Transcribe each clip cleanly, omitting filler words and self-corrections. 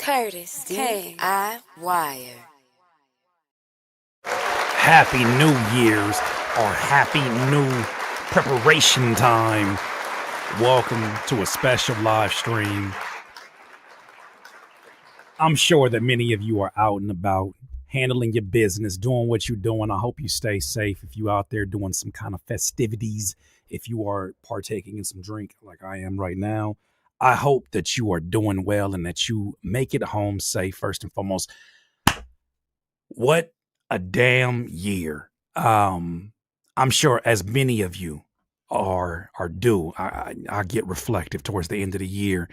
Curtis, DIY. Happy New Year's or Happy New Preparation Time. Welcome to a special live stream. I'm sure that many of you are out and about handling your business, doing what you're doing. I hope you stay safe. If you're out there doing some kind of festivities, if you are partaking in some drink like I am right now, I hope that you are doing well and that you make it home safe first and foremost. What a damn year. I'm sure as many of you are due. I get reflective towards the end of the year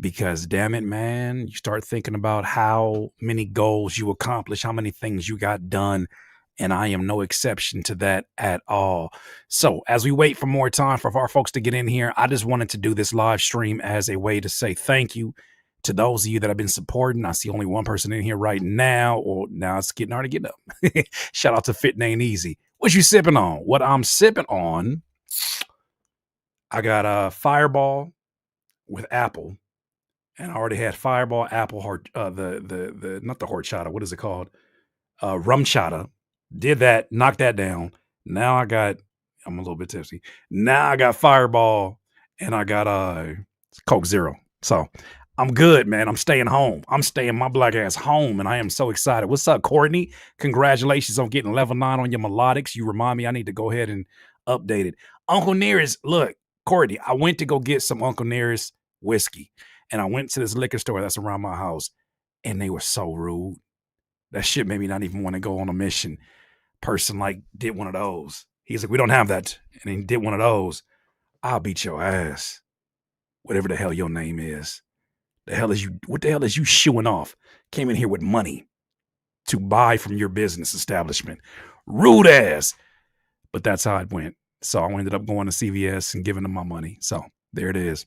because damn it, man, you start thinking about how many goals you accomplish, how many things you got done. And I am no exception to that at all. So as we wait for more time for our folks to get in here, I just wanted to do this live stream as a way to say thank you to those of you that have been supporting. I see only one person in here right now, or now it's getting hard to get up. Shout out to Fit Ain't Easy. What you sipping on? What I'm sipping on, I got a Fireball with apple, and I already had Fireball, apple, the not the horchata. What is it called? Rum chata. Did that, knocked that down. Now I'm a little bit tipsy. Now I got Fireball, and I got Coke Zero. So I'm good, man. I'm staying home. I'm staying my black ass home, and I am so excited. What's up, Courtney? Congratulations on getting level 9 on your melodics. You remind me I need to go ahead and update it. Uncle Nearest, look, Courtney, I went to go get some Uncle Nearest whiskey, and I went to this liquor store that's around my house, and they were so rude. That shit made me not even want to go on a mission. Person like did one of those. He's like, we don't have that. And he did one of those. I'll beat your ass. Whatever the hell your name is. What the hell is you shooing off? Came in here with money to buy from your business establishment. Rude ass. But that's how it went. So I ended up going to CVS and giving them my money. So there it is.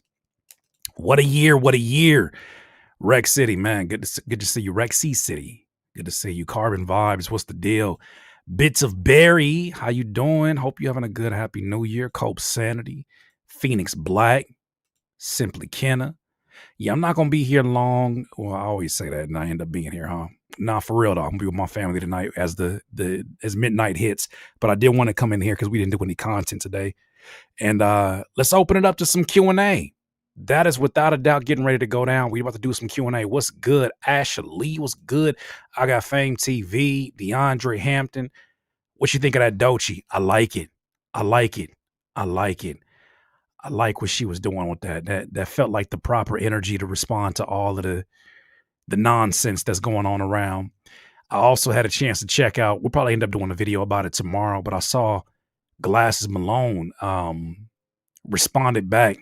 What a year. What a year. Rec City, man. Good to see you. Rec City. Good to see you. Carbon Vibes. What's the deal? Bits of Berry. How you doing? Hope you're having a good, happy new year. Cope Sanity. Phoenix Black. Simply Kenna. Yeah, I'm not going to be here long. Well, I always say that and I end up being here, huh? Nah, for real though. I'm going to be with my family tonight as as midnight hits. But I did want to come in here because we didn't do any content today. And let's open it up to some Q&A. That is without a doubt getting ready to go down. We about to do some Q&A. What's good? Ashley, what's good? I got Fame TV, DeAndre Hampton. What you think of that Doechii? I like it. I like it. I like it. I like what she was doing with that. That felt like the proper energy to respond to all of the nonsense that's going on around. I also had a chance to check out, we'll probably end up doing a video about it tomorrow, but I saw Glasses Malone responded back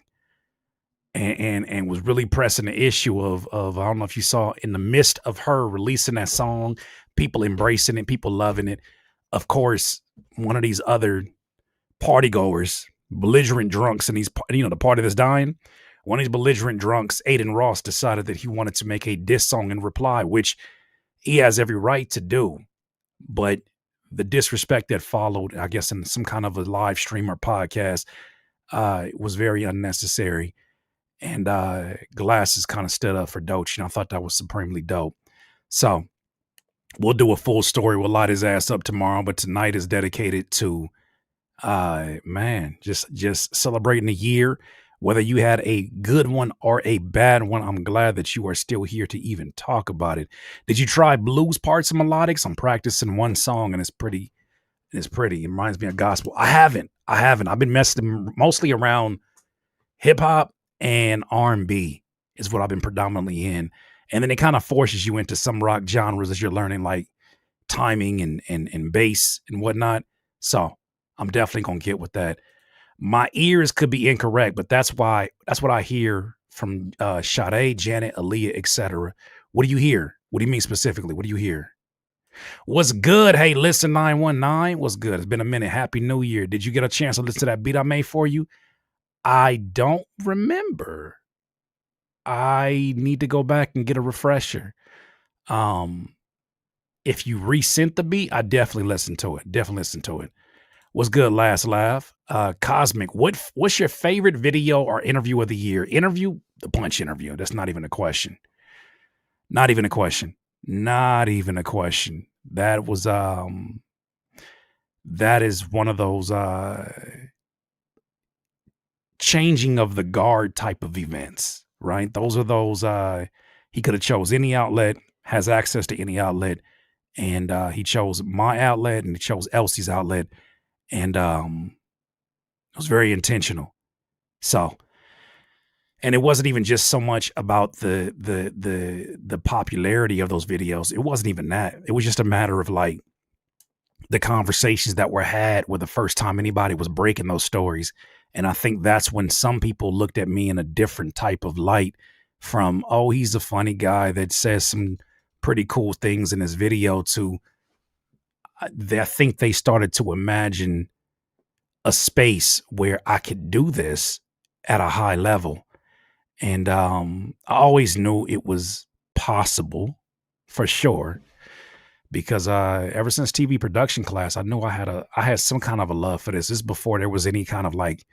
and was really pressing the issue of I don't know if you saw, in the midst of her releasing that song, people embracing it, people loving it. Of course, one of these other party goers, belligerent drunks, and the party that's dying, one of these belligerent drunks, Aiden Ross, decided that he wanted to make a diss song in reply, which he has every right to do. But the disrespect that followed, I guess, in some kind of a live stream or podcast, was very unnecessary. And Glasses kind of stood up for Doechii, and I thought that was supremely dope. So we'll do a full story. We'll light his ass up tomorrow, but tonight is dedicated to just celebrating the year. Whether you had a good one or a bad one, I'm glad that you are still here to even talk about it. Did you try blues parts and melodics? I'm practicing one song and it's pretty. It reminds me of gospel. I haven't. I've been messing mostly around hip hop and R&B is what I've been predominantly in. And then it kind of forces you into some rock genres as you're learning, like timing and bass and whatnot. So I'm definitely going to get with that. My ears could be incorrect, but that's what I hear from Sade, Janet, Aaliyah, etc. What do you hear? What do you mean specifically? What do you hear? What's good? Hey, listen, 919. What's good? It's been a minute. Happy New Year. Did you get a chance to listen to that beat I made for you? I don't remember. I need to go back and get a refresher. If you resent the beat, I definitely listen to it. What's good, Last Laugh? Cosmic, what's your favorite video or interview of the year? Interview? The Punch interview. That's not even a question. Not even a question. Not even a question. That was that is one of those changing of the guard type of events, right? Those are those he could have chose any outlet, has access to any outlet, and he chose my outlet and he chose Elsie's outlet, and it was very intentional. So, and it wasn't even just so much about the popularity of those videos. It wasn't even that. It was just a matter of like the conversations that were had were the first time anybody was breaking those stories. And I think that's when some people looked at me in a different type of light from, oh, he's a funny guy that says some pretty cool things in his video to, I think they started to imagine a space where I could do this at a high level. And I always knew it was possible for sure because ever since TV production class, I knew I had some kind of a love for this. This is before there was any kind of like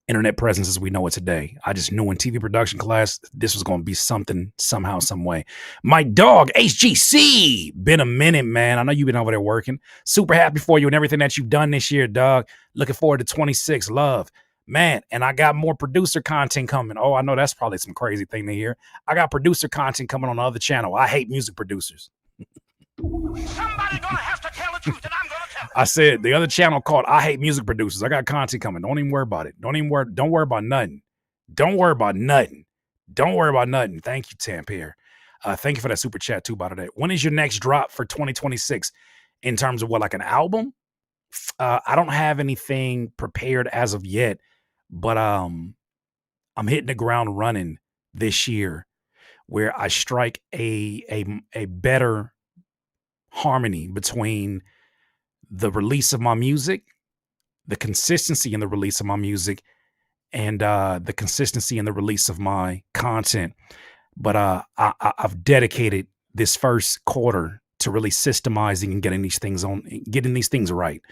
internet presence as we know it today. I just knew in TV production class this was going to be something somehow, some way. My dog HGC, been a minute, man. I know you've been over there working. Super happy for you and everything that you've done this year, dog. Looking forward to 26. Love. Man, and I got more producer content coming. Oh, I know that's probably some crazy thing to hear. I got producer content coming on the other channel. I hate music producers. Somebody gonna have to tell the truth, and I'm gonna tell it. I said the other channel called I Hate Music Producers. I got content coming. Don't even worry about it. Don't worry about nothing. Don't worry about nothing. Don't worry about nothing. Thank you, Tampere. Thank you for that super chat too, by the way. When is your next drop for 2026 in terms of what, like an album? I don't have anything prepared as of yet, but I'm hitting the ground running this year where I strike a better harmony between the release of my music, the consistency in the release of my music, and the consistency in the release of my content. But I've dedicated this first quarter to really systemizing and getting these things right.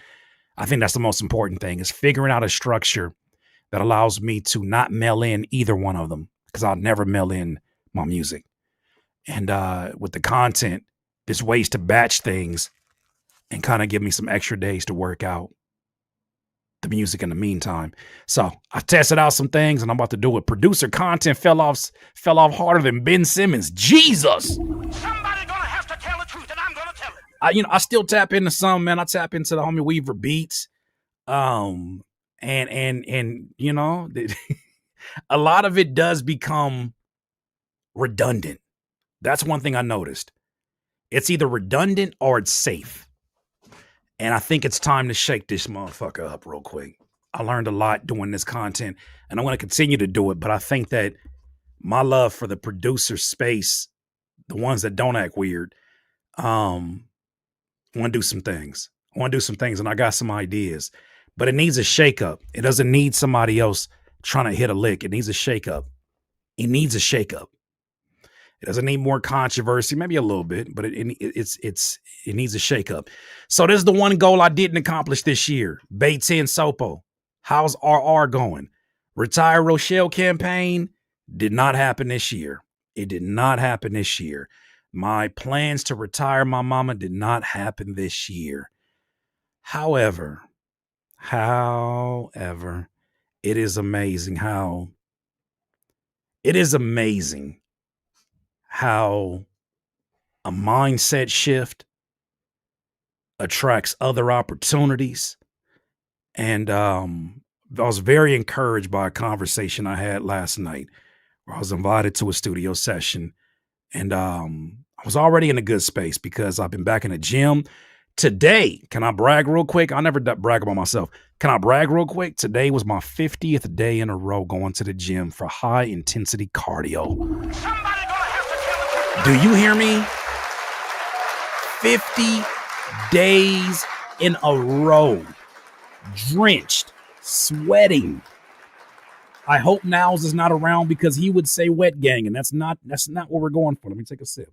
I think that's the most important thing is figuring out a structure that allows me to not mail in either one of them because I'll never mail in my music. And with the content, there's ways to batch things and kind of give me some extra days to work out the music in the meantime. So I tested out some things and I'm about to do it. Producer content fell off harder than Ben Simmons. Jesus. Somebody gonna have to tell the truth and I'm gonna tell it. I still tap into some, man. I tap into the homie Weaver beats. And you know, a lot of it does become redundant. That's one thing I noticed. It's either redundant or it's safe. And I think it's time to shake this motherfucker up real quick. I learned a lot doing this content and I'm going to continue to do it. But I think that my love for the producer space, the ones that don't act weird, I want to do some things. And I got some ideas. But it needs a shakeup. It doesn't need somebody else trying to hit a lick. It needs a shakeup. It needs a shakeup. It doesn't need more controversy, maybe a little bit, but it needs a shakeup. So this is the one goal I didn't accomplish this year. Bay 10 Sopo. How's RR going? Retire Rochelle campaign did not happen this year. It did not happen this year. My plans to retire my mama did not happen this year. However, it is amazing how a mindset shift attracts other opportunities. And I was very encouraged by a conversation I had last night where I was invited to a studio session. And I was already in a good space because I've been back in the gym. Today, can I brag real quick? I never brag about myself. Can I brag real quick? Today was my 50th day in a row going to the gym for high intensity cardio. Do you hear me? 50 days in a row, drenched, sweating. I hope Niles is not around because he would say wet gang, and that's not what we're going for. Let me take a sip.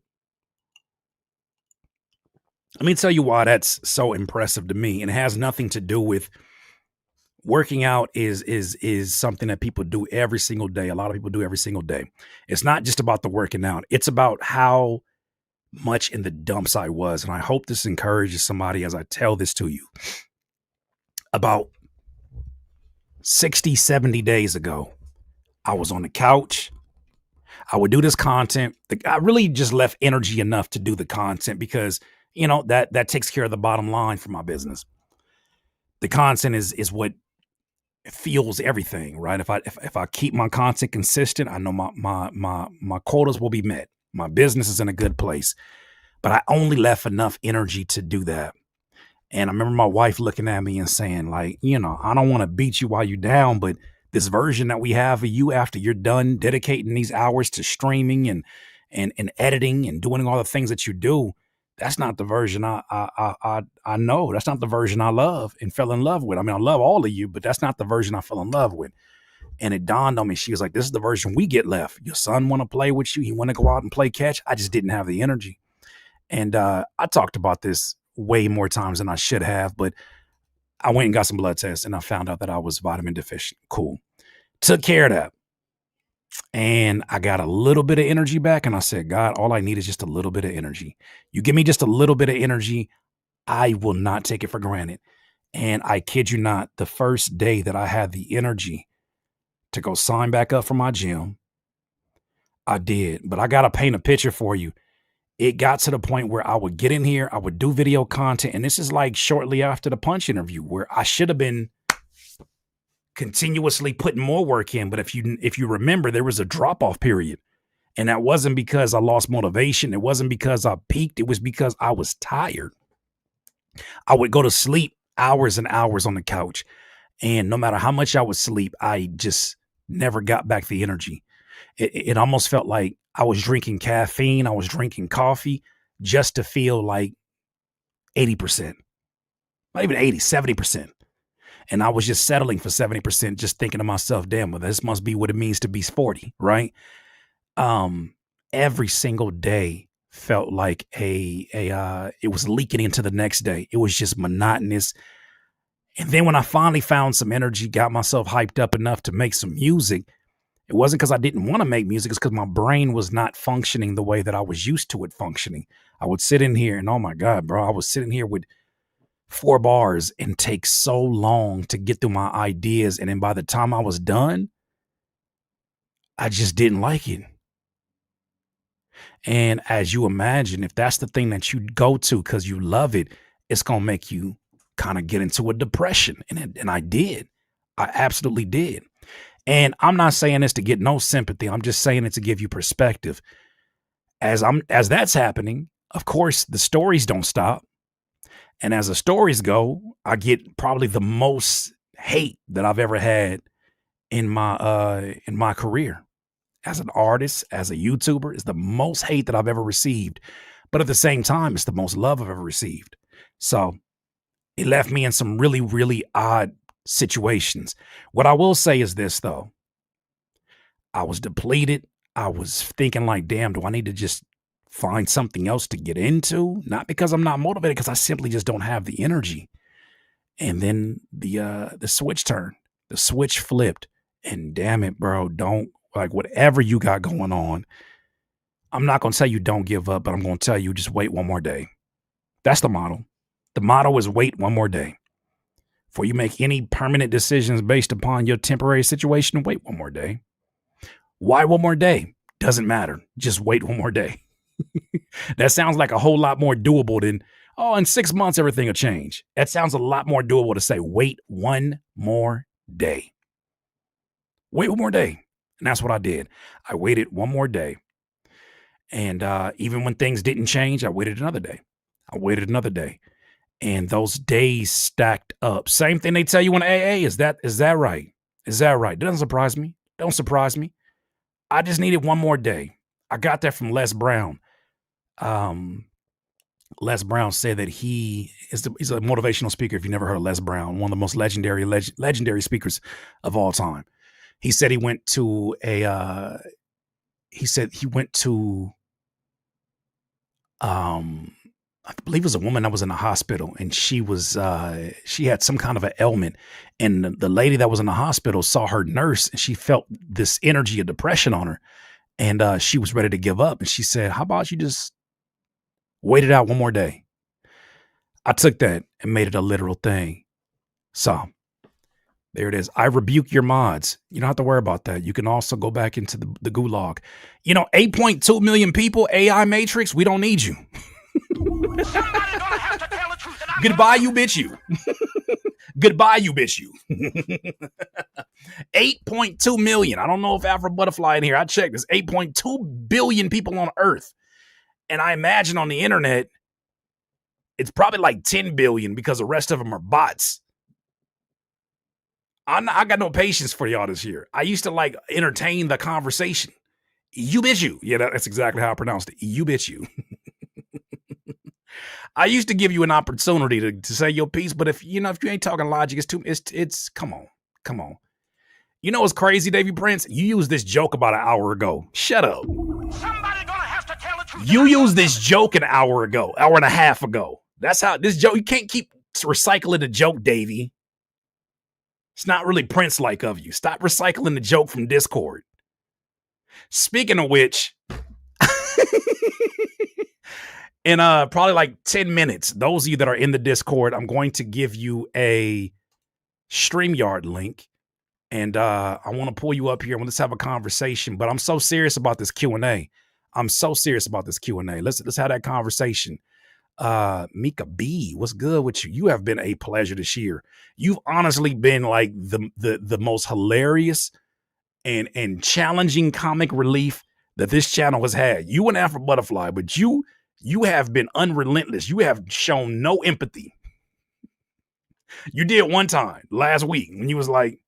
Let me tell you why that's so impressive to me, and it has nothing to do with working out is something that people do every single day. A lot of people do every single day. It's not just about the working out. It's about how much in the dumps I was. And I hope this encourages somebody as I tell this to you. About 60, 70 days ago, I was on the couch. I would do this content. I really just left energy enough to do the content because, that takes care of the bottom line for my business. The content is what fuels everything, right? If I keep my content consistent, I know my quotas will be met. My business is in a good place. But I only left enough energy to do that. And I remember my wife looking at me and saying, like, I don't want to beat you while you're down, but this version that we have of you after you're done dedicating these hours to streaming and editing and doing all the things that you do, that's not the version I know. That's not the version I love and fell in love with. I mean, I love all of you, but that's not the version I fell in love with. And it dawned on me. She was like, this is the version we get left. Your son want to play with you. He want to go out and play catch. I just didn't have the energy. And I talked about this way more times than I should have, but I went and got some blood tests and I found out that I was vitamin deficient. Cool. Took care of that. And I got a little bit of energy back. And I said, God, all I need is just a little bit of energy. You give me just a little bit of energy, I will not take it for granted. And I kid you not, the first day that I had the energy to go sign back up for my gym, I did. But I got to paint a picture for you. It got to the point where I would get in here, I would do video content. And this is like shortly after the Punch interview where I should have been continuously putting more work in. But if you remember, there was a drop-off period. And that wasn't because I lost motivation. It wasn't because I peaked. It was because I was tired. I would go to sleep hours and hours on the couch. And no matter how much I would sleep, I just never got back the energy. It almost felt like I was drinking caffeine. I was drinking coffee just to feel like 80%, not even 80, 70%. And I was just settling for 70%, just thinking to myself, damn, well, this must be what it means to be 40, right? Every single day felt like it was leaking into the next day. It was just monotonous. And then when I finally found some energy, got myself hyped up enough to make some music, it wasn't because I didn't want to make music. It's because my brain was not functioning the way that I was used to it functioning. I would sit in here and, oh my God, bro, I was sitting here with 4 bars and take so long to get through my ideas. And then by the time I was done, I just didn't like it. And as you imagine, if that's the thing that you go to because you love it, it's going to make you kind of get into a depression. And I did. I absolutely did. And I'm not saying this to get no sympathy. I'm just saying it to give you perspective. As that's happening, of course, the stories don't stop. And as the stories go, I get probably the most hate that I've ever had in my career. As an artist, as a YouTuber, it's the most hate that I've ever received. But at the same time, it's the most love I've ever received. So it left me in some really, really odd situations. What I will say is this, though. I was depleted. I was thinking like, damn, do I need to just find something else to get into? Not because I'm not motivated, because I simply just don't have the energy. And then the switch turned. The switch flipped. And damn it, bro, don't, like, whatever you got going on, I'm not going to tell you don't give up, but I'm going to tell you just wait one more day. That's the motto. The motto is wait one more day. Before you make any permanent decisions based upon your temporary situation, wait one more day. Why one more day? Doesn't matter. Just wait one more day. That sounds like a whole lot more doable than, oh, in 6 months, everything will change. That sounds a lot more doable to say, wait one more day. Wait one more day. And that's what I did. I waited one more day. And even when things didn't change, I waited another day. I waited another day. And those days stacked up. Same thing they tell you in AA. Is that right? Is that right? Doesn't surprise me. Don't surprise me. I just needed one more day. I got that from Les Brown. Les Brown said that he's a motivational speaker. If you never heard of Les Brown, one of the most legendary speakers of all time. He said he went to I believe it was a woman that was in the hospital, and she had some kind of an ailment, and the lady that was in the hospital saw her nurse, and she felt this energy of depression on her, and she was ready to give up, and she said, "How about you just wait it out one more day?" I took that and made it a literal thing. So there it is. I rebuke your mods. You don't have to worry about that. You can also go back into the gulag. 8.2 million people, AI Matrix, we don't need you. Goodbye, you bitch, you. Goodbye, you bitch, you. 8.2 million. I don't know if Afro Butterfly in here. I checked. There's 8.2 billion people on Earth. And I imagine on the internet, it's probably like 10 billion because the rest of them are bots. I got no patience for y'all this year. I used to entertain the conversation. You bitch, you. Yeah, that's exactly how I pronounced it. You bitch, you. I used to give you an opportunity to say your piece, but if you ain't talking logic, it's come on. You know what's crazy, Davy Prince? You used this joke about an hour ago. Shut up. Somebody gonna have to tell the truth. You used this joke an hour and a half ago. That's how this joke. You can't keep recycling the joke, Davy. It's not really Prince-like of you. Stop recycling the joke from Discord. Speaking of which, in probably like 10 minutes, those of you that are in the Discord, I'm going to give you a StreamYard link. And I want to pull you up here and let's have a conversation. But I'm so serious about this Q&A. Let's have that conversation. Mika B, what's good with you? You have been a pleasure this year. You've honestly been like the most hilarious and challenging comic relief that this channel has had. You and Afro Butterfly, but you have been unrelentless. You have shown no empathy. You did one time last week when you was like,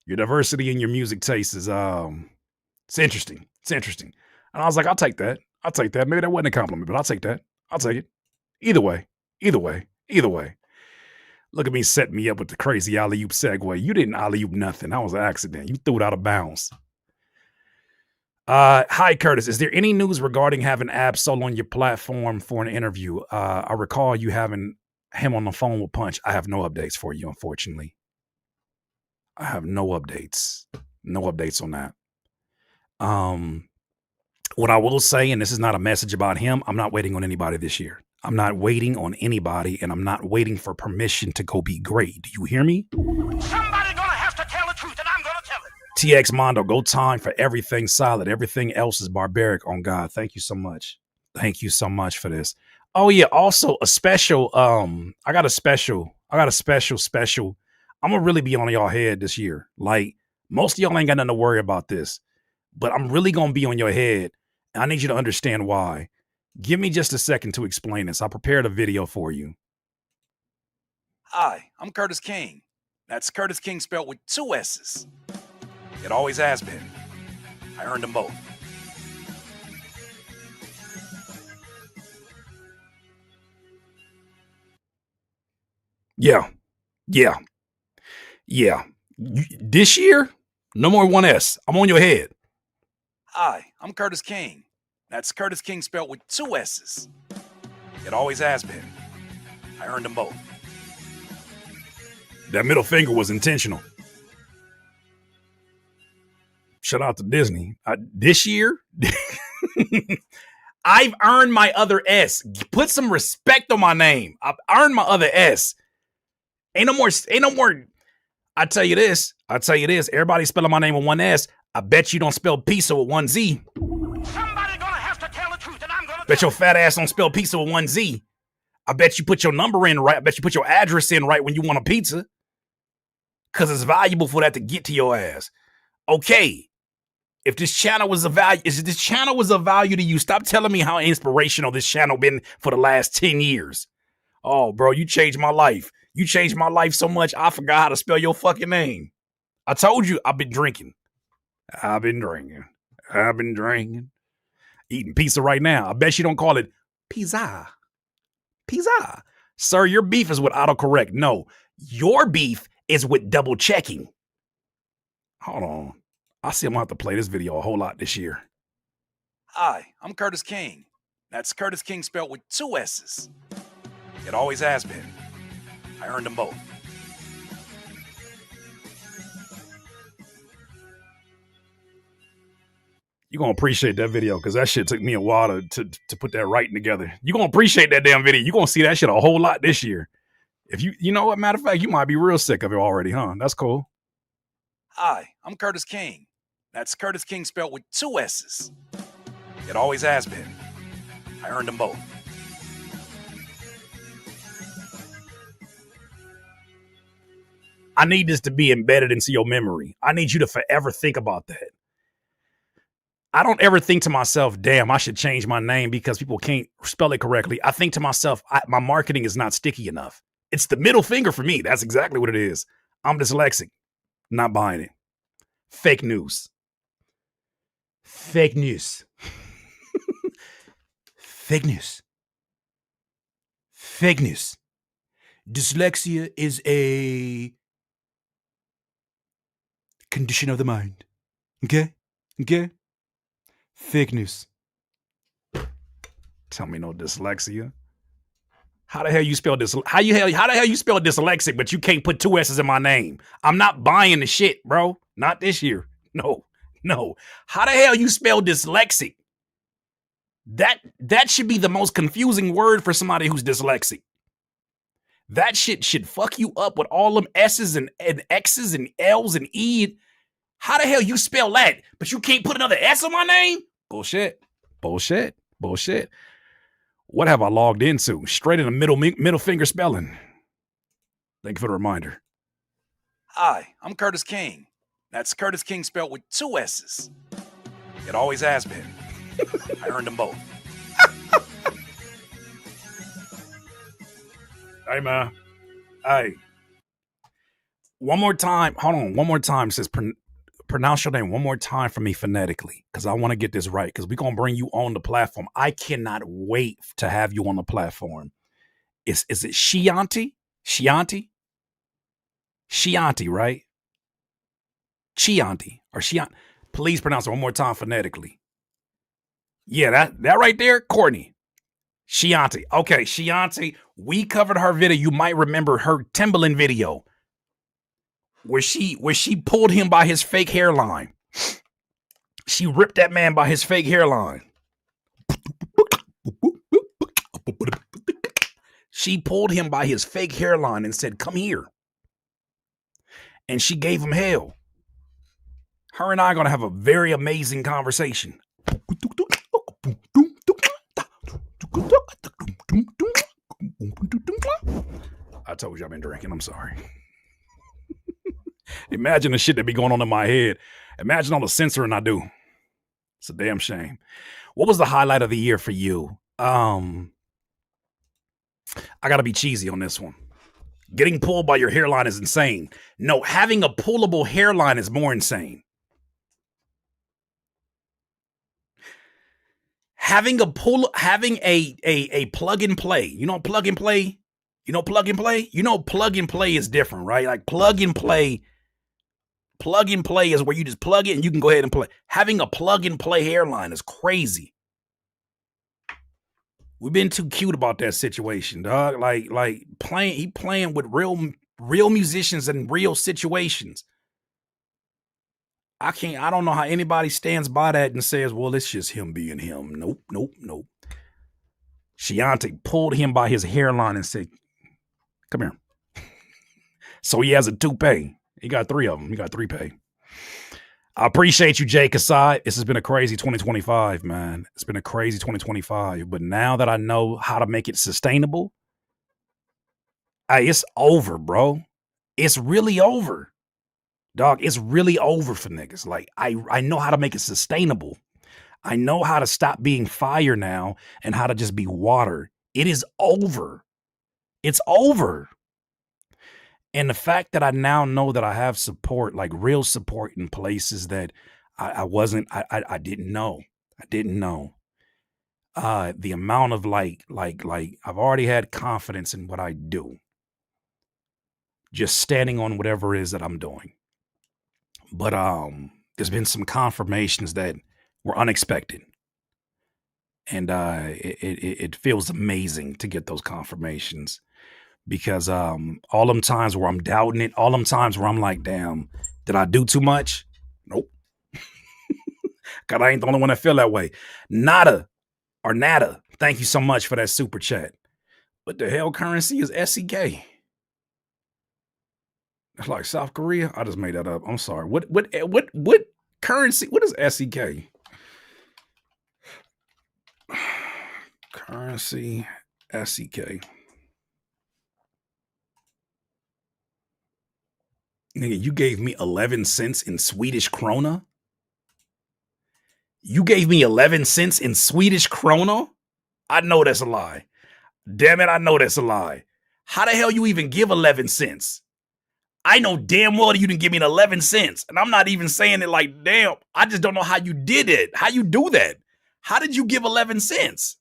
your diversity in your music taste is it's interesting. It's interesting. And I was like, I'll take that. Maybe that wasn't a compliment, but I'll take that. I'll take it. Either way. Look at me setting me up with the crazy alley-oop segue. You didn't alley-oop nothing. That was an accident. You threw it out of bounds. Hi, Curtis. Is there any news regarding having Ab-Soul on your platform for an interview? I recall you having him on the phone with Punch. I have no updates for you, unfortunately. I have no updates. No updates on that. What I will say, and this is not a message about him, I'm not waiting on anybody this year. I'm not waiting on anybody, and I'm not waiting for permission to go be great. Do you hear me? Somebody gonna have to tell the truth, and I'm gonna tell it. TX Mondo, go time for everything solid. Everything else is barbaric on God. Thank you so much. Thank you so much for this. Oh yeah, also a special, I got a special. I'm gonna really be on y'all head this year. Like, most of y'all ain't got nothing to worry about this, but I'm really gonna be on your head. And I need you to understand why. Give me just a second to explain this. I prepared a video for you. Hi, I'm Curtis King. That's Curtis King spelled with 2 S's. It always has been. I earned them both. Yeah. This year, no more 1S. I'm on your head. Hi, I'm Curtis King. That's Curtis King spelled with 2 S's. It always has been. I earned them both. That middle finger was intentional. Shout out to Disney. This year, I've earned my other S. Put some respect on my name. I've earned my other S. Ain't no more. I tell you this. Everybody spelling my name with 1 S. I bet you don't spell pizza with 1 Z. Somebody gonna have to tell the truth, and I'm gonna bet your fat ass don't spell pizza with 1 Z. I bet you put your number in right. I bet you put your address in right when you want a pizza. Because it's valuable for that to get to your ass. Okay. If this channel was a value, to you, stop telling me how inspirational this channel been for the last 10 years. Oh, bro, you changed my life. You changed my life so much, I forgot how to spell your fucking name. I told you I've been drinking. Eating pizza right now. I bet you don't call it pizza. Sir, your beef is with autocorrect. No, your beef is with double checking. Hold on. I see I'm going to have to play this video a whole lot this year. Hi, I'm Curtis King. That's Curtis King spelled with 2 S's. It always has been. I earned them both. You're going to appreciate that video because that shit took me a while to put that writing together. You're going to appreciate that damn video. You're going to see that shit a whole lot this year. If you know what, matter of fact, you might be real sick of it already, huh? That's cool. Hi, I'm Curtis King. That's Curtis King spelled with 2 S's. It always has been. I earned them both. I need this to be embedded into your memory. I need you to forever think about that. I don't ever think to myself, damn, I should change my name because people can't spell it correctly. I think to myself, my marketing is not sticky enough. It's the middle finger for me. That's exactly what it is. I'm dyslexic. Not buying it. Fake news. Fake news. Fake news. Fake news. Dyslexia is a condition of the mind. Okay? Okay? Fake news. Tell me no dyslexia. How the hell you spell this? How the hell you spell dyslexic, but you can't put 2 S's in my name? I'm not buying the shit, bro. Not this year. No. How the hell you spell dyslexic? That should be the most confusing word for somebody who's dyslexic. That shit should fuck you up with all them S's and X's and L's and E. How the hell you spell that, but you can't put another S on my name? Bullshit. What have I logged into? Straight in the middle finger spelling. Thank you for the reminder. Hi, I'm Curtis King. That's Curtis King spelled with 2 S's. It always has been. I earned them both. Hey, man. Hey. One more time. Hold on. One more time. It says pronounce your name one more time for me phonetically because I want to get this right because we're going to bring you on the platform. I cannot wait to have you on the platform. Is it Chianti? Chianti, right? Chianti or Chianti. Please pronounce it one more time phonetically. Yeah, that right there, Courtney. Chianti. Okay, Chianti. We covered her video. You might remember her Timberland video where she pulled him by his fake hairline. She ripped that man by his fake hairline. She pulled him by his fake hairline and said, "Come here." And she gave him hell. Her and I are going to have a very amazing conversation. I told you I've been drinking. I'm sorry. Imagine the shit that be going on in my head. Imagine all the censoring I do. It's a damn shame. What was the highlight of the year for you? I got to be cheesy on this one. Getting pulled by your hairline is insane. No, having a pullable hairline is more insane. Having a plug and play. You know plug and play? You know plug and play? You know plug and play is different, right? Like plug and play is where you just plug it and you can go ahead and play. Having a plug and play hairline is crazy. We've been too cute about that situation, dog. Like playing with real musicians and real situations. I don't know how anybody stands by that and says, well, it's just him being him. Nope. Chianti pulled him by his hairline and said, come here. So he has a toupee. He got 3 of them. He got 3 pay. I appreciate you, Jay Kasai. This has been a crazy 2025, man. It's been a crazy 2025. But now that I know how to make it sustainable, it's over, bro. It's really over. Dog, it's really over for niggas. Like, I know how to make it sustainable. I know how to stop being fire now and how to just be water. It is over. It's over. And the fact that I now know that I have support, like real support in places that I didn't know. I didn't know. The amount of like I've already had confidence in what I do. Just standing on whatever it is that I'm doing. But there's been some confirmations that were unexpected. And it feels amazing to get those confirmations because all them times where I'm doubting it, all them times where I'm like, damn, did I do too much? Nope. God, I ain't the only one that feel that way. Nada or nada. Thank you so much for that super chat. What the hell currency is SEK? Like South Korea? I just made that up. I'm sorry. What currency? What is SEK? Currency SEK. Nigga, you gave me 11 cents in Swedish krona? You gave me 11 cents in Swedish krona? I know that's a lie. Damn it, I know that's a lie. How the hell you even give 11 cents? I know damn well you didn't give me an 11 cents. And I'm not even saying it like, damn, I just don't know how you did it. How you do that? How did you give 11 cents?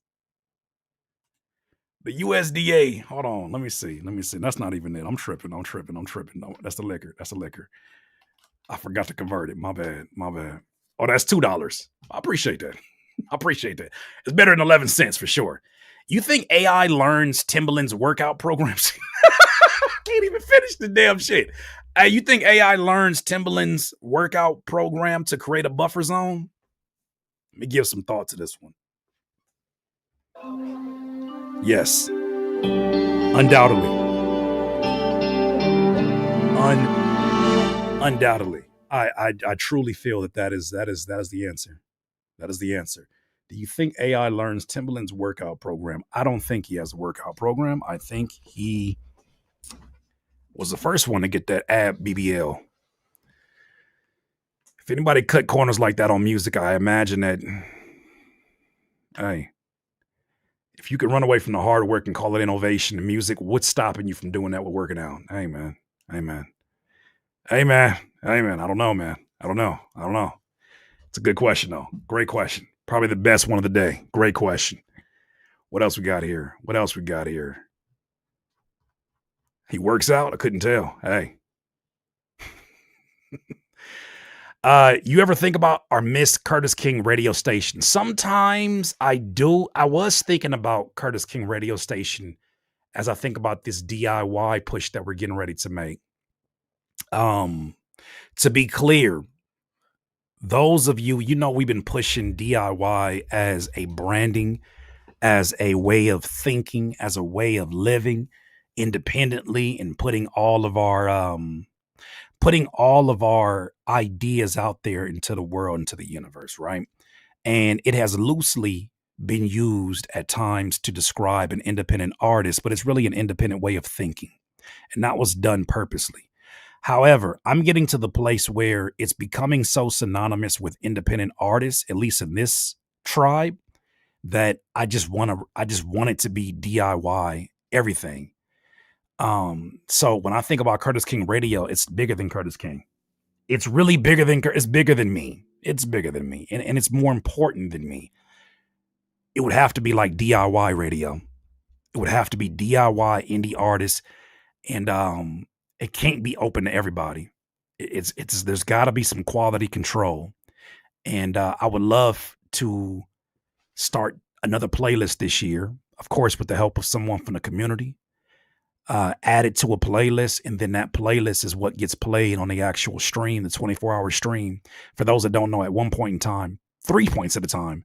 The USDA, hold on, let me see. That's not even it. I'm tripping. No, that's the liquor. I forgot to convert it. My bad. Oh, that's $2. I appreciate that. It's better than 11 cents for sure. You think AI learns Timbaland's workout programs? Can't even finish the damn shit. Hey, you think AI learns Timbaland's workout program to create a buffer zone? Let me give some thought to this one. Yes. Undoubtedly. Undoubtedly. I truly feel that is the answer. That is the answer. Do you think AI learns Timbaland's workout program? I don't think he has a workout program. I think he was the first one to get that ab BBL. If anybody cut corners like that on music, I imagine that, hey, if you could run away from the hard work and call it innovation in music, what's stopping you from doing that with working out? Hey, man. I don't know, man. I don't know. It's a good question, though. Great question. Probably the best one of the day. Great question. What else we got here? He works out? I couldn't tell. Hey. You ever think about our Miss Curtis King radio station? Sometimes I do. I was thinking about Curtis King radio station as I think about this DIY push that we're getting ready to make. To be clear, those of you, we've been pushing DIY as a branding, as a way of thinking, as a way of living independently, and putting all of our ideas out there into the world, into the universe, right? And it has loosely been used at times to describe an independent artist, but it's really an independent way of thinking. And that was done purposely. However, I'm getting to the place where it's becoming so synonymous with independent artists, at least in this tribe, that I just want it to be DIY everything. So when I think about Curtis King Radio, it's bigger than Curtis King. It's really bigger than me. It's bigger than me. And it's more important than me. It would have to be like DIY radio. It would have to be DIY indie artists. And it can't be open to everybody. It's there's got to be some quality control. And I would love to start another playlist this year, of course, with the help of someone from the community. Add it to a playlist, and then that playlist is what gets played on the actual stream, the 24-hour stream. For those that don't know, at one point in time, 3 points at a time,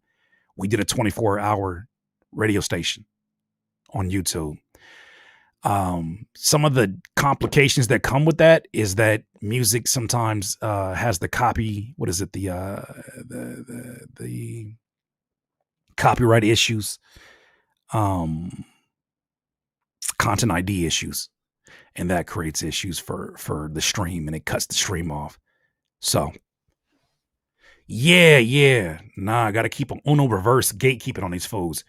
we did a 24-hour radio station on YouTube. Some of the complications that come with that is that music sometimes has the copyright issues, content ID issues, and that creates issues for the stream, and it cuts the stream off. So I got to keep on Uno reverse gatekeeping on these fools.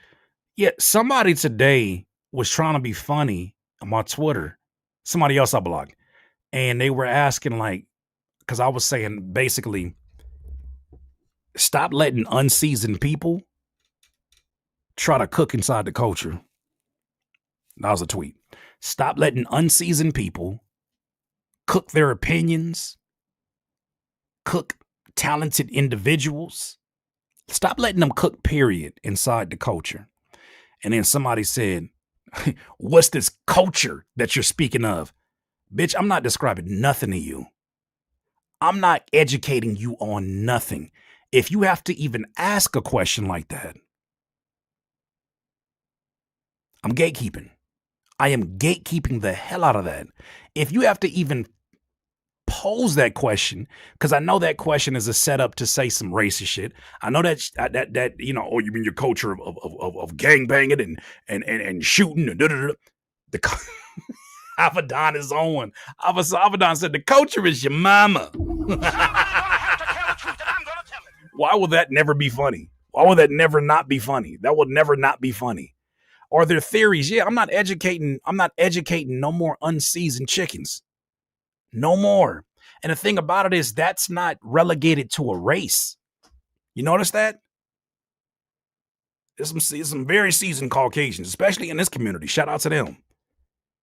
Yeah, somebody today was trying to be funny on my Twitter, somebody else I blocked, and they were asking, like, because I was saying basically, stop letting unseasoned people try to cook inside the culture. That was a tweet. Stop letting unseasoned people cook their opinions, cook talented individuals, Stop letting them cook, period, inside the culture. And then somebody said, what's this culture that you're speaking of? Bitch, I'm not describing nothing to you. I'm not educating you on nothing. If you have to even ask a question like that, I'm gatekeeping. I am gatekeeping the hell out of that. If you have to even pose that question, because I know that question is a setup to say some racist shit. I know that oh, you mean your culture of gang banging and shooting and da-da-da. The Avedon is on. Avedon said the culture is your mama. Why will that never be funny? Why will that never not be funny? That will never not be funny. Are there theories? Yeah, I'm not educating no more unseasoned chickens. No more. And the thing about it is that's not relegated to a race. You notice that? There's some very seasoned Caucasians, especially in this community. Shout out to them.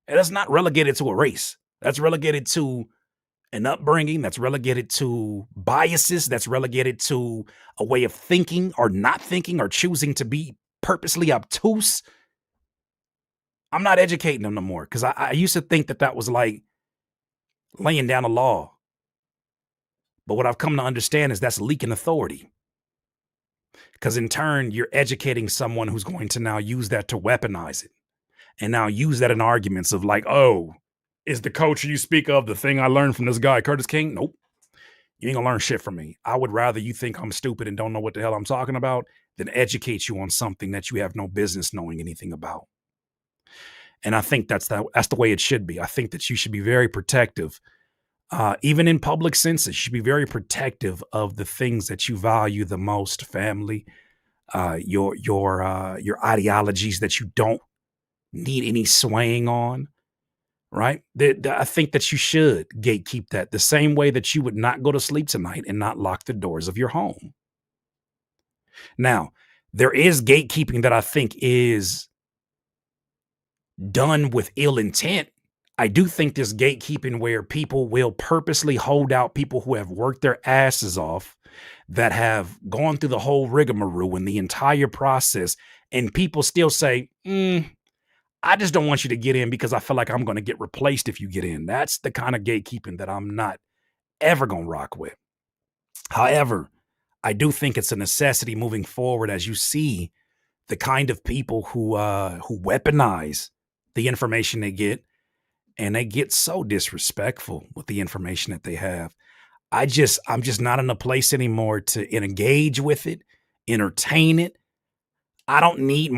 And that's not relegated to a race. That's relegated to an upbringing. That's relegated to biases. That's relegated to a way of thinking or not thinking or choosing to be purposely obtuse. I'm not educating them no more because I used to think that was like laying down a law. But what I've come to understand is that's leaking authority. Because in turn, you're educating someone who's going to now use that to weaponize it and now use that in arguments of like, oh, is the culture you speak of the thing I learned from this guy, Curtis King? Nope. You ain't gonna learn shit from me. I would rather you think I'm stupid and don't know what the hell I'm talking about than educate you on something that you have no business knowing anything about. And I think that's the way it should be. I think that you should be very protective. Even in public senses, you should be very protective of the things that you value the most, family, your ideologies that you don't need any swaying on, right? I think that you should gatekeep that the same way that you would not go to sleep tonight and not lock the doors of your home. Now, there is gatekeeping that I think is done with ill intent. I do think there's gatekeeping where people will purposely hold out people who have worked their asses off, that have gone through the whole rigmarole and the entire process, and people still say, I just don't want you to get in because I feel like I'm going to get replaced if you get in. That's the kind of gatekeeping that I'm not ever going to rock with. However, I do think it's a necessity moving forward as you see the kind of people who weaponize the information they get, and they get so disrespectful with the information that they have. I'm just not in a place anymore to engage with it, entertain it. I don't need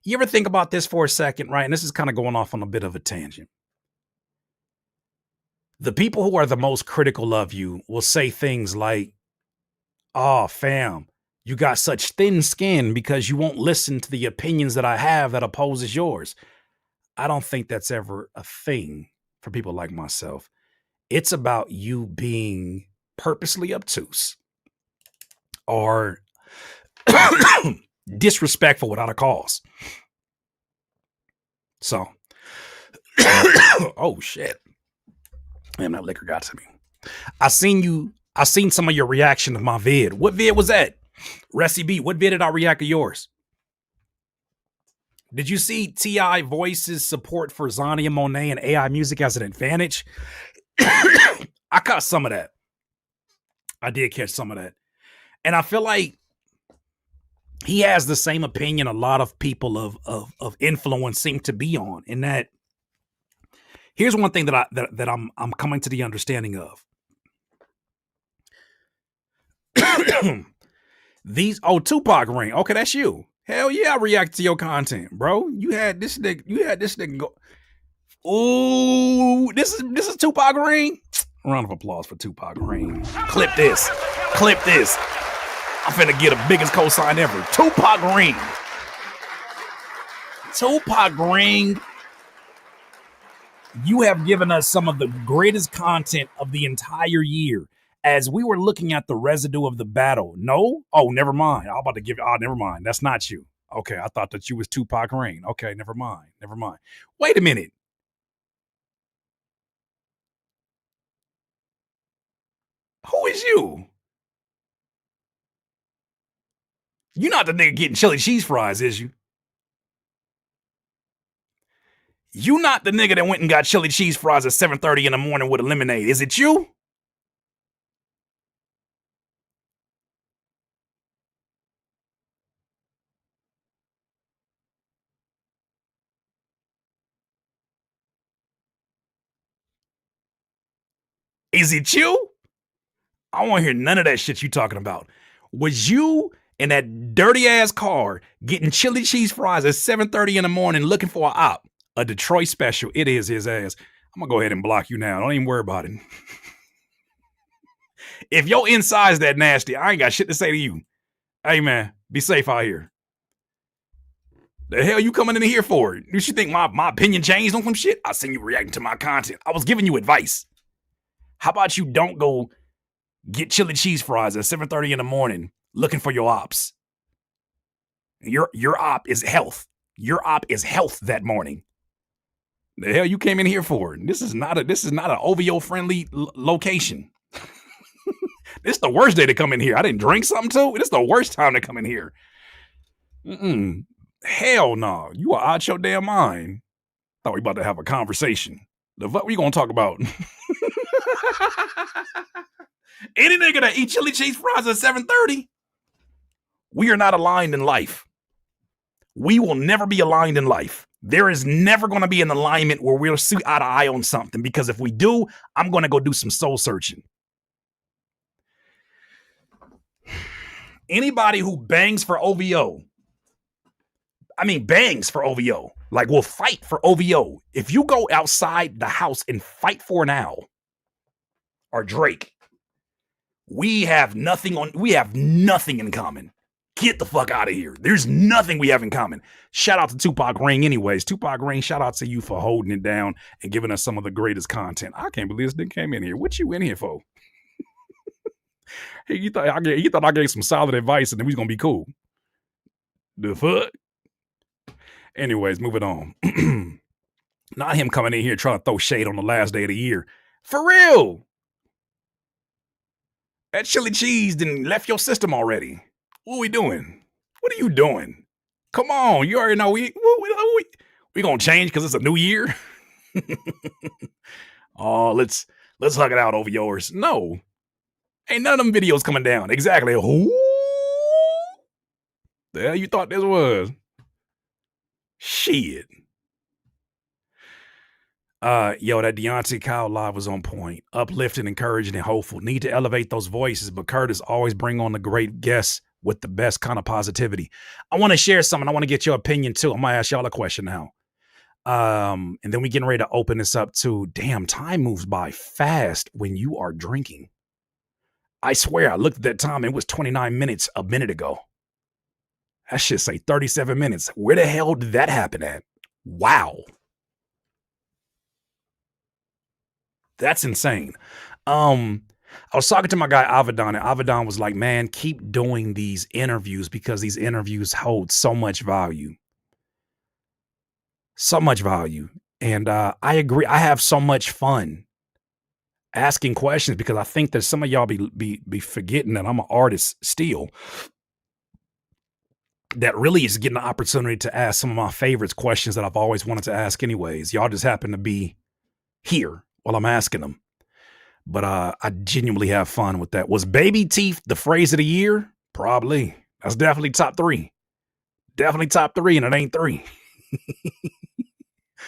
you ever think about this for a second, right? And this is kind of going off on a bit of a tangent. The people who are the most critical of you will say things like, oh, fam, you got such thin skin because you won't listen to the opinions that I have that opposes yours. I don't think that's ever a thing for people like myself. It's about you being purposely obtuse or disrespectful without a cause. So, oh shit. Man, that liquor got to me. I seen some of your reaction to my vid. What vid was that? Reci B, what vid did I react to yours? Did you see T.I. Voice's support for Zania Monet and AI music as an advantage? I caught some of that. I did catch some of that. And I feel like he has the same opinion a lot of people of influence seem to be on, in that here's one thing that I'm coming to the understanding of. Tupac ring. Okay, that's you. Hell yeah, I react to your content, bro. You had this nigga go. Ooh, this is Tupac ring. Round of applause for Tupac ring. Clip this. I'm finna get the biggest cosign ever. Tupac ring. You have given us some of the greatest content of the entire year. As we were looking at the residue of the battle. No? Oh, never mind. I'm about to give never mind. That's not you. Okay, I thought that you was Tupac Rain. Okay, never mind. Wait a minute. Who is you? You not the nigga getting chili cheese fries, is you? You not the nigga that went and got chili cheese fries at 7:30 in the morning with a lemonade. Is it you? Is it you? I don't want to hear none of that shit you talking about. Was you in that dirty ass car getting chili cheese fries at 7:30 in the morning looking for a op? A Detroit special. It is his ass. I'm gonna go ahead and block you now. Don't even worry about it. If your inside's that nasty, I ain't got shit to say to you. Hey man, be safe out here. The hell you coming in here for? You should think my opinion changed on some shit? I seen you reacting to my content. I was giving you advice. How about you don't go get chili cheese fries at 7:30 in the morning looking for your ops? Your op is health. Your op is health that morning. The hell you came in here for? This is not an OVO friendly location. This is the worst day to come in here. I didn't drink something too. This is the worst time to come in here. Hell no. You are out your damn mind. Thought we about to have a conversation. The fuck we gonna talk about? Any nigga that eat chili cheese fries at 7:30, we are not aligned in life. We will never be aligned in life. There is never going to be an alignment where we'll see eye to eye on something, because if we do, I'm going to go do some soul searching. Anybody who bangs for OVO, like will fight for OVO. If you go outside the house and fight for an owl or Drake, we have nothing in common. Get the fuck out of here. There's nothing we have in common. Shout out to Tupac Ring anyways. Tupac Ring, shout out to you for holding it down and giving us some of the greatest content. I can't believe this nigga came in here. What you in here for? Hey, you thought I gave some solid advice and then we was going to be cool. The fuck? Anyways, moving on. Not him coming in here trying to throw shade on the last day of the year. For real. That chili cheese done left your system already. What are we doing? What are you doing? Come on, you already know we gonna change because it's a new year. Oh, let's hug it out over yours. No, ain't none of them videos coming down. Exactly. Who the hell you thought this was? Shit. Yo, that Deontay Kyle live was on point. Uplifting, encouraging, and hopeful. Need to elevate those voices, but Curtis always bring on the great guests with the best kind of positivity. I want to share something. I want to get your opinion too. I'm going to ask y'all a question now. And then we getting ready to open this up to, damn, time moves by fast when you are drinking. I swear, I looked at that time. It was 29 minutes a minute ago. That shit say 37 minutes. Where the hell did that happen at? Wow. That's insane. I was talking to my guy Avedon, and Avedon was like, man, keep doing these interviews because these interviews hold so much value. So much value. And I agree. I have so much fun asking questions because I think that some of y'all be forgetting that I'm an artist still. That really is getting the opportunity to ask some of my favorites questions that I've always wanted to ask anyways. Y'all just happen to be here while I'm asking them. But I genuinely have fun with that. Was baby teeth the phrase of the year? Probably. That's definitely top 3. Definitely top 3, and it ain't 3.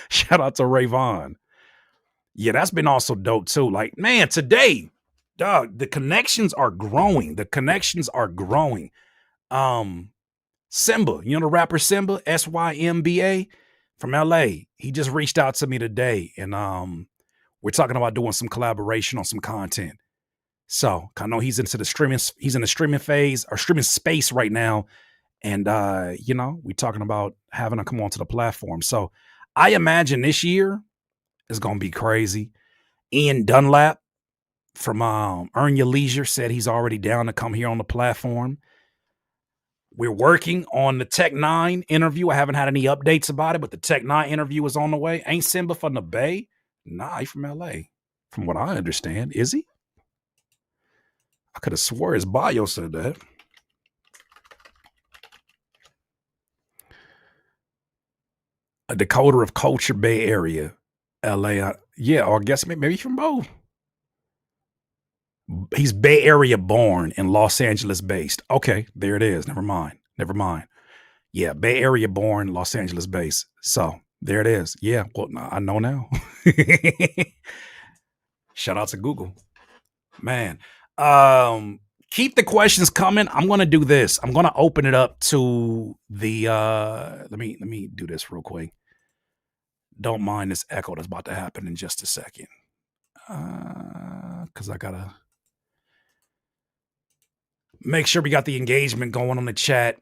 Shout out to Ray Vaughn. Yeah, that's been also dope too. Like, man, today, dog, the connections are growing. Simba, you know the rapper Simba, SYMBA from LA. He just reached out to me today, and we're talking about doing some collaboration on some content. So I know he's in the streaming phase or streaming space right now. And we're talking about having him come onto the platform. So I imagine this year is gonna be crazy. Ian Dunlap from Earn Your Leisure said he's already down to come here on the platform. We're working on the Tech 9 interview. I haven't had any updates about it, but the Tech 9 interview is on the way. Ain't Simba from the Bay? Nah, he's from LA. From what I understand. Is he? I could have swore his bio said that. A decoder of culture, Bay Area, LA. Yeah, or I guess maybe from both. He's Bay Area born and Los Angeles based. Okay, there it is. Never mind. Never mind. Yeah, Bay Area born, Los Angeles based. So there it is. Yeah, well, I know now. Shout out to Google. Man. Keep the questions coming. I'm gonna do this. I'm gonna open it up to the let me do this real quick. Don't mind this echo that's about to happen in just a second. Because I gotta make sure we got the engagement going on the chat.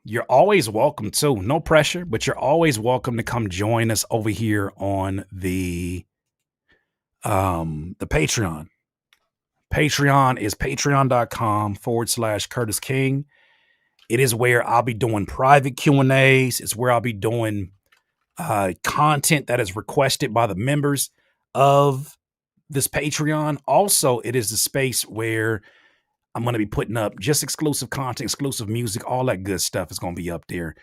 You're always welcome too. No pressure, but you're always welcome to come join us over here on the Patreon. Patreon is patreon.com/Curtis King. It is where I'll be doing private Q&As. It's where I'll be doing content that is requested by the members of this Patreon. Also, it is the space where I'm going to be putting up just exclusive content, exclusive music, all that good stuff is going to be up there.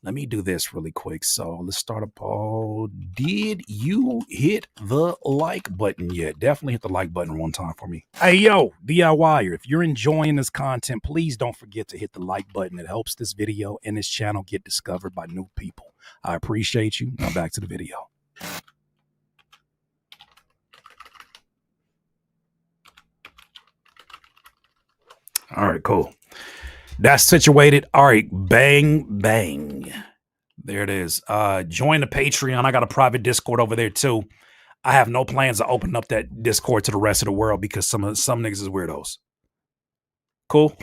Let me do this really quick. So let's start a poll. Did you hit the like button yet? Definitely hit the like button one time for me. Hey, yo, DIYer, if you're enjoying this content, please don't forget to hit the like button. It helps this video and this channel get discovered by new people. I appreciate you. Now back to the video. All right, cool. That's situated. All right, bang, bang. There it is. Join the Patreon. I got a private Discord over there too. I have no plans to open up that Discord to the rest of the world because some niggas is weirdos. Cool?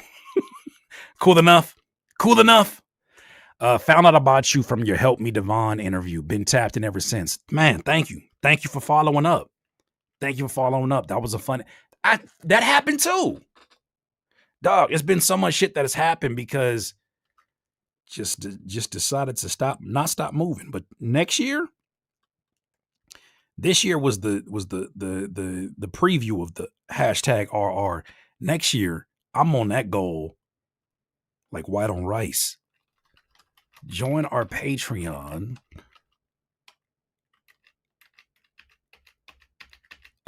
Cool enough? Cool enough? Found out about you from your Help Me Devon interview. Been tapped in ever since. Man, thank you. Thank you for following up. Thank you for following up. That was a fun... that happened too. Dog, it's been so much shit that has happened because just decided to not stop moving. But next year, this year was the preview of the #RR. Next year, I'm on that goal like white on rice. Join our Patreon.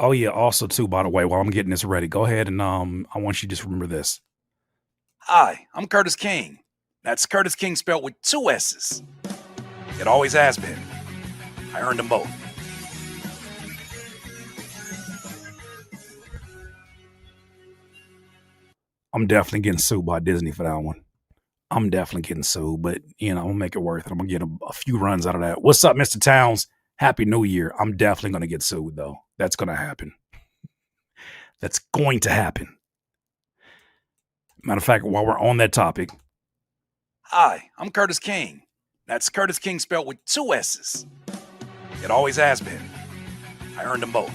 Oh yeah, also too, by the way, while I'm getting this ready, go ahead and I want you to just remember this. Hi, I'm Curtis King. That's Curtis King spelled with 2 S's. It always has been. I earned them both. I'm definitely getting sued by Disney for that one. I'm definitely getting sued, but you know, I'm gonna make it worth it. I'm gonna get a few runs out of that. What's up, Mr. Towns? Happy New Year. I'm definitely gonna get sued though. That's gonna happen. That's going to happen. Matter of fact, while we're on that topic. Hi, I'm Curtis King. That's Curtis King spelled with 2 S's. It always has been. I earned them both.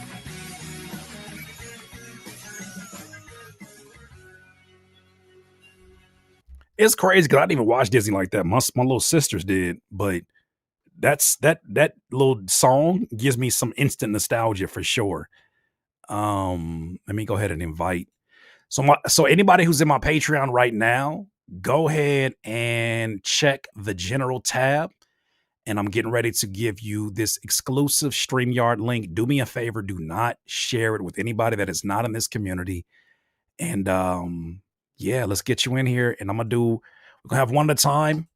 It's crazy because I didn't even watch Disney like that. My little sisters did, but that little song gives me some instant nostalgia for sure. Let me go ahead and invite. So anybody who's in my Patreon right now, go ahead and check the general tab. And I'm getting ready to give you this exclusive StreamYard link. Do me a favor, do not share it with anybody that is not in this community. And yeah, let's get you in here. And we're gonna have one at a time.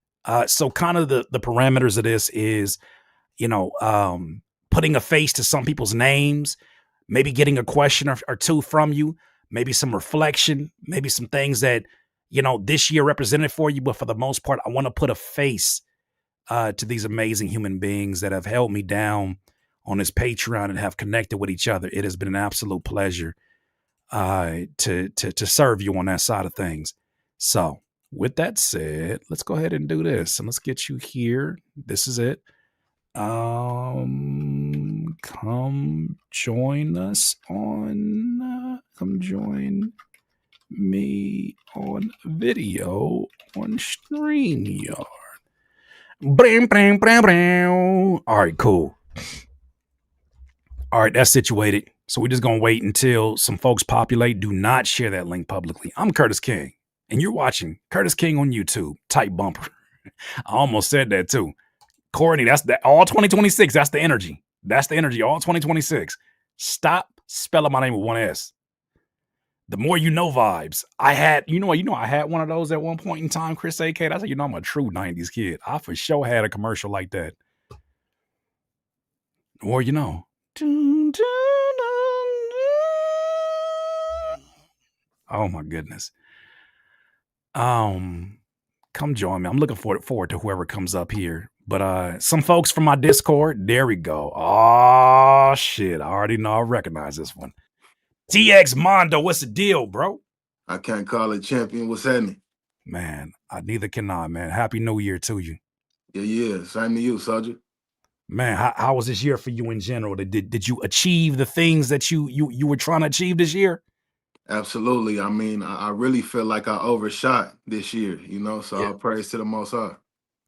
So kind of the parameters of this is, you know, putting a face to some people's names, maybe getting a question or two from you, maybe some reflection, maybe some things that, you know, this year represented for you. But for the most part, I want to put a face to these amazing human beings that have held me down on this Patreon and have connected with each other. It has been an absolute pleasure to serve you on that side of things. So with that said, let's go ahead and do this and let's get you here. This is it. Come join us on come join me on video on StreamYard. All right, cool. All right, that's situated. So we're just gonna wait until some folks populate. Do not share that link publicly. I'm Curtis King, and you're watching Curtis King on YouTube. Type bumper. I almost said that too. Courtney, that's the all 2026. That's the energy. That's the energy. All 2026. Stop spelling my name with one S. The more you know vibes. I had, I had one of those at one point in time, Chris AK. That's like, I'm a true 90s kid. I for sure had a commercial like that. The more you know. Oh my goodness. Come join me. I'm looking forward to whoever comes up here. But some folks from my Discord, there we go. Oh shit. I already know I recognize this one. TX Mondo, what's the deal, bro? I can't call it champion. What's happening? Man, I neither can I, man. Happy New Year to you. Yeah. Same to you, soldier. Man, how was this year for you in general? Did you achieve the things that you were trying to achieve this year? Absolutely. I mean, I really feel like I overshot this year, so Yeah. I'll praise to the Most High.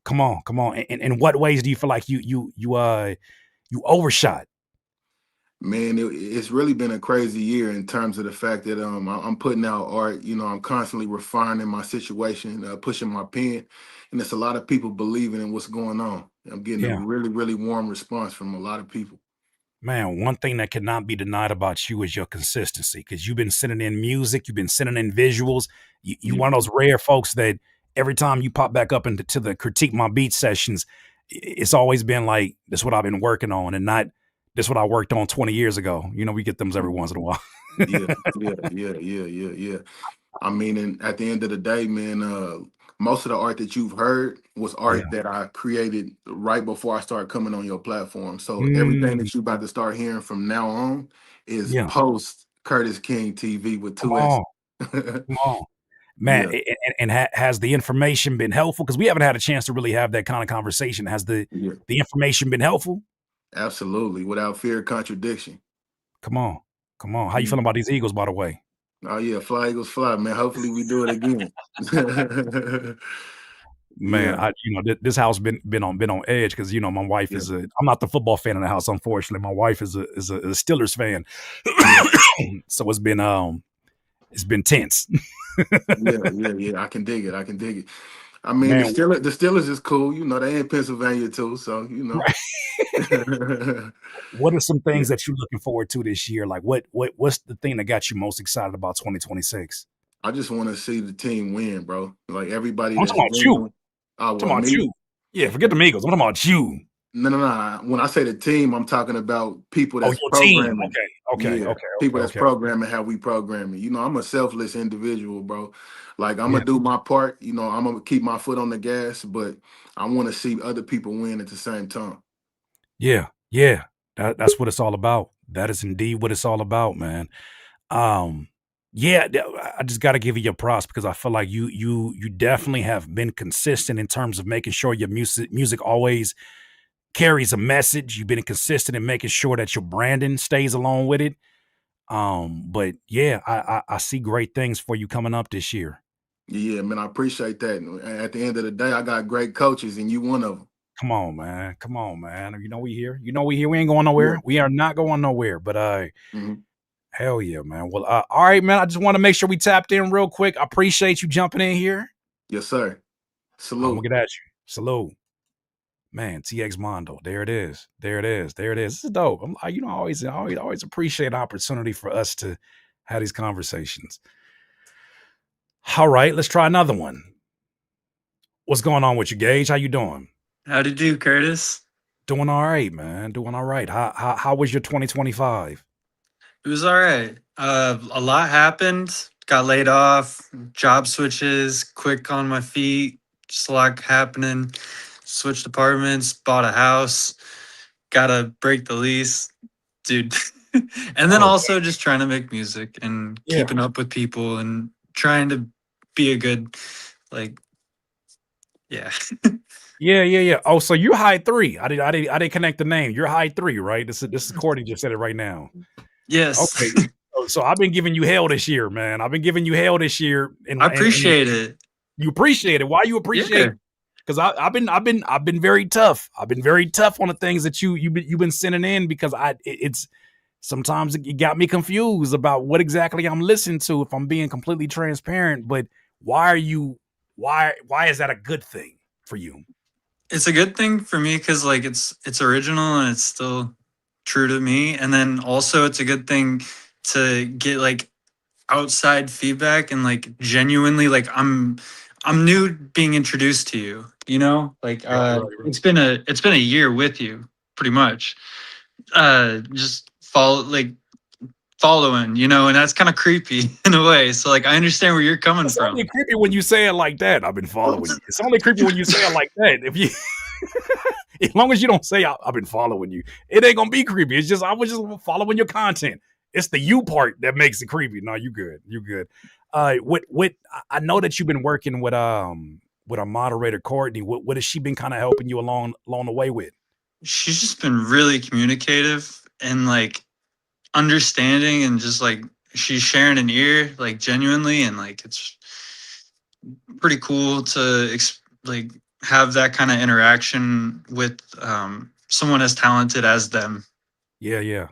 Come on. In what ways do you feel like you overshot? Man, it's really been a crazy year in terms of the fact that I'm putting out art. I'm constantly refining my situation, pushing my pen, and it's a lot of people believing in what's going on. I'm getting a Yeah. really, really warm response from a lot of people. Man, one thing that cannot be denied about you is your consistency, because you've been sending in music, you've been sending in visuals. You Yeah, one of those rare folks that every time you pop back up into the critique my beat sessions, it's always been like, this is what I've been working on, and not this is what I worked on 20 years ago. We get them every once in a while. yeah. I mean, and at the end of the day, man, most of the art that you've heard was Yeah. art that I created right before I started coming on your platform. So everything Mm, that you about to start hearing from now on is yeah. post Curtis King TV with Come two S. on. Come on. Man, Yeah, and has the information been helpful? Because we haven't had a chance to really have that kind of conversation. Has yeah, the information been helpful? absolutely, without fear of contradiction. Come on. Come on. How you Mm. feeling about these Eagles, by the way? Oh yeah, fly Eagles fly, man. Hopefully we do it again. Man, Yeah, this house been on edge because my wife yeah, is a. I'm not the football fan in the house, unfortunately. My wife is a Steelers fan, yeah. so it's been tense. Yeah. I can dig it. I can dig it. I mean, the Man, Steelers is cool. They in Pennsylvania too, so right. What are some Yeah. things that you're looking forward to this year? Like what's the thing that got you most excited about 2026? I just want to see the team win, bro. Like everybody I'm that's talking about you. genuine. Oh I'm well, talking about me. you. Yeah, forget the Eagles. I'm talking about you. No. When I say the team, I'm talking about people Oh, that's your team. programming. Okay. Yeah, people that's Okay. programming how we programming. I'm a selfless individual, bro. Like I'm Yeah. gonna do my part. I'm gonna keep my foot on the gas, but I want to see other people win at the same time. Yeah. That's what it's all about. That is indeed what it's all about, man. Um, yeah, I just got to give you your props because I feel like you definitely have been consistent in terms of making sure your music always carries a message. You've been consistent in making sure that your branding stays along with it. But yeah, I see great things for you coming up this year. Yeah, man, I appreciate that. And at the end of the day, I got great coaches, and you one of them. Come on, man. Come on, man. We here. We here. We ain't going Yeah. nowhere. We are not going nowhere. But Mhm. hell yeah, man. Well, all right, man. I just want to make sure we tapped in real quick. I appreciate you jumping in here. Yes, sir. I'm gonna Salute. get at you. Salute. Man, TX Mondo. There it is. There it is. There it is. This is dope. I always appreciate opportunity for us to have these conversations. All right, let's try another one. What's going on with you, Gage? How you doing? How'd you do, Curtis? Doing all right, man. Doing all right. How was your 2025? It was all right. A lot happened. Got laid off, job switches, quick on my feet, just a lot happening. Switched apartments, bought a house, gotta break the lease, dude. And then Oh, also just trying to make music and yeah. keeping up with people and trying to be a good, like, yeah. Yeah. Oh, so you're high three. I didn't connect the name. You're high three, right? This is Courtney just said it right now. Yes. Okay. So I've been giving you hell this year, man. I've been giving you hell this year, I and appreciate it. you appreciate it. Why you appreciate? Yeah. Because I've been very tough. I've been very tough on the things that you've been sending in because it's sometimes it got me confused about what exactly I'm listening to if I'm being completely transparent. But why is that a good thing for you? it's a good thing for me because like it's original and it's still true to me. And then also it's a good thing to get like outside feedback and like genuinely like I'm new being introduced to you, you know? Like Right, right, right. it's been a year with you pretty much. Just following, you know, and that's kind of creepy in a way. So like I understand where you're coming It's only from. creepy when you say it like that. I've been following you. It's only creepy when you say it like that. If you, as long as you don't say I've been following you, it ain't gonna be creepy. It's just I was just following your content. It's the you part that makes it creepy. No, you good. You good. What I know that you've been working with our moderator Courtney. What has she been kind of helping you along the way with? She's just been really communicative and like understanding and just like she's sharing an ear like genuinely and like it's pretty cool to like have that kind of interaction with someone as talented as them. Yeah.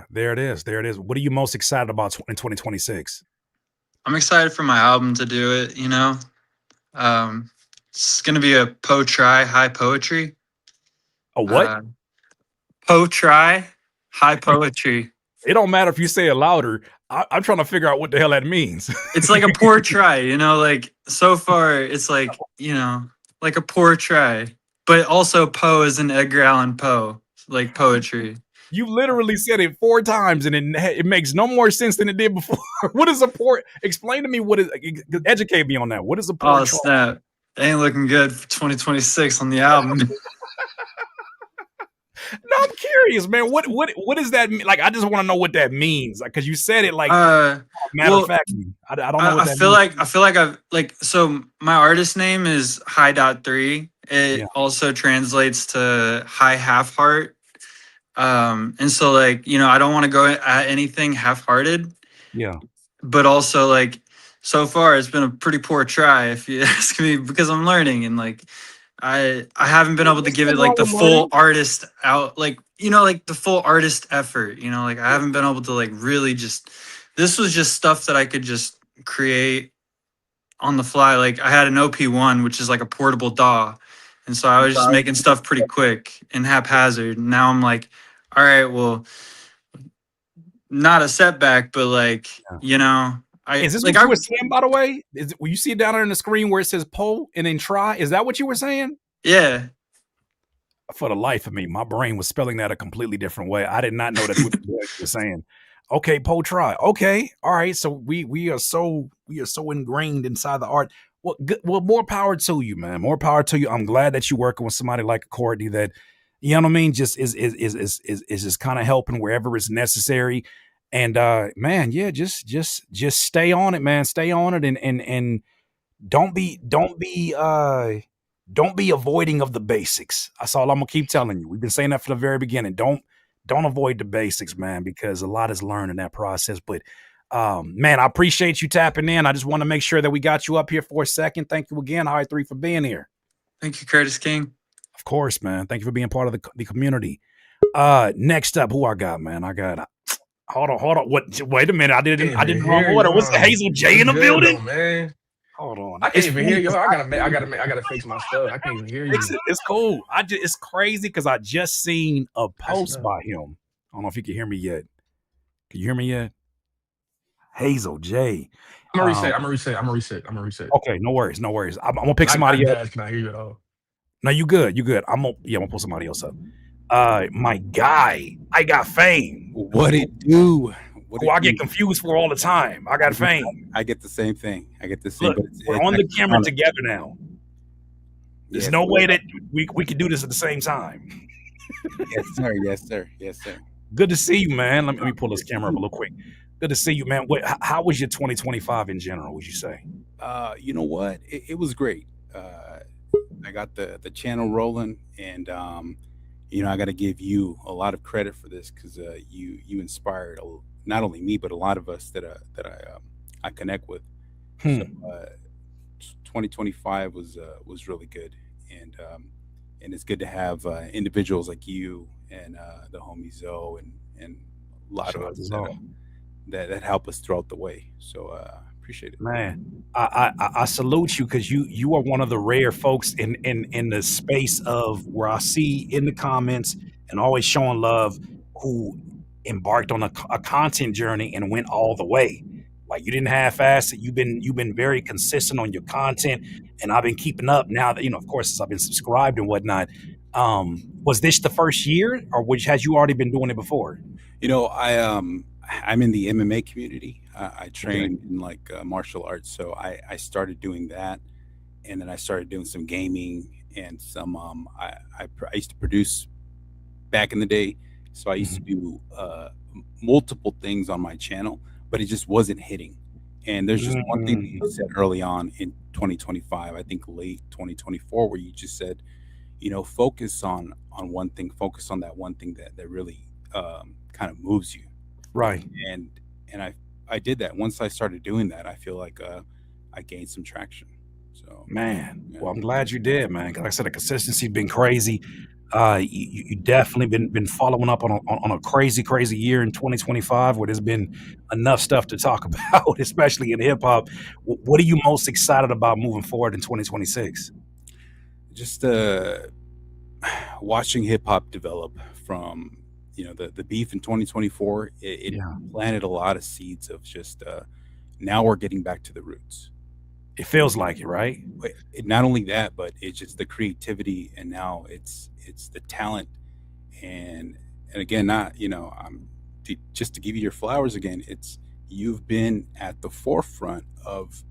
There it is. There it is. What are you most excited about in 2026? I'm excited for my album to do it, you know. um it's gonna be a high poetry. A what? uh high poetry. It don't matter if you say it louder. I'm trying to figure out what the hell that means. It's like a poor try, you know, like so far it's like, you know, like a poor try. But also Poe is an Edgar Allan Poe, like poetry. You literally said it 4 times, and it makes no more sense than it did before. What is a poor? Explain to me what is. Educate me on that. What is a poor Oh try? snap. Ain't looking good for 2026 on the album. No, I'm curious, man. What does that mean? Like, I just want to know what that means. Like, because you said it like matter of Well, factly. I don't know what I that feel means. like I've like so my artist name is High.3. It Yeah. also translates to high half heart. And so like, you know, I don't want to go at anything half-hearted, Yeah. but also like so far it's been a pretty poor try if you ask me because I'm learning and like I haven't been able to There's give it nothing like wrong the with full learning. artist out, like, you know, like the full artist effort, you know, like I haven't been able to like really just this was just stuff that I could just create on the fly. Like I had an OP1 which is like a portable DAW, and so I was just making stuff pretty quick and haphazard. Now I'm like, all right, well, not a setback, but like, Yeah. you know, Is this what you were saying, by the way? Will you see it down there on the screen where it says "poll" and then "try"? Is that what you were saying? yeah. For the life of me, my brain was spelling that a completely different way. I did not know that's what you were saying. Okay, Poe try. Okay, all right. So we are so ingrained inside the art. Well, well, more power to you, man. More power to you. I'm glad that you're working with somebody like Courtney that, you know what I mean, just is just kind of helping wherever it's necessary. And man, yeah, just stay on it, man. Stay on it, and don't be avoiding of the basics. That's all I'm gonna keep telling you. We've been saying that from the very beginning. Don't avoid the basics, man, because a lot is learned in that process. But man, I appreciate you tapping in. I just want to make sure that we got you up here for a second. Thank you again, High 3, for being here. Thank you, Curtis King. Of course, man. Thank you for being part of the community. Next up, who I got, man? I got hold on. What, wait a minute. I didn't wrong order. What's the Hazel J in the building? Though, man. Hold on. I can't even hear you. I gotta fix my stuff. I can't even hear you. It's cool. It's crazy because I just seen a post by him. I don't know if you can hear me yet. Can you hear me yet? Hazel J. I'm gonna reset. Okay, no worries. I'm gonna pick somebody else. Can I hear you at all? No, you good. I'm gonna pull somebody else up. My guy, I got fame. What it do? Who I get confused for all the time. I got fame. I get the same thing. Look, we're on the camera together now. There's no way that we could do this at the same time. Yes, sir. Good to see you, man. Let me pull this camera up a little quick. Good to see you, man. How was your 2025 in general, would you say? You know what? It was great. I got the channel rolling, and you know, I got to give you a lot of credit for this because you inspired not only me but a lot of us that I connect with. So 2025 was really good, and it's good to have individuals like you and the homie Zoe and a lot of us that help us throughout the way. So Appreciate it. Man, I salute you because you are one of the rare folks in the space of where I see in the comments and always showing love who embarked on a content journey and went all the way. Like you didn't half-ass it. You've been very consistent on your content, and I've been keeping up. Now that of course, as I've been subscribed and whatnot. Was this the first year, or which had you already been doing it before? I'm in the MMA community. I Okay. train in like martial arts, so I started doing that, and then I started doing some gaming and some. I used to produce back in the day, so I used to do multiple things on my channel, but it just wasn't hitting. And there's just one thing that you said early on in 2025, I think late 2024, where you just said, focus on one thing, focus on that one thing that really kind of moves you. Right. And I did that. Once I started doing that, I feel like I gained some traction. So Man, yeah. well, I'm glad you did, man. 'Cause like I said, the consistency's been crazy. You definitely been following up on a crazy year in 2025, where there's been enough stuff to talk about, especially in hip hop. What are you most excited about moving forward in 2026? Just watching hip hop develop from the beef in 2024, it Yeah, planted a lot of seeds of just now we're getting back to the roots. it feels like it, right? But not only that, but it's just the creativity, and now it's the talent, and again, not just to give you your flowers again, it's you've been at the forefront of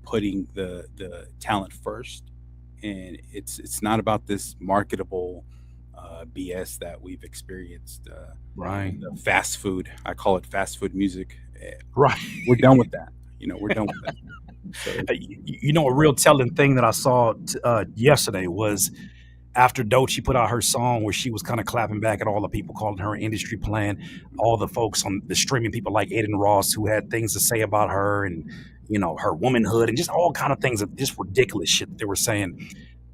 putting the talent first, and it's not about this marketable BS that we've experienced. Right, The fast food, I call it fast food music. right. We're done with that. We're done with that. So A real telling thing that I saw yesterday was after Doechii put out her song where she was kind of clapping back at all the people calling her an industry plant, all the folks on the streaming people like Aiden Ross who had things to say about her and her womanhood and just all kind of things of just ridiculous shit that they were saying.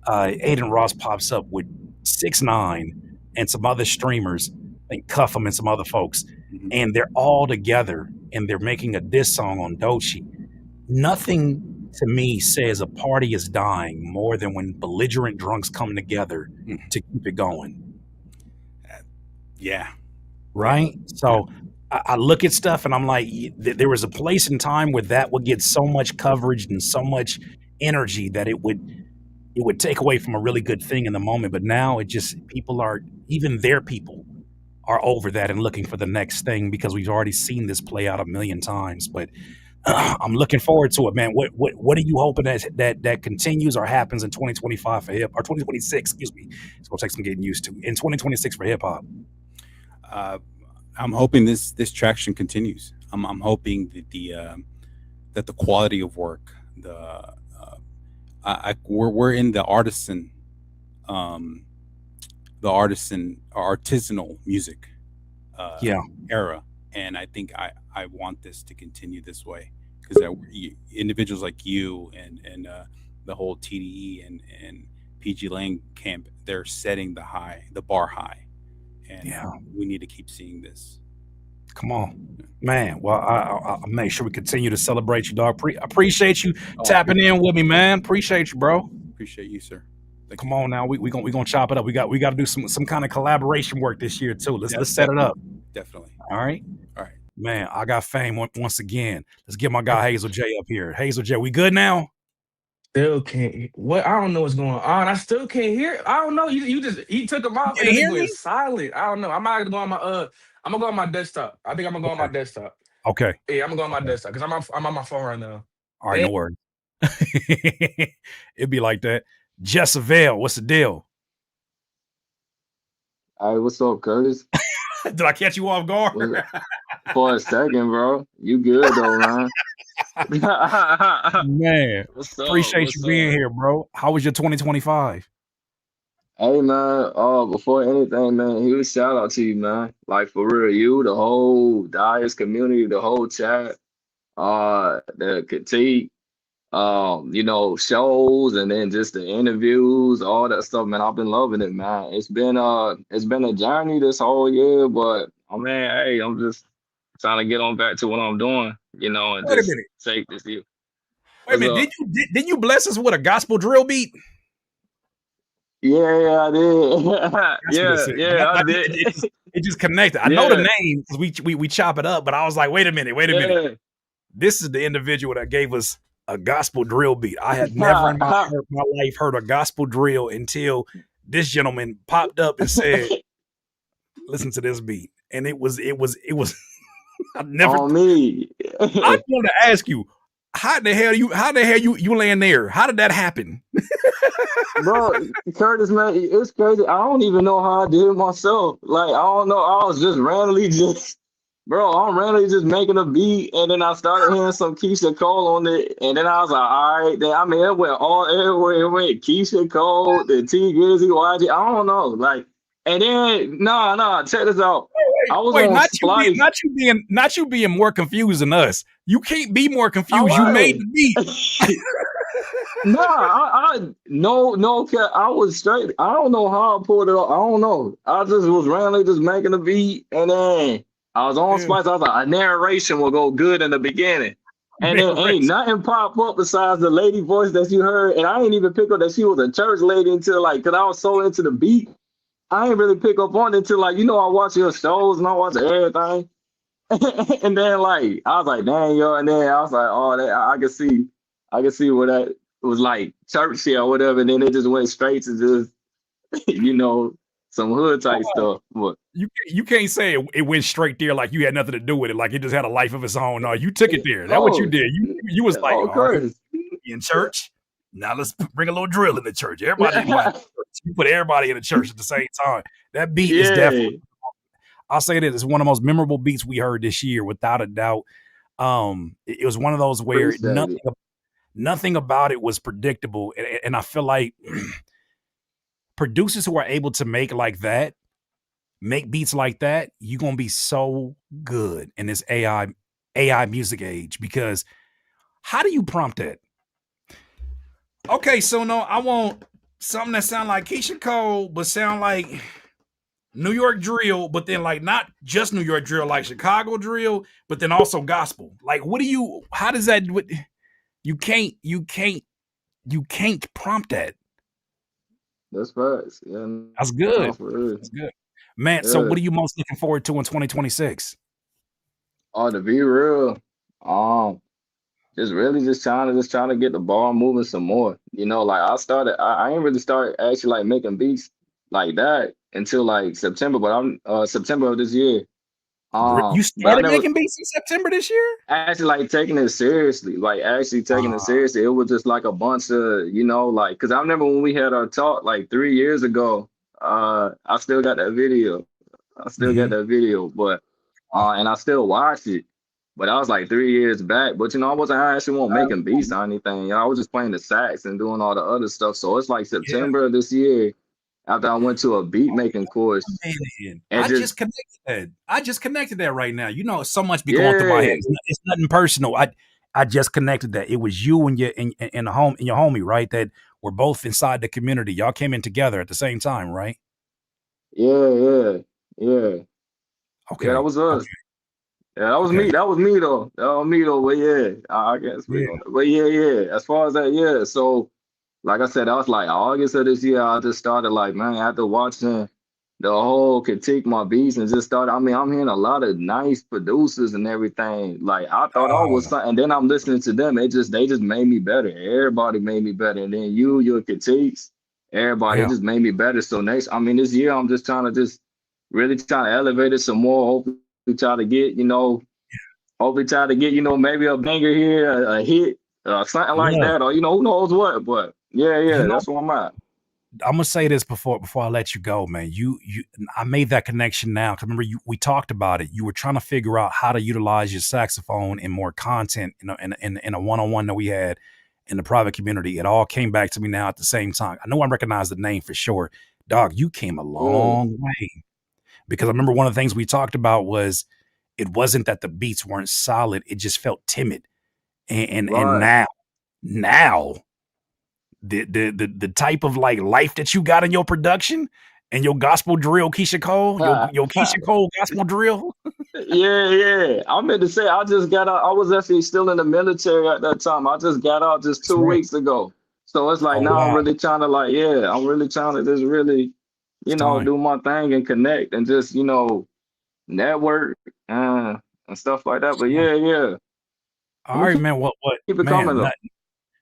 Aiden Ross pops up with 6ix9ine and some other streamers, like Cuff 'em and some other folks, and they're all together and they're making a diss song on Doechii. Nothing to me says a party is dying more than when belligerent drunks come together to keep it going. yeah, Right? So I look at stuff and I'm like, there was a place and time where that would get so much coverage and so much energy that it would take away from a really good thing in the moment. But now even their people are over that and looking for the next thing because we've already seen this play out a million times. But I'm looking forward to it, man. What are you hoping that continues or happens in 2025 for hip or 2026? Excuse me. It's gonna take some getting used to in 2026 for hip hop. I'm hoping this traction continues. I'm hoping that the quality of work, we're in the artisanal music Yeah. era, and I think I want this to continue this way because individuals like you and the whole TDE and PG Lang camp, they're setting the bar high, and we need to keep seeing this. Come on, man. Well, I'll make sure we continue to celebrate you, dog. Appreciate you tapping in with me, man. Appreciate you, bro. Appreciate you, sir. Come on now, we gonna chop it up. We got to do some kind of collaboration work this year too. Let's set it up. Definitely. All right. Man, I got fame once again. Let's get my guy Hazel J up here. Hazel J, we good now? Still can't. What? I don't know what's going on. I still can't hear. I don't know. You took them off and then it went silent. I don't know. I'm not gonna go on my I'm gonna go on my desktop. I think I'm gonna go on my desktop. Okay. Yeah, I'm gonna go on my desktop because I'm on my phone right now. All right, no worries. It'd be like that. Jessavale, what's the deal? All right, what's up, Curtis? Did I catch you off guard? For a second, bro. You good though, man? Man, what's up? Appreciate you being here, bro. How was your 2025? Hey, man. Before anything, man, huge shout out to you, man. Like for real, you, the whole Dyers community, the whole chat, the critique, shows, and then just the interviews, all that stuff, man. I've been loving it, man. It's been a journey this whole year, but I mean, hey, I'm just trying to get on back to what I'm doing, and Wait a just minute. take this year. Wait a What's minute. up? Did you bless us with a gospel drill beat? Yeah, I did. That's what it said. I did. It just connected. I know the Yeah, name because we chop it up, but I was like, wait a minute. yeah. This is the individual that gave us a gospel drill beat. I had never in my life heard a gospel drill until this gentleman popped up and said, listen to this beat. And it was I never On me. I wanted to ask you, how the hell you land there? How did that happen? Bro, Curtis, man, it's crazy. I don't even know how I did it myself. Like, I don't know. I was just randomly I'm randomly just making a beat, and then I started hearing some Keisha Cole on it, and then I was like, all right, then I mean, it went all everywhere. It went Keisha Cole, the T Grizzy, YG. I don't know, like, and then check this out. I was Wait, on Splice. not you being more confused than us. You can't be more I confused. You made the beat. was. No, I was straight. I don't know how I pulled it off. I don't know. I just was randomly just making a beat, and then I was on Spice. I was like, a narration will go good in the beginning, and then ain't nothing pop up besides the lady voice that you heard, and I didn't even pick up that she was a church lady until like, cause I was so into the beat, I didn't really pick up on it until like, I watch your shows and I watch everything, and then like I was like, dang yo, and then I was like, oh, that I can see where that was like church here or whatever, and then it just went straight to just some hood type stuff. But You can't say it went straight there like you had nothing to do with it, like it just had a life of its own. No, you took it there. That's what you did. You was like, all right, in church. Now let's bring a little drill in the church. Everybody, you put everybody in the church at the same time. That beat is definitely. I'll say this: it's one of the most memorable beats we heard this year, without a doubt. It was one of those where nothing about it was predictable, and I feel like producers who are able to make beats like that, you're gonna be so good in this AI music age. Because how do you prompt that? Okay, so no, I want something that sound like Keisha Cole, but sound like New York drill, but then like not just New York drill, like Chicago drill, but then also gospel. Like, how does that? You can't prompt that. That's facts. Yeah, That's good. No, That's good, man. So, what are you most looking forward to in 2026? Oh, to be real, just really just trying to get the ball moving some more. Like I ain't really started actually like making beats like that until like September, but I'm September of this year. You But I started never making beats in September this year? actually like taking it seriously. Like actually taking it seriously. It was just like a bunch of, like, because I remember when we had our talk like 3 years ago. I still got that video. But and I still watch it. But I was like 3 years back. But I wasn't actually making beats or anything. I was just playing the sax and doing all the other stuff. So it's like September of this year after I went to a beat making course. Man, I just connected that right now. So much be going through my head. It's nothing personal. I just connected that. It was you and your homie, right? That were both inside the community. Y'all came in together at the same time, right? Yeah. Okay. Yeah, that was us. Okay. Yeah, that was me. That was me though. But yeah, I can't speak on it. But yeah. As far as that, yeah. So, like I said, I was like August of this year. I just started like, man, after watching the whole critique my beats and just started. I mean, I'm hearing a lot of nice producers and everything. Like I thought I was something, and then I'm listening to them. They just made me better. Everybody made me better, and then your critiques, everybody, it just made me better. So this year, I'm just trying to really trying to elevate it some more. Hopefully try to get, maybe a banger here, a hit, something like that, or who knows what. But yeah, that's where I'm at. I'm gonna say this before I let you go, man. I made that connection now because remember we talked about it. You were trying to figure out how to utilize your saxophone in more content in a one-on-one that we had in the private community. It all came back to me now at the same time. I know I recognize the name for sure. Dog, you came a long way. Because I remember one of the things we talked about was it wasn't that the beats weren't solid. It just felt timid. And now the type of like life that you got in your production, And your gospel drill, Keisha Cole, your Keisha Cole gospel drill. Yeah. I meant to say I just got out. I was actually still in the military at that time. I just got out just That's 2 weeks ago. So it's like Oh now I'm wow, really trying to I'm really trying to just really, it's time. do my thing and connect and just, network and stuff like that. It's But time. yeah. All I'm gonna right, man. What keep it coming man? though.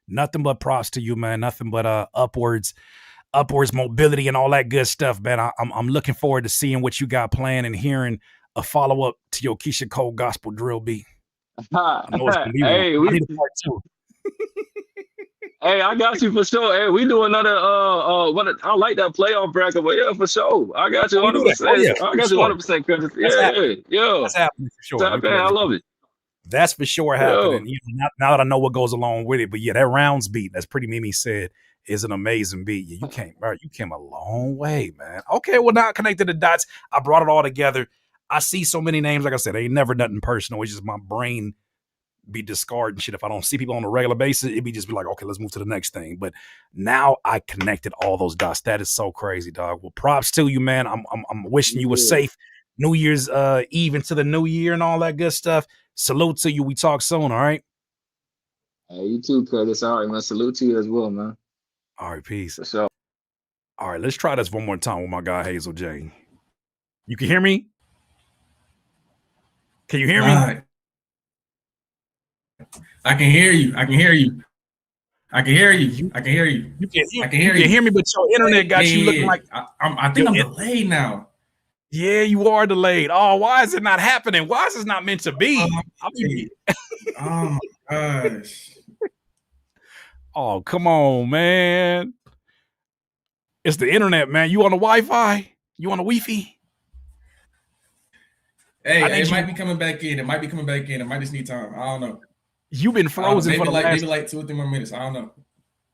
Nothing but props to you, man. Nothing but upwards mobility and all that good stuff, man. I'm looking forward to seeing what you got planned and hearing a follow up to your Keisha Cole gospel drill beat. I know it's gonna be one. Hey, I need a part two. hey, I got you for sure. Hey, we do another I like that playoff bracket, but yeah, for sure. I got you Oh, we do that. Oh 100%. yeah, I for got you sure. 100%, Curtis. That's happening. Yeah. That's happening for sure. Tap in. I love it. That's for sure Yeah. happening. Now that I know what goes along with it, but yeah, that rounds beat, that's pretty Mimi said, is an amazing beat. Yeah, you came a long way, man. Okay, well now I connected the dots. I brought it all together. I see so many names. Like I said, ain't never nothing personal. It's just my brain be discarding shit. If I don't see people on a regular basis, it'd be just be like, okay, let's move to the next thing. But now I connected all those dots. That is so crazy, dog. Well, props to you, man. I'm wishing you a Yeah. safe New Year's Eve into the new year and all that good stuff. Salute to you. We talk soon, all right? Hey, you too, Curtis. All right, man. Salute to you as well, man. All right, peace. For sure. All right, let's try this one more time with my guy Hazel J. You can hear me? Can you hear me? Right. I can hear you. I can hear you. I can hear you. I can hear you. You can, I can hear you. hear me, but your internet got you looking like. I think I'm delayed now. Yeah, you are delayed. Oh, why is it not happening? Why is this not meant to be? Oh my gosh. Oh, come on, man. It's the internet, man. You on the Wi-Fi? You on the Wi-Fi? Hey, it might be coming back in. It might be coming back in. It might just need time. I don't know. You've been frozen for the last. Maybe like 2 or 3 more minutes. I don't know.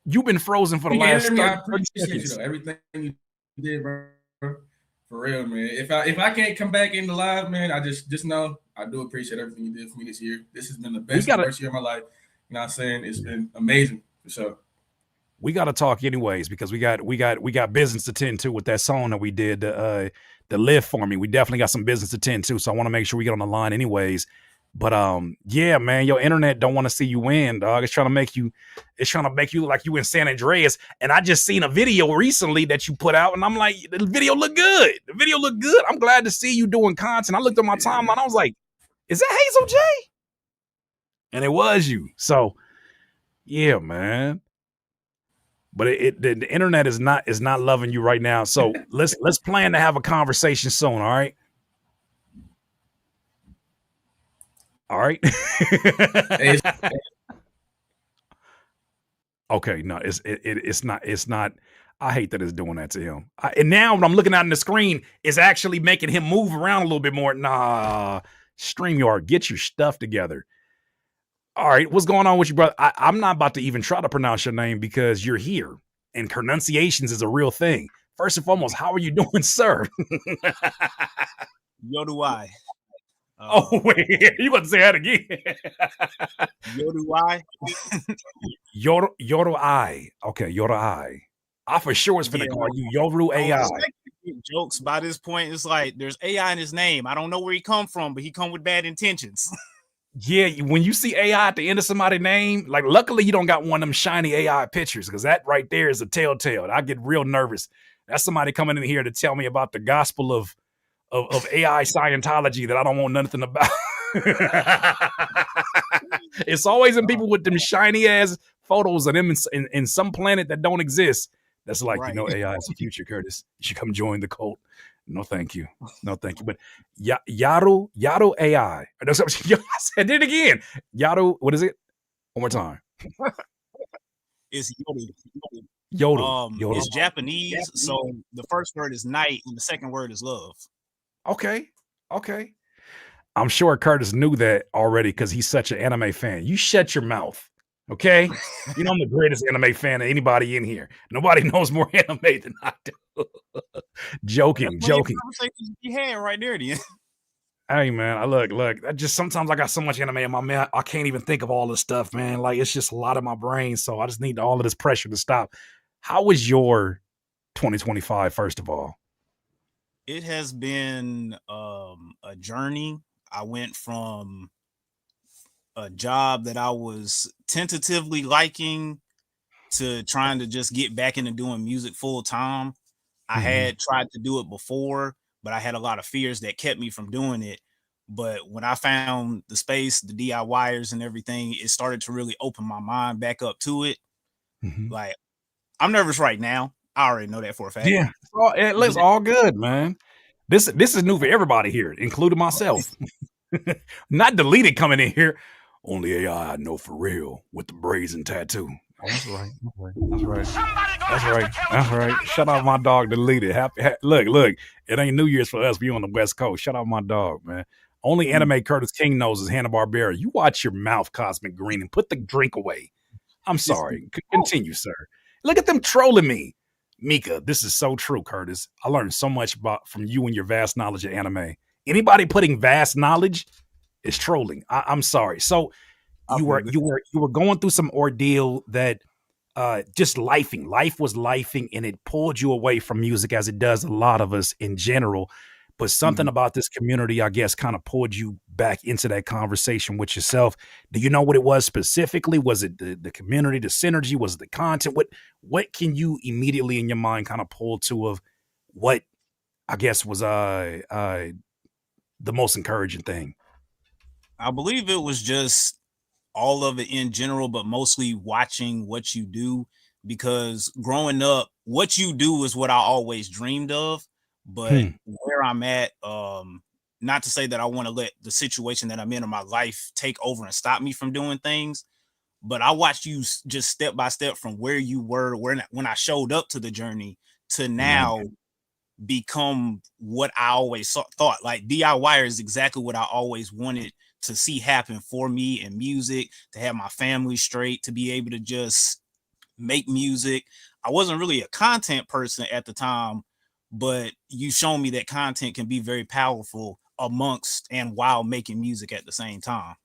You've been frozen for the last 30 I appreciate seconds. you though. Everything you did, bro. For real, man. If I can't come back in the live, man, I just know I do appreciate everything you did for me this year. This has been the best first year of my life. You know what I'm saying? It's been amazing for sure. We got to talk anyways because we got business to tend to with that song that we did, the Live For Me. We definitely got some business to tend to, so I want to make sure we get on the line anyways. But yeah, man, your internet don't want to see you win, dog. It's trying to make you look like you in San Andreas. And I just seen a video recently that you put out, and I'm like, the video look good. The video look good. I'm glad to see you doing content. I looked at my timeline, I was like, is that Hazel J? And it was you. So yeah, man. But the internet is not loving you right now. So let's plan to have a conversation soon. All right. All right. Okay. No, it's not. I hate that it's doing that to him. And now when I'm looking out in the screen, it's actually making him move around a little bit more. Nah, StreamYard, get your stuff together. All right, what's going on with you, brother? I'm not about to even try to pronounce your name because you're here, and pronunciations is a real thing. First and foremost, how are you doing, sir? Yo do I. Oh, wait, you about to say that again? Yo do I. Yoru I. Okay, Yoru I. I for sure was finna call you Yoru AI. Jokes by this point. It's like there's AI in his name. I don't know where he come from, but he come with bad intentions. Yeah, when you see AI at the end of somebody's name, like luckily you don't got one of them shiny AI pictures because that right there is a telltale. I get real nervous. That's somebody coming in here to tell me about the gospel of AI Scientology that I don't want nothing about. It's always in people with them shiny ass photos of them in some planet that don't exist. That's like, right. AI is the future, Curtis. You should come join the cult. No, thank you. No, thank you. But Yaru AI. I said it again. Yaru, what is it? One more time. It's Yoru. Yodel. It's Japanese, so the first word is night and the second word is love. Okay. I'm sure Curtis knew that already because he's such an anime fan. You shut your mouth. Okay? You know I'm the greatest anime fan of anybody in here. Nobody knows more anime than I do. Joking. Conversations you had right there, then. Hey man, I look. I just sometimes I got so much anime in my man. I can't even think of all this stuff, man. Like it's just a lot in my brain. So I just need all of this pressure to stop. How was your 2025, first of all? It has been a journey. I went from a job that I was tentatively liking to trying to just get back into doing music full time. I Mhm. had tried to do it before, but I had a lot of fears that kept me from doing it. But when I found the space, the DIYers and everything, it started to really open my mind back up to it. Mhm. Like, I'm nervous right now. I already know that for a fact. Yeah. It's But all good, man. This is new for everybody here, including myself. Not deleted coming in here. Only AI I know for real with the brazen tattoo. Oh, that's right. That's right. That's right. That's right. Shout out my dog deleted. Look. It ain't New Year's for us. We on the West Coast. Shout out my dog, man. Only anime Curtis King knows is Hanna-Barbera. You watch your mouth, Cosmic Green, and put the drink away. I'm sorry. Continue, sir. Look at them trolling me. Mika, this is so true, Curtis. I learned so much from you and your vast knowledge of anime. Anybody putting vast knowledge is trolling. I'm sorry. So you were going through some ordeal that just lifing. Life was lifing, and it pulled you away from music, as it does a lot of us in general. But something about this community, I guess, kind of pulled you back into that conversation with yourself. Do you know what it was specifically? Was it the community, the synergy? Was it the content? What can you immediately in your mind kind of pull to of what I guess was the most encouraging thing? I believe it was just all of it in general, but mostly watching what you do, because growing up, what you do is what I always dreamed of. But Hmm. where I'm at, not to say that I want to let the situation that I'm in my life take over and stop me from doing things, but I watched you just step by step from where you were when I showed up to the journey to Man. now become what I always thought. Like DIY is exactly what I always wanted to see happen for me in music, to have my family straight, to be able to just make music. I wasn't really a content person at the time, but you shown me that content can be very powerful amongst and while making music at the same time.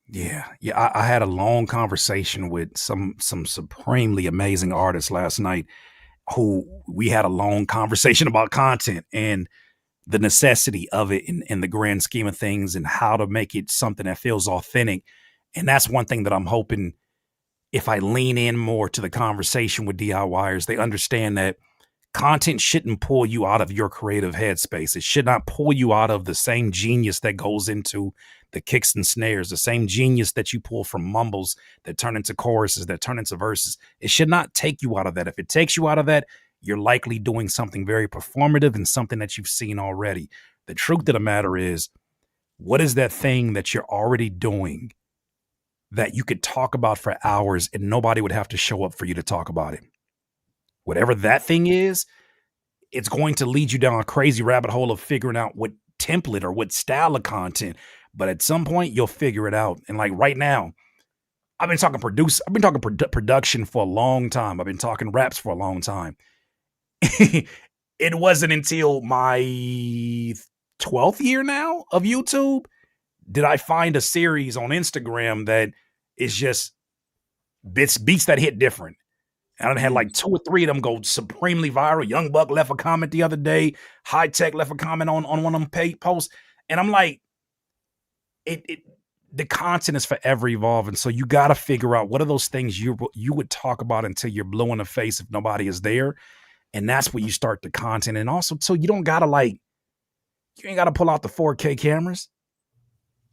Yeah. I had a long conversation with some supremely amazing artists last night who we had a long conversation about content and the necessity of it in the grand scheme of things and how to make it something that feels authentic. And that's one thing that I'm hoping if I lean in more to the conversation with DIYers, they understand that content shouldn't pull you out of your creative headspace. It should not pull you out of the same genius that goes into the kicks and snares, the same genius that you pull from mumbles that turn into choruses, that turn into verses. It should not take you out of that. If it takes you out of that, you're likely doing something very performative and something that you've seen already. The truth of the matter is, what is that thing that you're already doing that you could talk about for hours and nobody would have to show up for you to talk about it? Whatever that thing is, it's going to lead you down a crazy rabbit hole of figuring out what template or what style of content. But at some point, you'll figure it out. And like right now, I've been talking production for a long time. I've been talking raps for a long time. It wasn't until my 12th year now of YouTube did I find a series on Instagram that is just beats that hit different. And I had like 2 or 3 of them go supremely viral. Young Buck left a comment the other day. High Tech left a comment on one of them posts. And I'm like, it the content is forever evolving. So you got to figure out what are those things you would talk about until you're blue in the face if nobody is there. And that's where you start the content. And also, so you don't got to you ain't got to pull out the 4K cameras.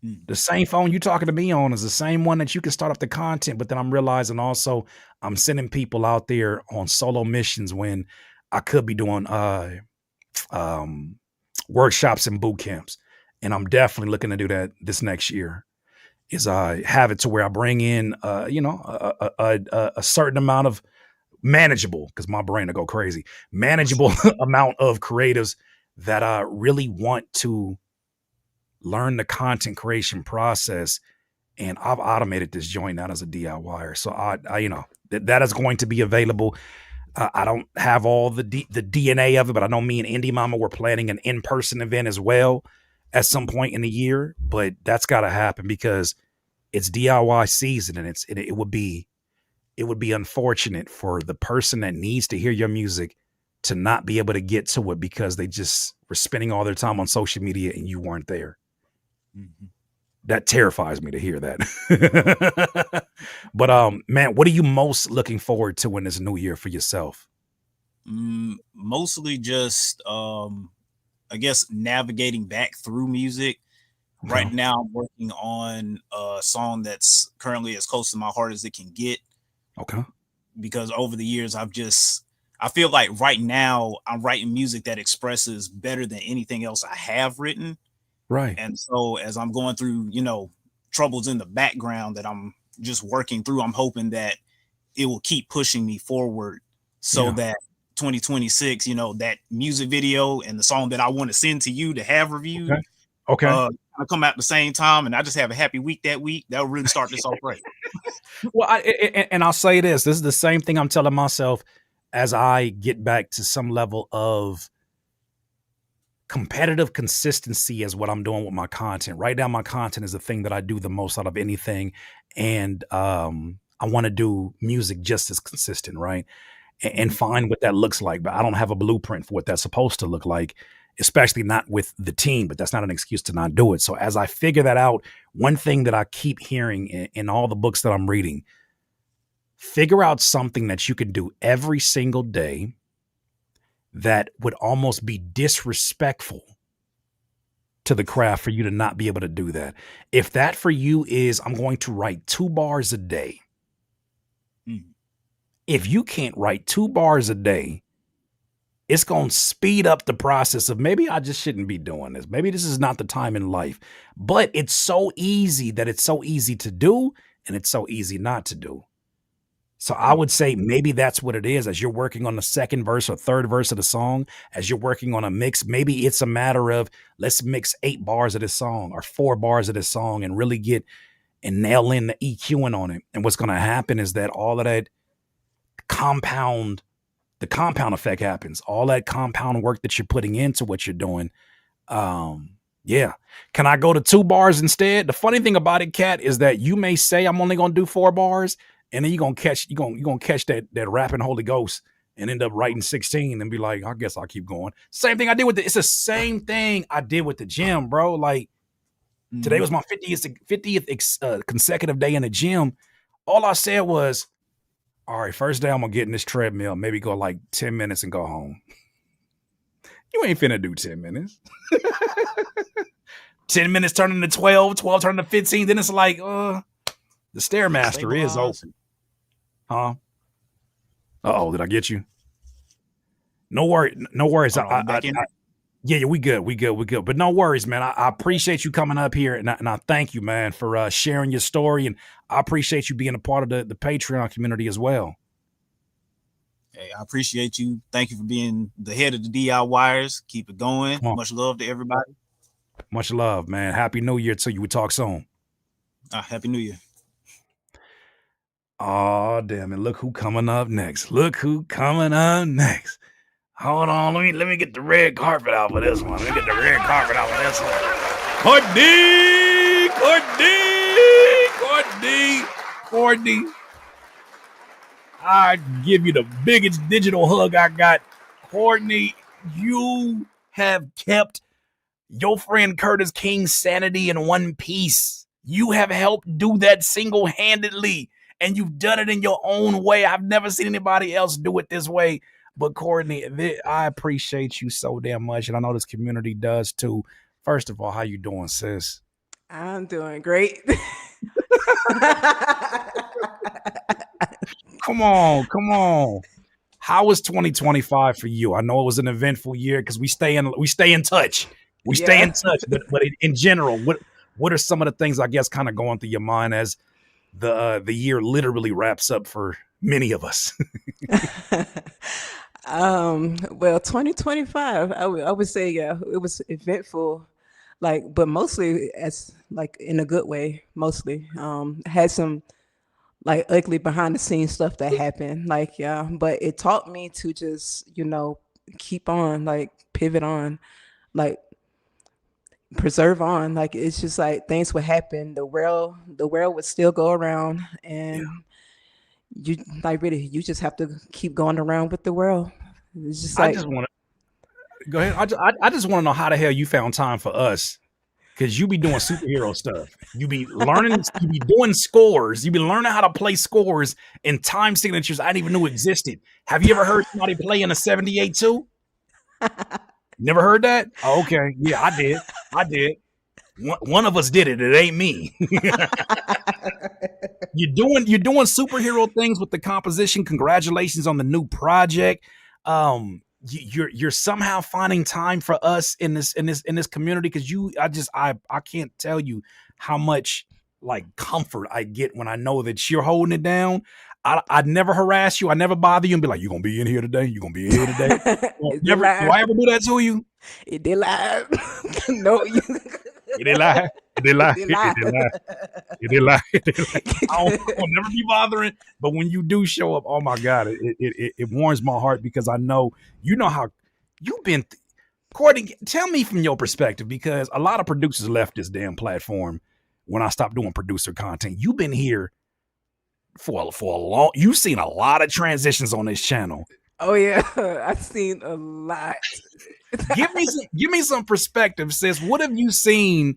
The same phone you talking to me on is the same one that you can start up the content. But then I'm realizing also I'm sending people out there on solo missions when I could be doing workshops and boot camps. And I'm definitely looking to do that this next year. Is I have it to where I bring in a certain amount of manageable, because my brain will go crazy, manageable amount of creatives that really want to learn the content creation process. And I've automated this joint now as a DIYer. So I that is going to be available. I don't have all the DNA of it, but I know me and Indie Mama were planning an in-person event as well at some point in the year. But that's got to happen because it's DIY season, and it would be unfortunate for the person that needs to hear your music to not be able to get to it because they just were spending all their time on social media and you weren't there. Mm-hmm. That terrifies me to hear that. But man, what are you most looking forward to in this new year for yourself? Mostly just I guess navigating back through music. Okay. Right now I'm working on a song that's currently as close to my heart as it can get. Okay. Because over the years I feel like right now I'm writing music that expresses better than anything else I have written. Right. And so as I'm going through, troubles in the background that I'm just working through, I'm hoping that it will keep pushing me forward so that 2026, that music video and the song that I want to send to you to have reviewed, okay. I come out at the same time, and I just have a happy week that week. That will really start this off right. Well, and I'll say this is the same thing I'm telling myself as I get back to some level of competitive consistency as what I'm doing with my content. Right now, my content is the thing that I do the most out of anything. And I want to do music just as consistent, right? And find what that looks like. But I don't have a blueprint for what that's supposed to look like, especially not with the team, but that's not an excuse to not do it. So as I figure that out, one thing that I keep hearing in all the books that I'm reading, figure out something that you can do every single day that would almost be disrespectful to the craft for you to not be able to do that. If that for you is, I'm going to write 2 bars a day. If you can't write 2 bars a day, it's going to speed up the process of maybe I just shouldn't be doing this. Maybe this is not the time in life. But it's so easy that it's so easy to do and it's so easy not to do. So I would say maybe that's what it is. As you're working on the second verse or third verse of the song, as you're working on a mix, maybe it's a matter of let's mix 8 bars of this song or 4 bars of this song and really get and nail in the EQing on it. And what's going to happen is that all of that the compound effect happens. All that compound work that you're putting into what you're doing. Yeah. Can I go to 2 bars instead? The funny thing about it, Kat, is that you may say I'm only going to do 4 bars. And then you're gonna catch that rapping Holy Ghost and end up writing 16 and be like, I guess I'll keep going. Same thing I did with it's the same thing I did with the gym, bro. Like today was my 50th consecutive day in the gym. All I said was, all right, first day I'm gonna get in this treadmill, maybe go like 10 minutes and go home. You ain't finna do 10 minutes. 10 minutes turning to 12, 12 turning to 15. Then it's like, the Stairmaster is open. Huh? Uh-oh, did I get you? No worries. Yeah, we good. But no worries, man. I appreciate you coming up here, and I thank you, man, for sharing your story, and I appreciate you being a part of the Patreon community as well. Hey, I appreciate you. Thank you for being the head of the DIYers. Keep it going. Much love to everybody. Much love, man. Happy New Year to you. We talk soon. Happy New Year. Oh, damn it. Look who coming up next. Hold on. Let me get the red carpet out for this one. Courtney. I give you the biggest digital hug I got. Courtney, you have kept your friend Curtis King's sanity in one piece. You have helped do that single-handedly. And you've done it in your own way. I've never seen anybody else do it this way. But Courtney, I appreciate you so damn much. And I know this community does too. First of all, how you doing, sis? I'm doing great. Come on. How was 2025 for you? I know it was an eventful year because we stay in touch. Stay in touch. But in general, what are some of the things I guess kind of going through your mind as the year literally wraps up for many of us? Well, 2025, I would say, it was eventful, but mostly as in a good way. Mostly, had some ugly behind the scenes stuff that happened, but it taught me to just keep on, pivot on, preserve on. It's just things would happen, the world would still go around, and you really you just have to keep going around with the world. It's just I like, just want to go ahead. I just want to know how the hell you found time for us. Cause you be doing superhero stuff. You be learning, you be doing scores. You be learning how to play scores and time signatures I didn't even know existed. Have you ever heard somebody play in a 78 too? Never heard that? Oh, okay. Yeah, I did. I did. One of us did it. It ain't me. You're doing superhero things with the composition. Congratulations on the new project. You're somehow finding time for us in this community because I can't tell you how much like comfort I get when I know that you're holding it down. I'd never harass you. I never bother you and be like, "You gonna be in here today? You gonna be in here today?" it did Never. Do live. I ever do that to you? It did live. No, you. It did lie. It did lie. It did It live. did lie. It did lie. It did lie. I'll never be bothering. But when you do show up, oh my God, it warms my heart because I know you know how you've been. Courtney, tell me from your perspective because a lot of producers left this damn platform when I stopped doing producer content. You've been here for a long. You've seen a lot of transitions on this channel. Oh yeah, I've seen a lot. Give me some perspective, sis. What have you seen?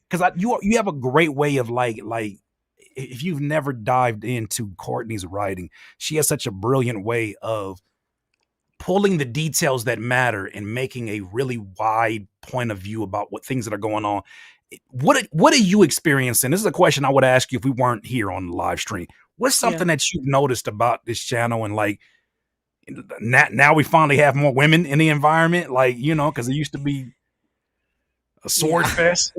Because you have a great way of like if you've never dived into Courtney's writing, she has such a brilliant way of pulling the details that matter and making a really wide point of view about what things that are going on. What are you experiencing? This is a question I would ask you if we weren't here on the live stream. What's something that you've noticed about this channel and like now we finally have more women in the environment, like, you know, because it used to be a sword fest.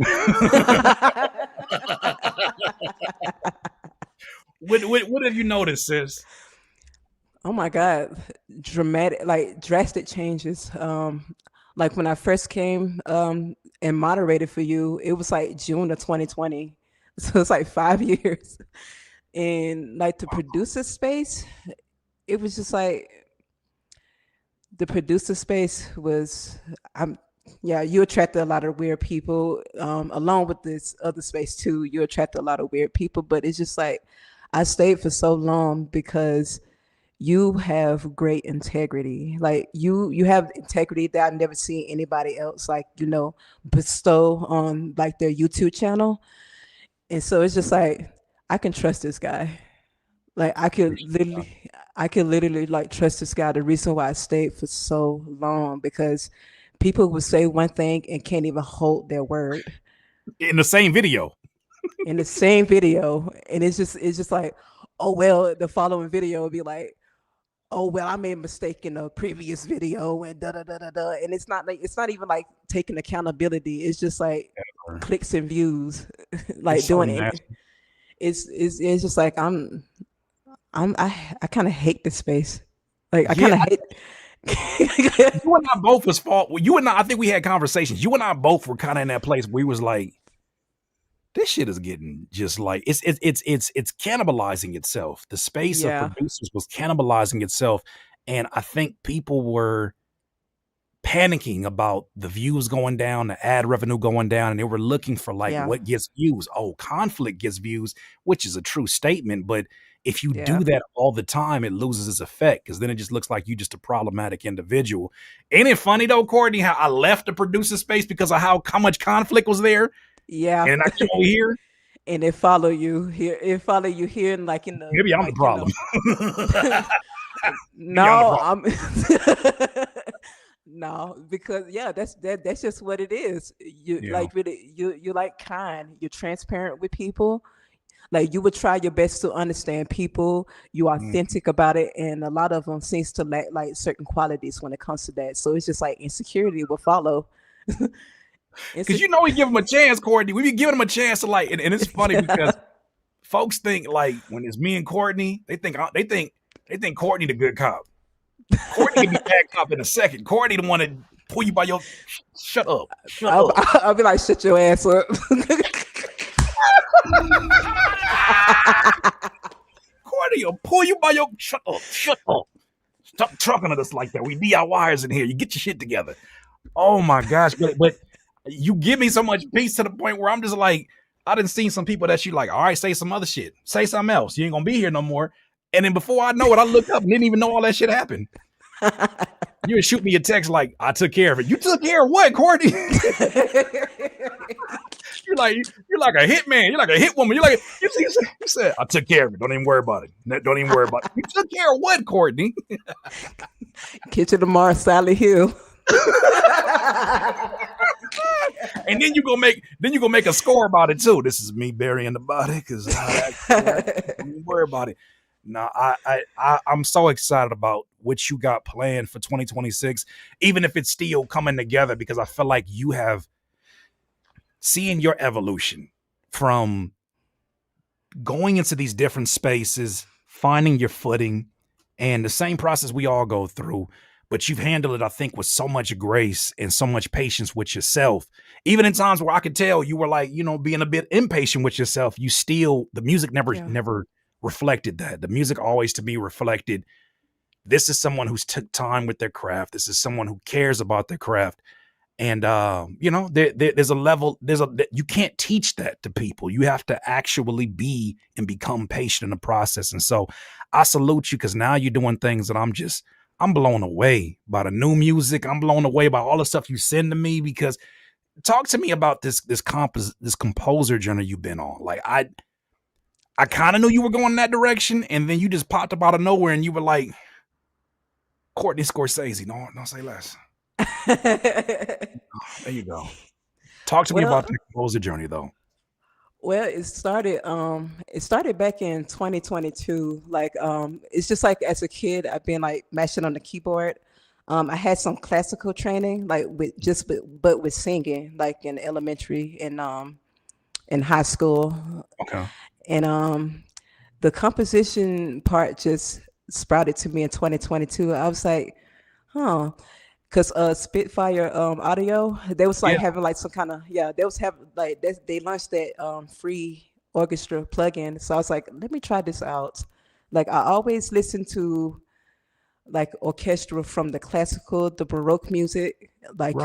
What have you noticed, sis? Oh my God, drastic changes. Like when I first came and moderated for you, it was like June of 2020, so it's like 5 years. And like the producer space, it was just like the producer space was you attracted a lot of weird people along with this other space too. You attract a lot of weird people, but it's just like I stayed for so long because you have great integrity. Like you have integrity that I've never seen anybody else like, you know, bestow on like their YouTube channel. And so it's just like I can trust this guy. Like I could literally like trust this guy. The reason why I stayed for so long because people would say one thing and can't even hold their word in the same video. In the same video, and it's just like, oh well, the following video would be like, oh well, I made a mistake in a previous video and da da da da da, and it's not even like taking accountability. It's just like clicks and views, like it's doing so it. It's just like I kind of hate this space. Like I kind of hate. You and I both was fault. You and I think we had conversations. You and I both were kind of in that place where we was like, this shit is getting just like it's cannibalizing itself. The space of producers was cannibalizing itself, and I think people were panicking about the views going down, the ad revenue going down, and they were looking for like what gets views. Oh, conflict gets views, which is a true statement, but if you do that all the time, it loses its effect because then it just looks like you just a problematic individual. Ain't it funny though, Courtney, how I left the producer space because of how much conflict was there? Yeah. And I came over here. And it follow you here. It follow you here and like in the maybe I'm the problem. No, I'm no, because that's just what it is. Like really you're like kind, you're transparent with people. Like you would try your best to understand people. You're authentic about it, and a lot of them seems to lack like certain qualities when it comes to that. So it's just like insecurity will follow. Because you know we give them a chance, Courtney. We be giving them a chance to like, and it's funny because folks think like when it's me and Courtney, they think Courtney the good cop. Courtney can be bad cop in a second. Courtney the one that pull you by your shut up. I'll be like, shut your ass up. Courtney will pull you by your shut up. Stop talking to us like that. We DIYers in here. You get your shit together. Oh my gosh, but you give me so much peace to the point where I'm just like, I done seen some people that you like, all right, say some other shit. Say something else. You ain't gonna be here no more. And then before I know it, I look up and didn't even know all that shit happened. You would shoot me a text like, I took care of it. You took care of what, Courtney? You're like a hitman. You're like a hit woman. You said, I took care of it. Don't even worry about it. Don't even worry about it. You took care of what, Courtney? Kitchen tomorrow, Sally Hill. And then you go make a score about it too. This is me burying the body because don't even worry about it. No, I'm so excited about what you got planned for 2026, even if it's still coming together, because I feel like you have seen your evolution from going into these different spaces, finding your footing, and the same process we all go through. But you've handled it, I think, with so much grace and so much patience with yourself. Even in times where I could tell you were like, being a bit impatient with yourself, the music never reflected that. The music always to me reflected, this is someone who's took time with their craft. This is someone who cares about their craft. And, there's a level, you can't teach that to people. You have to actually be and become patient in the process. And so I salute you, because now you're doing things that I'm blown away by the new music. I'm blown away by all the stuff you send to me, because talk to me about this composer journey you've been on. Like I kind of knew you were going in that direction, and then you just popped up out of nowhere and you were like, Courtney Scorsese. No, don't say less. There you go. Talk to me about the composer journey though. Well, it started back in 2022. Like, it's just like as a kid, I've been like mashing on the keyboard. I had some classical training, like but with singing, like in elementary and in high school. Okay. And the composition part just sprouted to me in 2022. I was like, because Spitfire Audio, they was like having like some kind of they was having like they launched that free orchestra plugin. So I was like, let me try this out. Like I always listen to like orchestra from the classical, the Baroque music, like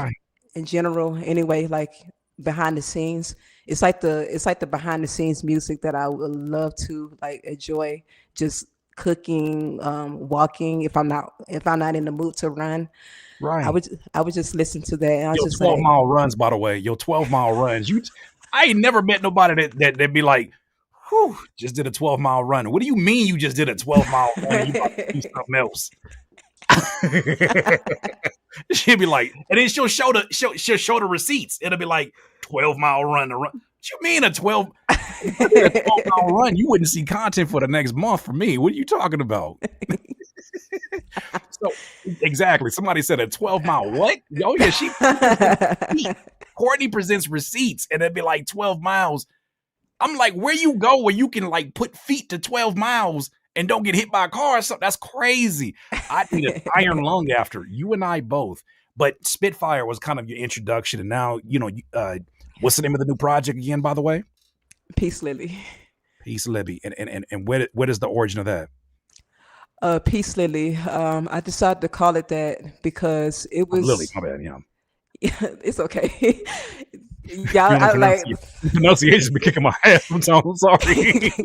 in general. Anyway, like behind the scenes, it's like the behind the scenes music that I would love to like enjoy, just cooking, walking. If I'm not in the mood to run. Right. I would just listen to that. And I was Your just 12-mile runs, by the way. Your 12-mile runs. I ain't never met nobody that'd be like, whew, just did a 12-mile run. What do you mean you just did a 12-mile run? You about to do something else. She'll be like, and then she'll show the receipts. It'll be like 12-mile run. What you mean a 12-mile run? You wouldn't see content for the next month for me. What are you talking about? So exactly. Somebody said a 12-mile what? Oh yeah, Courtney presents receipts, and it'd be like 12 miles. I'm like, where you go where you can like put feet to 12 miles and don't get hit by a car? So that's crazy. I need an iron lung after you and I both. But Spitfire was kind of your introduction, and now what's the name of the new project again, by the way? Peace Lily. Peace Lily, and what is the origin of that? Peace Lily. I decided to call it that because it was Lily. My bad. It's okay. I like pronunciation's been kicking my ass sometimes. I'm sorry.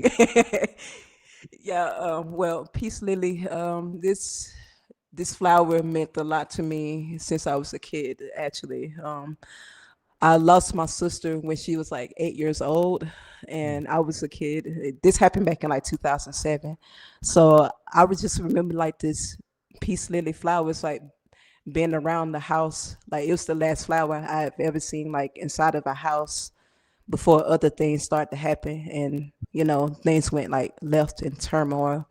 Well, Peace Lily. This flower meant a lot to me since I was a kid. Actually, I lost my sister when she was like 8 years old, and I was a kid. This happened back in like 2007. So I would just remember like this Peace Lily flowers like being around the house. Like it was the last flower I've ever seen like inside of a house before other things start to happen, and things went like left in turmoil.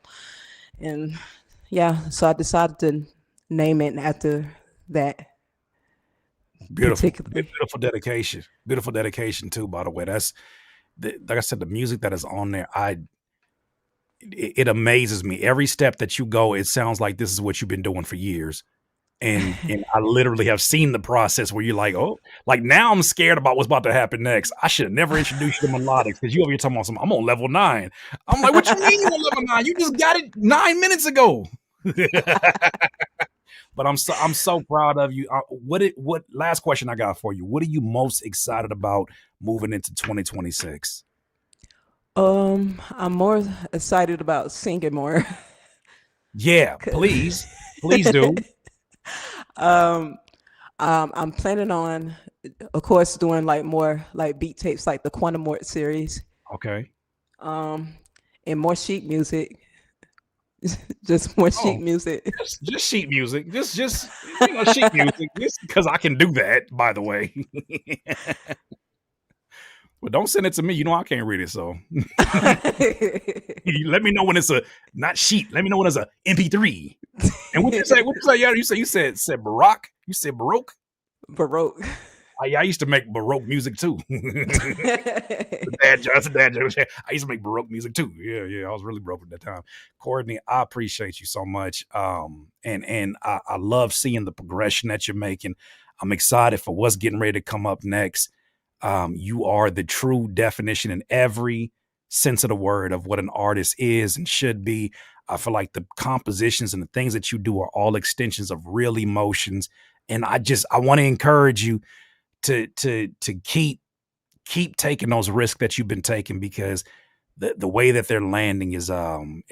And so I decided to name it after that. Beautiful dedication. Beautiful dedication too, by the way. That's like I said, the music that is on there, it amazes me. Every step that you go, it sounds like this is what you've been doing for years. And I literally have seen the process where you're like, oh, like now I'm scared about what's about to happen next. I should have never introduced you to melodics, because you over here talking about I'm on level 9. I'm like, what you mean you on level 9? You just got it 9 minutes ago. But I'm so proud of you. What last question I got for you? What are you most excited about moving into 2026? I'm more excited about singing more. Yeah, please do. I'm planning on, of course, doing like more like beat tapes, like the Quantum Mort series, Okay. and more sheet music. Just more sheet Oh, music. just sheet music. Just sheet music. Just because I can do that, by the way. But don't send it to me. You know I can't read it, so let me know when it's a not sheet. Let me know when it's a MP3. And what you say? What you say? Yeah, you said Baroque. You said Baroque. Baroque. I used to make Baroque music too. That's a dad joke. I used to make Baroque music too. Yeah. I was really broke at that time. Courtney, I appreciate you so much. And I love seeing the progression that you're making. I'm excited for what's getting ready to come up next. You are the true definition in every sense of the word of what an artist is and should be. I feel like the compositions and the things that you do are all extensions of real emotions. And I want to encourage you to keep taking those risks that you've been taking, because the way that they're landing is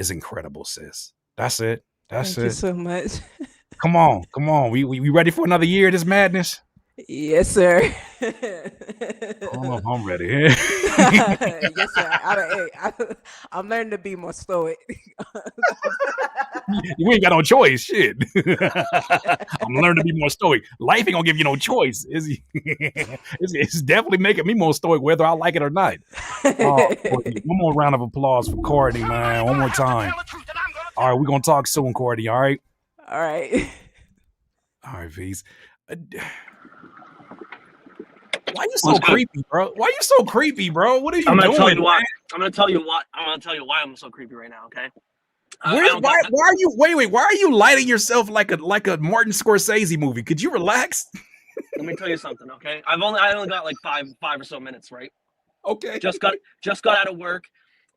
incredible, sis. That's it. Thank you so much. Come on. We ready for another year of this madness? Yes, sir. I'm ready. Yes, sir. I'm learning to be more stoic. You ain't got no choice. Shit. I'm learning to be more stoic. Life ain't gonna give you no choice. It's definitely making me more stoic, whether I like it or not. Courtney, one more round of applause for Courtney, man. One more time. All right, we're gonna talk soon, Courtney. All right. All right. All right, V's. Why you so creepy, bro? What are you doing? I'm gonna tell you why I'm so creepy right now. Okay. Why are you? Wait. Why are you lighting yourself like a Martin Scorsese movie? Could you relax? Let me tell you something. Okay. I only got like five or so minutes. Right. Okay. Just got out of work.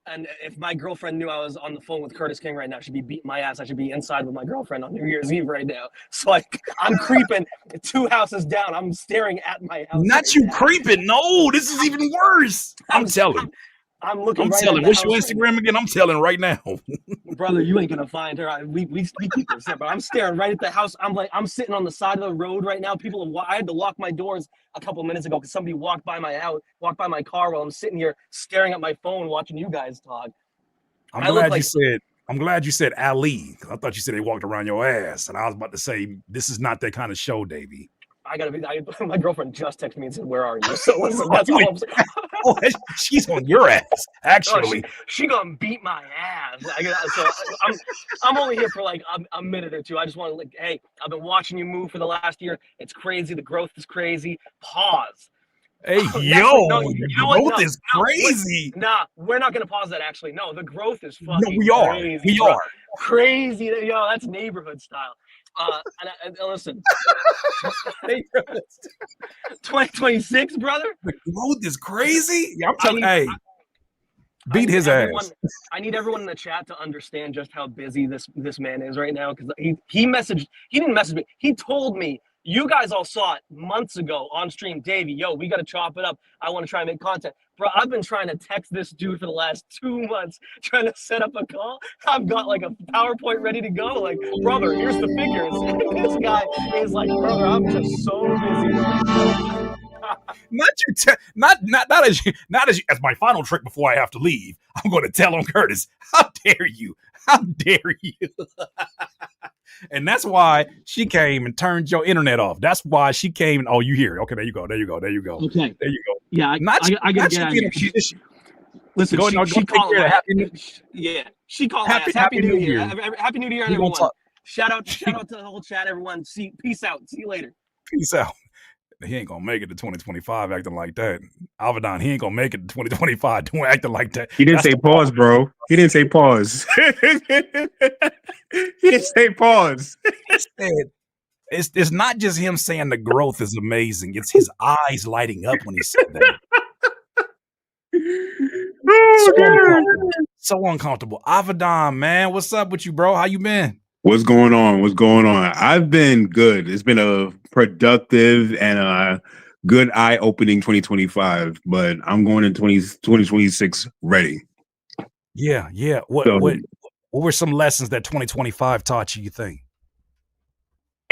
And if my girlfriend knew I was on the phone with Curtis King right now, she'd be beating my ass. I should be inside with my girlfriend on New Year's Eve right now. So I'm creeping 2 houses down. I'm staring at my house. Not you creeping. No, this is even worse. I'm telling. I'm looking. I'm telling. What's your Instagram again? I'm telling right now. Brother, you ain't gonna find her. We keep this there, but I'm staring right at the house. I'm sitting on the side of the road right now. I had to lock my doors a couple minutes ago because somebody walked by my car while I'm sitting here staring at my phone watching you guys talk. I'm glad you said Ali. I thought you said they walked around your ass, and I was about to say this is not that kind of show, Davey. My girlfriend just texted me and said, "Where are you?" So listen, that's all I'm saying. She's on your ass, actually. She gonna beat my ass. So I'm only here for like a minute or two. I just want to hey, I've been watching you move for the last year. It's crazy. The growth is crazy. Pause. Hey, growth is crazy. We're not gonna pause that. Actually, no, the growth is fucking. No, crazy, we are crazy. That's neighborhood style. And listen, 2026, brother. The growth is crazy. Yeah, I'm telling. Beat his ass. I need everyone in the chat to understand just how busy this man is right now, because he didn't message me. He told me, you guys all saw it months ago on stream. Davey, we got to chop it up. I want to try and make content. Bro, I've been trying to text this dude for the last 2 months, trying to set up a call. I've got like a PowerPoint ready to go. Like, brother, here's the figures. And this guy is like, brother, I'm just so busy. Not as my final trick before I have to leave. I'm going to tell on Curtis. How dare you? And that's why she came and turned your internet off. That's why she came. And, you hear it? Okay, there you go. Okay, there you go. Yeah, I gotta get out of here. Listen, she called Happy New Year. Happy New Year, everyone. Shout out to the whole chat, everyone. Peace out. See you later. Peace out. He ain't gonna make it to 2025 acting like that. Alvadon, he ain't gonna make it to 2025 doing acting like that. He didn't say pause, bro. He didn't say pause. He didn't say pause. He said, it's not just him saying the growth is amazing. It's his eyes lighting up when he said that. So uncomfortable. Alvadon, man, what's up with you, bro? How you been? What's going on? I've been good. It's been a productive and a good eye-opening 2025, but I'm going in 2026 ready. Yeah. What were some lessons that 2025 taught you think?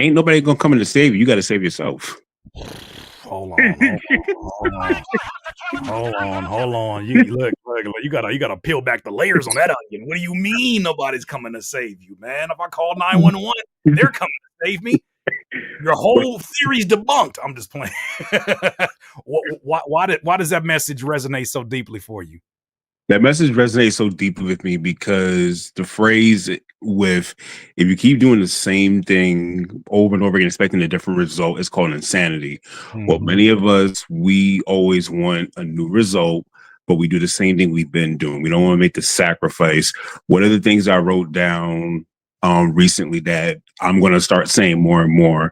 Ain't nobody gonna come in to save you. You got to save yourself. Hold on. You look, you gotta peel back the layers on that onion. What do you mean nobody's coming to save you, man? If I call 911, they're coming to save me. Your whole theory's debunked. I'm just playing. Why does that message resonate so deeply for you? That message resonates so deeply with me because the phrase with if you keep doing the same thing over and over again, expecting a different result, is called insanity. Well, many of us, we always want a new result, but we do the same thing we've been doing. We don't want to make the sacrifice. One of the things I wrote down recently that I'm going to start saying more and more,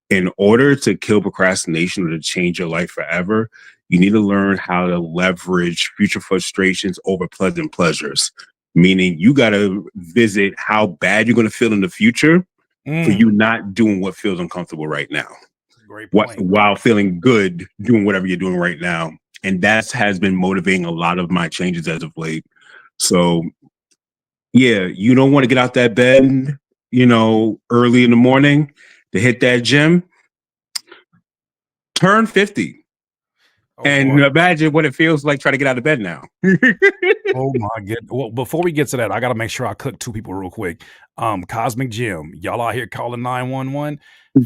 in order to kill procrastination or to change your life forever, you need to learn how to leverage future frustrations over pleasant pleasures. Meaning you got to visit how bad you're going to feel in the future for you not doing what feels uncomfortable right now. Great point. While feeling good doing whatever you're doing right now. And that has been motivating a lot of my changes as of late. So yeah, you don't want to get out that bed, early in the morning to hit that gym. Turn 50. And imagine what it feels like trying to get out of bed now. Oh my goodness. Well, before we get to that, I got to make sure I cook two people real quick. Cosmic Jim, y'all out here calling 911.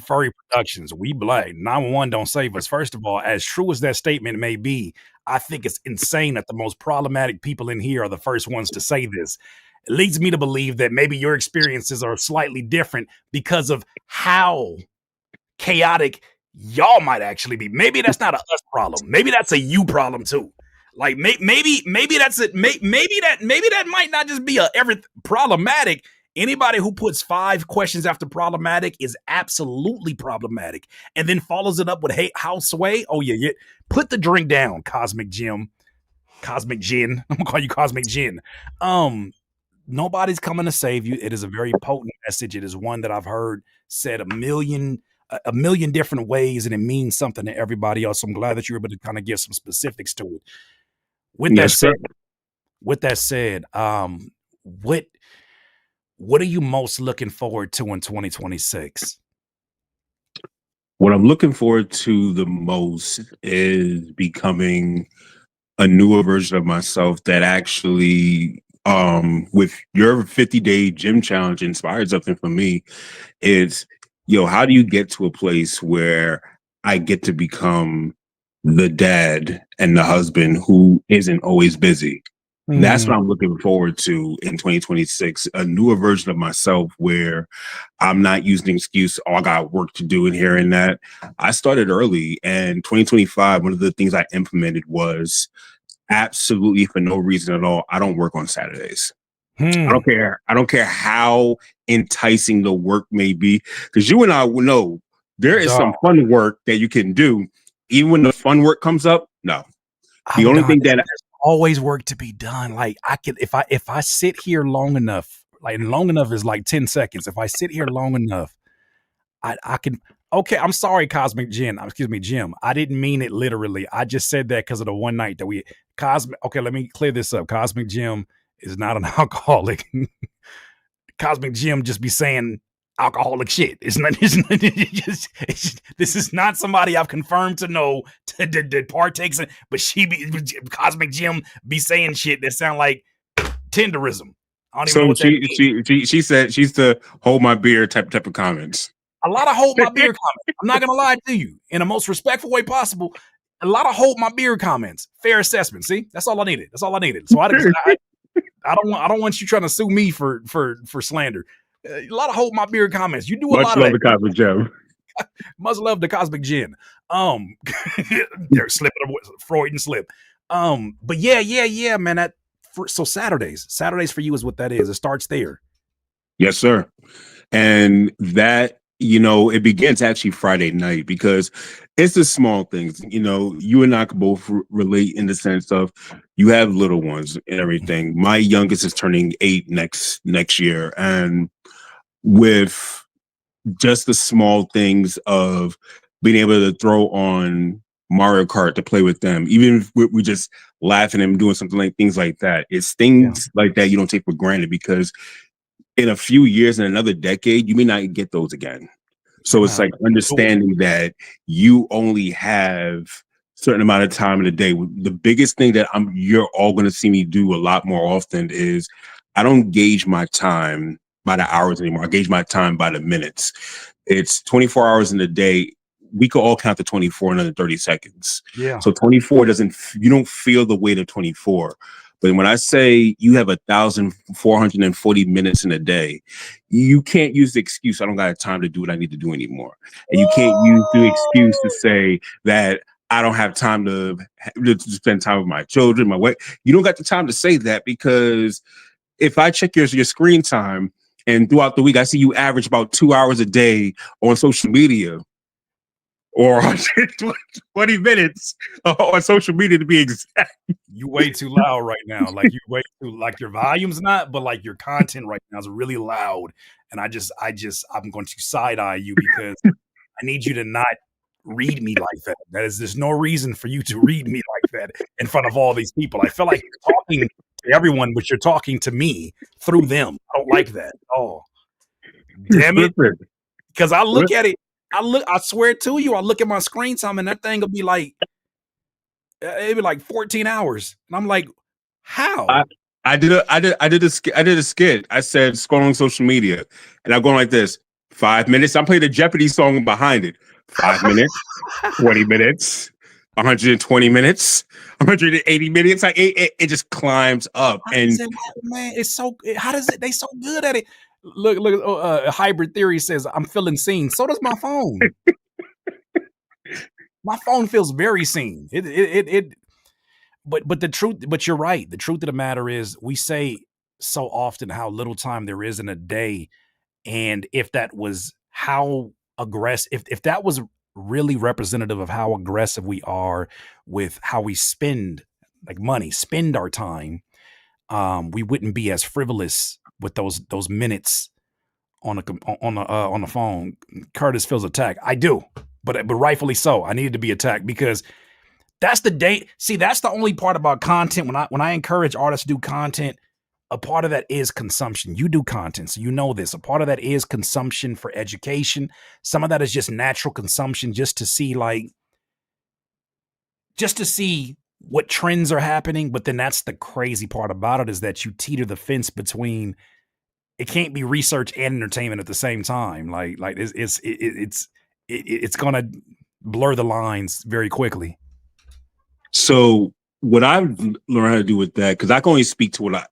Furry Productions, we black. 911 don't save us. First of all, as true as that statement may be, I think it's insane that the most problematic people in here are the first ones to say this. It leads me to believe that maybe your experiences are slightly different because of how chaotic y'all might actually be. Maybe that's not a us problem. Maybe that's a you problem too. Like maybe that's it. Maybe that might not just be every problematic. Anybody who puts 5 questions after problematic is absolutely problematic, and then follows it up with hey, how sway? Oh yeah. Put the drink down, Cosmic Jim, Cosmic Gin. I'm gonna call you Cosmic Gin. Nobody's coming to save you. It is a very potent message. It is one that I've heard said a million different ways, and it means something to everybody else. So I'm glad that you're able to kind of give some specifics to it. With that said, what are you most looking forward to in 2026? What I'm looking forward to the most is becoming a newer version of myself that actually, with your 50-day gym challenge, inspired something for me. It's, how do you get to a place where I get to become the dad and the husband who isn't always busy? That's what I'm looking forward to in 2026, a newer version of myself where I'm not using the excuse, I got work to do and here and that. I started early, and 2025, one of the things I implemented was absolutely for no reason at all, I don't work on Saturdays. I don't care. I don't care how enticing the work may be, because you and I will know there is some fun work that you can do. Even when the fun work comes up, no. The only thing that always work to be done. Like I can, if I sit here long enough, like long enough is like 10 seconds. If I sit here long enough, I can. Okay, I'm sorry, Cosmic Jim. Excuse me, Jim. I didn't mean it literally. I just said that because of the one night that okay, let me clear this up. Cosmic Jim is not an alcoholic. Cosmic Jim just be saying alcoholic shit. It's not. This is not somebody I've confirmed to know that partakes in. But Cosmic Jim be saying shit that sound like tenderism. I don't even know what that means. She said she's the hold my beer type of comments. A lot of hold my beer comments. I'm not gonna lie to you, in the most respectful way possible. A lot of hold my beer comments. Fair assessment. See, that's all I needed. So I don't want you trying to sue me for slander. A lot of hold my beer comments. You do a lot of that. Much love to Cosmic Jim. Much love to Cosmic Gin. They're slipping Freudian slip. But yeah, man. So Saturdays for you is what that is. It starts there. Yes, sir. And that, it begins actually Friday night, because it's the small things. You and I can both relate in the sense of you have little ones and everything. My youngest is turning 8 next year, and with just the small things of being able to throw on Mario Kart to play with them, even if we just laughing and doing something like things like that. It's things like that you don't take for granted, because in a few years, in another decade, you may not get those again. So it's like understanding that you only have certain amount of time in a day. The biggest thing that you're all going to see me do a lot more often is I don't gauge my time by the hours anymore. I gauge my time by the minutes. It's 24 hours in a day. We could all count to 24 in under 30 seconds. Yeah. So 24 you don't feel the weight of 24. But when I say you have 1,440 minutes in a day, you can't use the excuse, I don't got time to do what I need to do anymore. And you can't use the excuse to say that I don't have time to spend time with my children, my wife. You don't got the time to say that, because if I check your screen time and throughout the week, I see you average about 2 hours a day on social media, or 20 minutes on social media to be exact. You way too loud right now. Like you way too, like your volume's not, but like your content right now is really loud. And I'm going to side eye you because I need you to not read me like that. There's no reason for you to read me like that in front of all these people. I feel like you're talking to everyone, but you're talking to me through them. I don't like that. Oh, damn it. Because I look at it. I swear to you, I look at my screen time and that thing will be like, it'd be like 14 hours. And I'm like, how? I did a skit. I said, scrolling social media. And I'm going like this, 5 minutes. I'm playing the Jeopardy song behind it. 5 minutes, 20 minutes, 120 minutes, 180 minutes. Like it just climbs up. And man, it's so, how does it, they so good at it. Look, Hybrid Theory says, I'm feeling seen. So does my phone. My phone feels very seen. But the truth, but you're right. The truth of the matter is we say so often how little time there is in a day. And if that was how aggressive, if that was really representative of how aggressive we are with how we spend like money, spend our time, we wouldn't be as frivolous with those minutes on the phone. Curtis feels attacked. I do, but rightfully so. I needed to be attacked because that's the date. See, that's the only part about content. When I encourage artists to do content, a part of that is consumption. You do content, so you know this. A part of that is consumption for education. Some of that is just natural consumption, just to see what trends are happening. But then that's the crazy part about it, is that you teeter the fence between, it can't be research and entertainment at the same time. Like it's gonna blur the lines very quickly. so what I've learned how to do with that, because I can only speak to what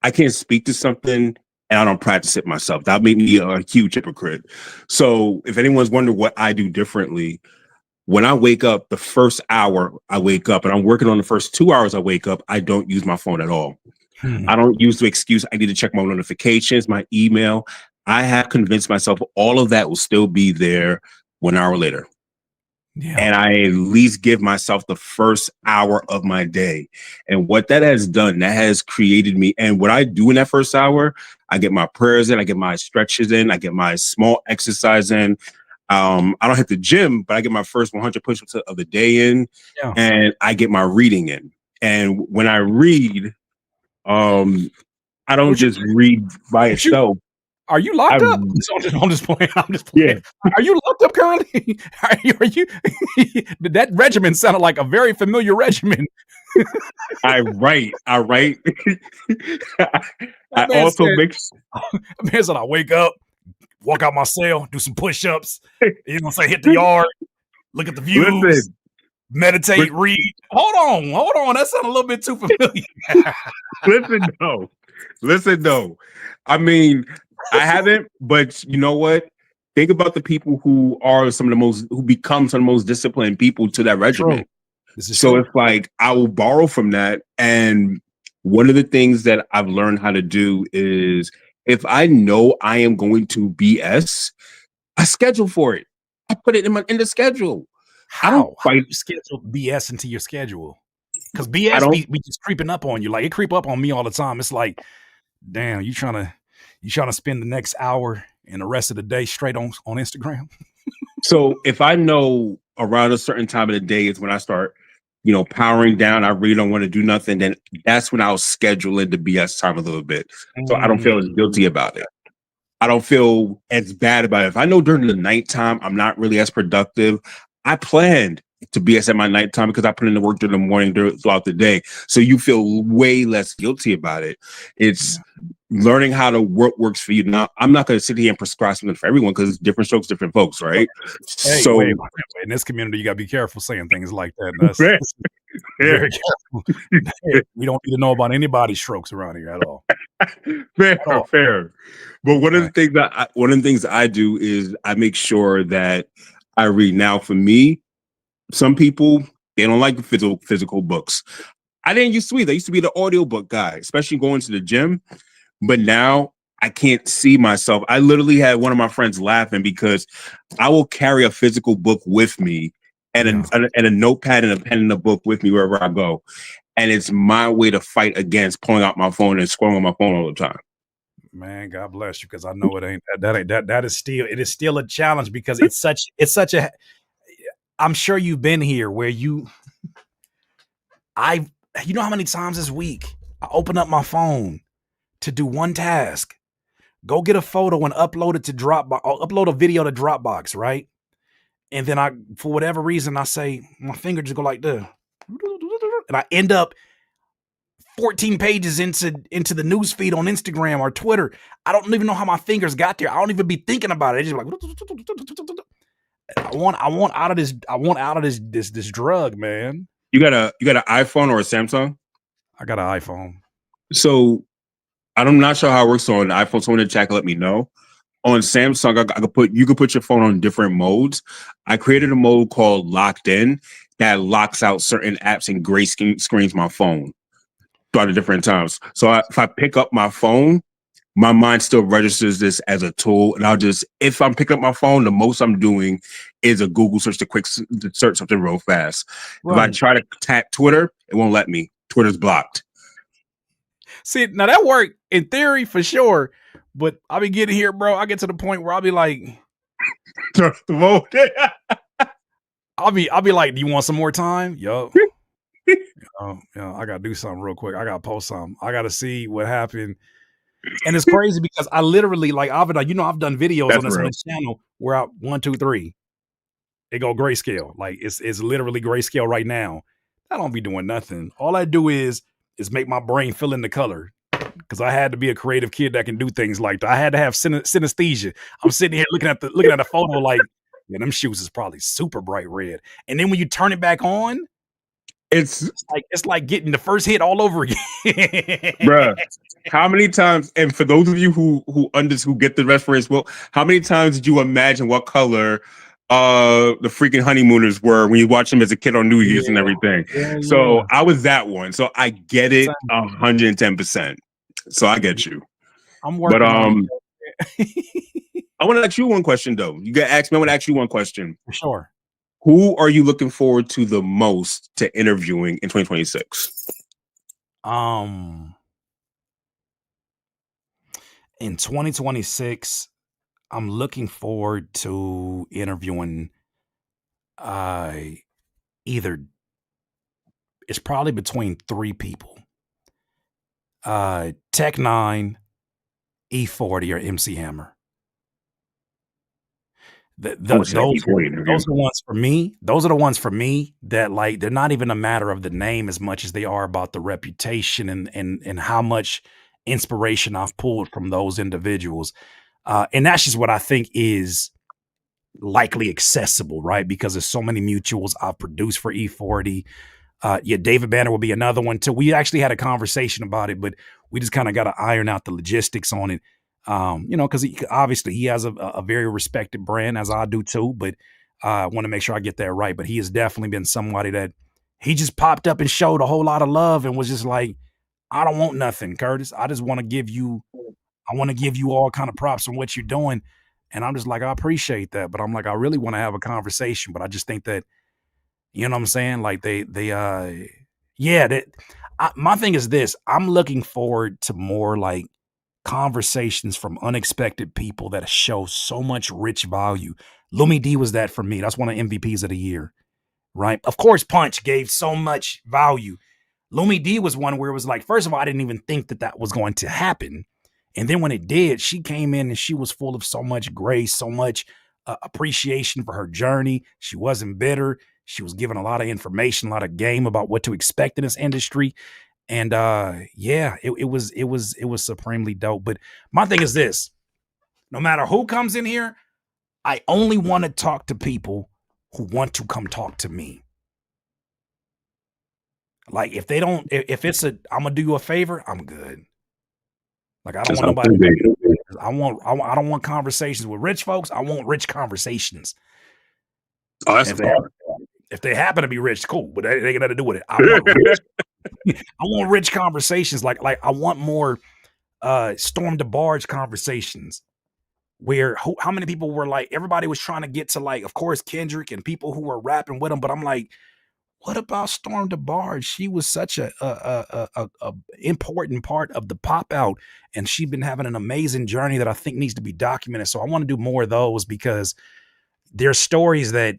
I can't speak to something and I don't practice it myself. That made me a huge hypocrite. So if anyone's wondering what I do differently, when I wake up, the first hour I wake up and I'm working on the first 2 hours I wake up, I don't use my phone at all. I don't use the excuse I need to check my notifications, my email. I have convinced myself all of that will still be there 1 hour later. Yeah. And I at least give myself the first hour of my day. And what that has done, that has created me. And what I do in that first hour, I get my prayers in, I get my stretches in, I get my small exercise in. I don't hit the gym, but I get my first 100 push-ups of the day in, and I get my reading in. And when I read, I don't just read by itself. Are you locked up? I'm just playing. Yeah. Are you locked up currently? Are you that regimen sounded like a very familiar regimen. I write. I also mix. Man said I wake up, walk out my cell, do some push-ups, you know, say hit the yard, look at the views, meditate, read. Hold on. That sounds a little bit too familiar. Listen, though. I mean, I haven't, but you know what? Think about the people who become some of the most disciplined people to that regimen. So it's like, I will borrow from that. And one of the things that I've learned how to do is, if I know I am going to BS, I schedule for it. I put it in the schedule. How do you schedule BS into your schedule? Because BS be just creeping up on you. Like, it creep up on me all the time. It's like, damn, you trying to spend the next hour and the rest of the day straight on Instagram? So if I know around a certain time of the day is when I start, powering down, I really don't want to do nothing, then that's when I'll schedule in the BS time a little bit. So I don't feel as guilty about it. I don't feel as bad about it. If I know during the nighttime I'm not really as productive, I planned to be at my nighttime because I put in the work during the morning throughout the day. So you feel way less guilty about it. It's learning how to works for you. Now, I'm not going to sit here and prescribe something for everyone because different strokes, different folks, right? Hey, So wait, in this community, you got to be careful saying things like that. That's very careful. We don't need to know about anybody's strokes around here at all. Fair. But one of the things I do is I make sure that I read. Now, for me, some people, they don't like physical books. I didn't used to either. I used to be the audiobook guy, especially going to the gym. But now I can't see myself. I literally had one of my friends laughing because I will carry a physical book with me and a notepad and a pen and a book with me wherever I go. And it's my way to fight against pulling out my phone and scrolling on my phone all the time. Man, God bless you, because I know it ain't that is still a challenge because it's such a. I'm sure you've been here where you know how many times this week I open up my phone to do one task, go get a photo and upload it to Dropbox, upload a video to Dropbox, right? And then for whatever reason, I say my finger just go like this, and I end up 14 pages into the news feed on Instagram or Twitter. I don't even know how my fingers got there. I don't even be thinking about it. It's just like I want out of this. I want out of this drug, man. You got an iPhone or a Samsung? I got an iPhone. So I'm not sure how it works on iPhone. Someone in the chat can let me know. On Samsung, you could put your phone on different modes. I created a mode called Locked In that locks out certain apps and gray screens my phone throughout the different times. So if I pick up my phone, my mind still registers this as a tool, and if I'm picking up my phone, the most I'm doing is a Google search to search something real fast. Right. If I try to tap Twitter, it won't let me. Twitter's blocked. See, now that worked in theory for sure, but I'll be getting here, bro. I get to the point where I'll be like, I'll be like, do you want some more time? Yo. I gotta do something real quick. I gotta post something. I gotta see what happened. And it's crazy because I literally I've done videos on this channel where 1, 2, 3, it go grayscale. Like it's literally grayscale right now. I don't be doing nothing. All I do is make my brain fill in the color because I had to be a creative kid that can do things like that. I had to have synesthesia. I'm sitting here looking at the photo like, yeah, them shoes is probably super bright red. And then when you turn it back on, it's like getting the first hit all over again. Bruh, how many times, and for those of you who get the reference, well, how many times did you imagine what color the freaking honeymooners were when you watch them as a kid on New Year's and everything? So I was that one. So I get it 110%. So I get you. I'm working on it. I want to ask you one question though. You got asked me. I want to ask you one question. For sure. Who are you looking forward to the most to interviewing in 2026? In 2026, I'm looking forward to interviewing either it's probably between 3 people. Tech 9, E40, or MC Hammer. Those are the ones for me. Those are the ones for me that they're not even a matter of the name as much as they are about the reputation and how much inspiration I've pulled from those individuals. And that's just what I think is likely accessible, right? Because there's so many mutuals I've produced for E40. David Banner will be another one too. We actually had a conversation about it, but we just kind of got to iron out the logistics on it. Because obviously he has a very respected brand, as I do too, but I want to make sure I get that right. But he has definitely been somebody that he just popped up and showed a whole lot of love and was just like, I don't want nothing, Curtis. I just want to give you all kind of props on what you're doing. And I'm just like, I appreciate that. But I'm like, I really want to have a conversation, but I just think that, you know what I'm saying? Like my thing is this, I'm looking forward to more like conversations from unexpected people that show so much rich value. Lumi D was that for me. That's one of MVPs of the year, right? Of course, Punch gave so much value. Lumi D was one where it was like, first of all, I didn't even think that was going to happen. And then when it did, she came in and she was full of so much grace, so much appreciation for her journey. She wasn't bitter. She was given a lot of information, a lot of game about what to expect in this industry. And yeah, it was supremely dope. But my thing is this: no matter who comes in here, I only want to talk to people who want to come talk to me. Like if they don't, if it's a, I'm gonna do you a favor, I'm good. Like I don't want nobody. I don't want conversations with rich folks. I want rich conversations. Oh, that's if they happen to be rich, cool, but they got nothing to do with it. I want rich, I want rich conversations. Like I want more storm the barge conversations where how many people were like, everybody was trying to get to like, of course, Kendrick and people who were rapping with him, but I'm like, what about Storm the Barge? She was such a important part of the pop out, and she's been having an amazing journey that I think needs to be documented. So I want to do more of those because there's stories that,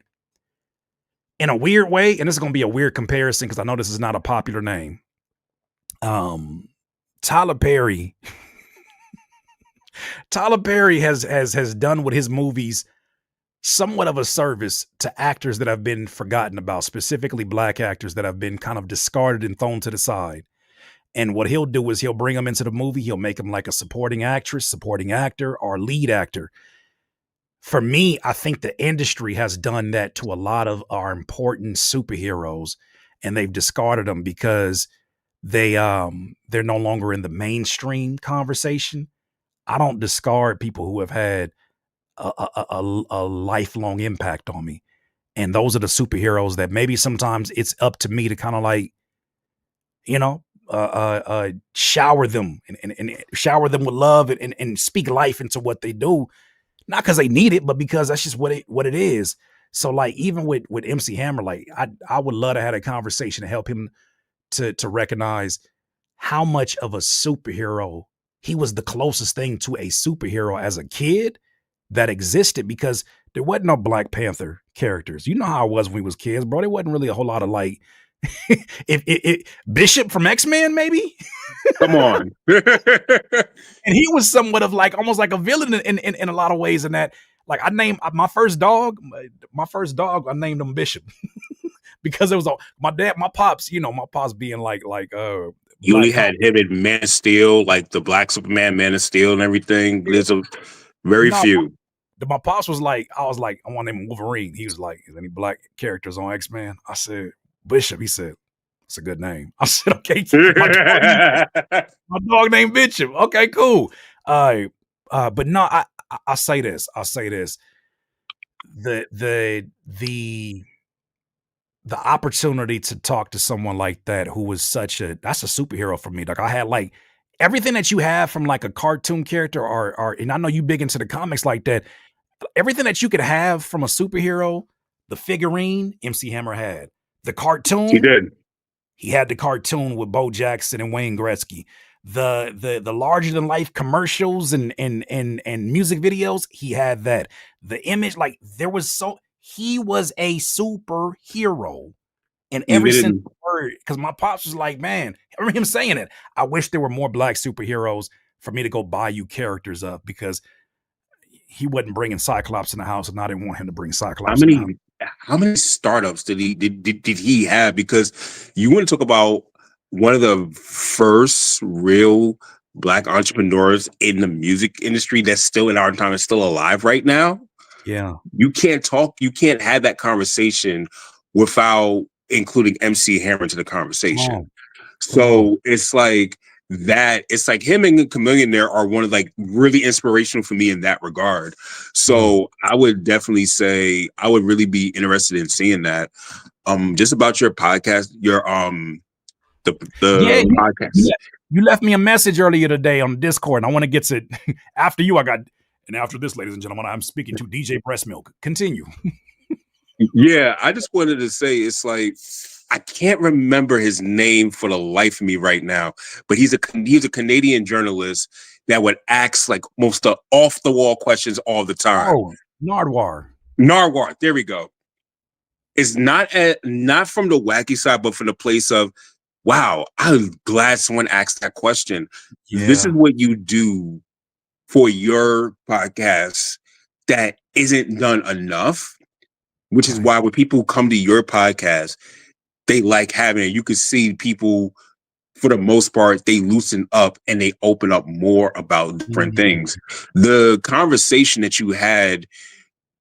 in a weird way, and this is going to be a weird comparison because I know this is not a popular name. Tyler Perry. Tyler Perry has done with his movies somewhat of a service to actors that have been forgotten about, specifically black actors that have been kind of discarded and thrown to the side. And what he'll do is he'll bring them into the movie. He'll make them like a supporting actress, supporting actor, or lead actor. For me, I think the industry has done that to a lot of our important superheroes, and they've discarded them because they're no longer in the mainstream conversation. I don't discard people who have had a lifelong impact on me. And those are the superheroes that maybe sometimes it's up to me to kind of like, shower them and shower them with love and speak life into what they do. Not because they need it, but because that's just what it is. So like, even with MC Hammer, like I would love to have a conversation to help him to recognize how much of a superhero he was, the closest thing to a superhero as a kid that existed, because there wasn't no Black Panther characters. You know how it was when we was kids, bro. There wasn't really a whole lot of like, if Bishop from X-Men, maybe. Come on. And he was somewhat of like almost like a villain in a lot of ways. In that, like, I named my first dog. I named him Bishop because it was my dad, my pops. My pops being like you only had him in Man of Steel, like the Black Superman, Man of Steel, and everything. There's a very few. My pops was like, I was like, I want to name him Wolverine. He was like, is any black characters on X-Men? I said, Bishop. He said, it's a good name. I said, okay. My dog named Bishop. Okay, cool. But no, I say this. I'll say this. The opportunity to talk to someone like that who was that's a superhero for me. Like, I had like everything that you have from like a cartoon character or and I know you big into the comics like that. Everything that you could have from a superhero, the figurine MC Hammer had. The cartoon, he did. He had the cartoon with Bo Jackson and Wayne Gretzky. The larger than life commercials and music videos, he had that. The image, like he was a superhero in every sense of the word. Because my pops was like, man, I remember him saying it. I wish there were more black superheroes for me to go buy you characters up, because he wasn't bringing Cyclops in the house, and I didn't want him to bring Cyclops. How many startups did he have? Because you want to talk about one of the first real black entrepreneurs in the music industry that's still in our time, is still alive right now. Yeah. You can't have that conversation without including MC Hammer into the conversation. So it's like that. It's like him and Chameleon there are one of like really inspirational for me in that regard. So I would definitely say I would really be interested in seeing that. Just about your podcast, your the podcast. You left me a message earlier today on Discord, and I want to get to after you. And after this, ladies and gentlemen, I'm speaking to DJ Breast Milk. Continue. Yeah, I just wanted to say, it's like, I can't remember his name for the life of me right now, but he's a Canadian journalist that would ask like most of off the wall questions all the time. Oh, Nardwar. There we go. It's not from the wacky side, but from the place of, wow, I'm glad someone asked that question. Yeah. This is what you do for your podcast that isn't done enough, which is why when people come to your podcast, they like having it. You could see people, for the most part, they loosen up and they open up more about different things. The conversation that you had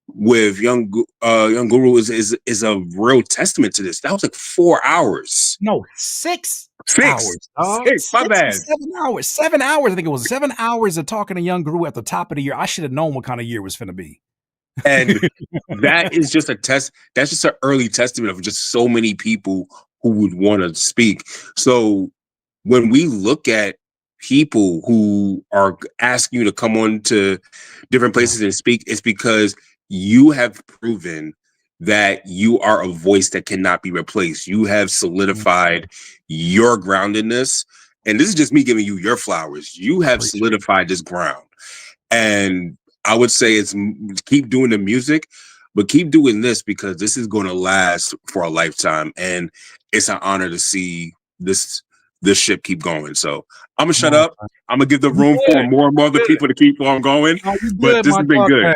with young Guru is a real testament to this. That was like 4 hours. No, 6 Six. hours. Dog. 6, my 6 or bad. 7 hours. 7 hours. I think it was 7 hours of talking to young Guru at the top of the year. I should have known what kind of year it was finna be. And that is just a test. That's just an early testament of just so many people who would want to speak. So when we look at people who are asking you to come on to different places and speak, it's because you have proven that you are a voice that cannot be replaced. You have solidified your groundedness. And this is just me giving you your flowers. You have solidified this ground. And I would say it's keep doing the music, but keep doing this because this is going to last for a lifetime. And it's an honor to see this ship keep going. So I'm gonna shut up. I'm gonna give the room for more and more other people to keep on going. But this has been good.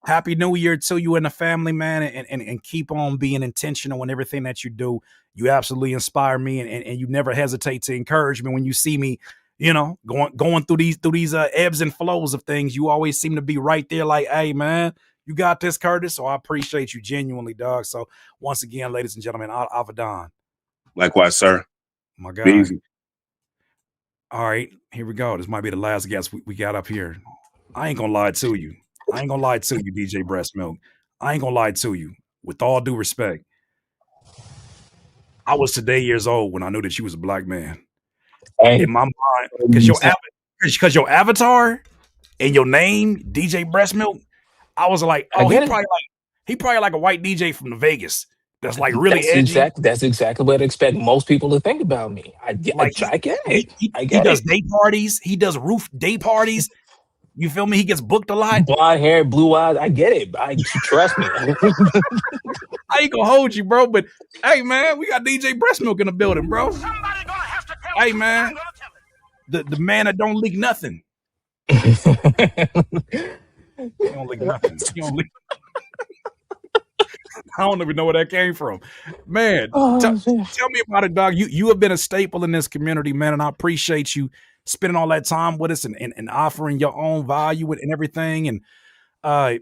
Happy New Year to you and the family, man, and keep on being intentional in everything that you do. You absolutely inspire me, and you never hesitate to encourage me when you see me, you know, going through these ebbs and flows of things. You always seem to be right there, like, hey, man, you got this, Curtis. So I appreciate you genuinely, dog. So once again, ladies and gentlemen, Avadon. Likewise, sir. My God. Easy. All right, here we go. This might be the last guest we got up here. I ain't gonna lie to you. I ain't gonna lie to you, DJ Breast Milk. I ain't gonna lie to you. With all due respect, I was today years old when I knew that you was a black man. Hey. In my mind, because your avatar and your name, DJ Breast Milk, I was like, oh, he probably like a white DJ from the Vegas. That's like really edgy. That's exactly what I expect most people to think about me. I get it. He does day parties. He does roof day parties. You feel me? He gets booked a lot. Blonde hair, blue eyes. I get it. Trust me. I ain't gonna hold you, bro. But hey, man, we got DJ Breast Milk in the building, bro. Hey, man, the man that don't leak nothing. He don't leak nothing. I don't even know where that came from, man. Tell me about it, dog. You have been a staple in this community, man, and I appreciate you spending all that time with us and offering your own value and everything. And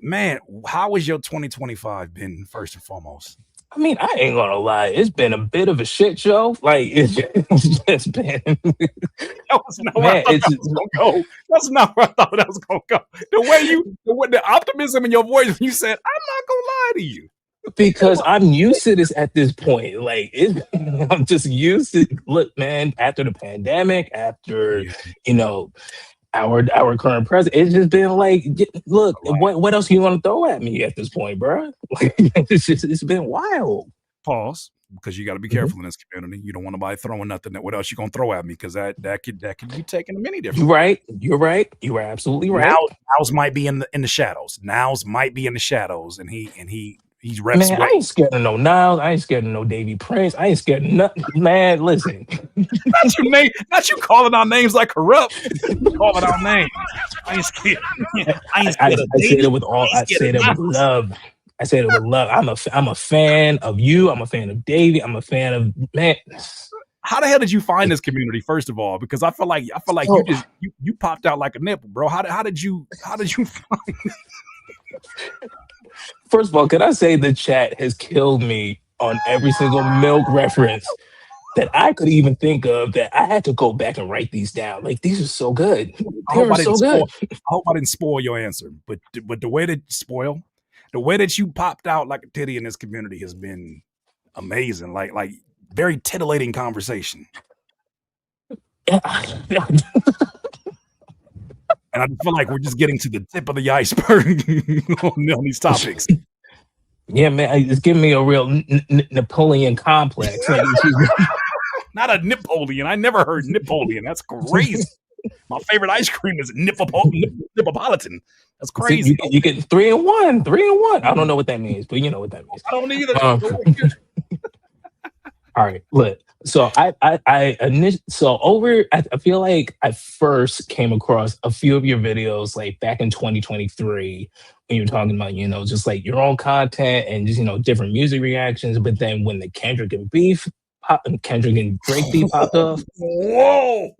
man, how has your 2025 been, first and foremost? I mean, I ain't gonna lie, it's been a bit of a shit show. Like it's just been. That was not where I thought that was gonna go. That's not where I thought that was gonna go. The optimism in your voice when you said, "I'm not gonna lie to you." Because I'm used to this at this point. Like I'm just used to. Look, man. After the pandemic, after our current president, it's just been like, look, what else you want to throw at me at this point, bro? Like it's been wild. Pause, because you got to be careful in this community. You don't want nobody throwing nothing. What else you gonna throw at me? Because that could be taken in many different. You're right. You are absolutely right. Nows might be in the shadows. Nows might be in the shadows, and he's reps. Man, I ain't scared of no Niles. I ain't scared of no Davy Prince. I ain't scared of nothing. Man, listen. Not your name. Not you calling our names like corrupt. Calling our names. I ain't scared. I said it with all. I said it with love. I said it with love. I'm a fan of you. I'm a fan of Davy. I'm a fan of man. How the hell did you find this community, first of all? Because I feel like you popped out like a nipple, bro. How did you find it? First of all, could I say the chat has killed me on every single milk reference that I could even think of, that I had to go back and write these down. Like, these are so good. They are so good. I hope I didn't spoil your answer, but the way that you popped out like a titty in this community has been amazing. Like very titillating conversation. And I feel like we're just getting to the tip of the iceberg on these topics. Yeah, man, it's giving me a real Napoleon complex. Like, not a Napoleon. I never heard Napoleon. That's crazy. My favorite ice cream is Nippopolitan. That's crazy. You get 3 in 1. 3 in 1. I don't know what that means, but you know what that means. I don't either. All right, look. So I feel like I first came across a few of your videos like back in 2023 when you were talking about, just like your own content and just, different music reactions. But then when the Kendrick and Drake beef popped off. Whoa.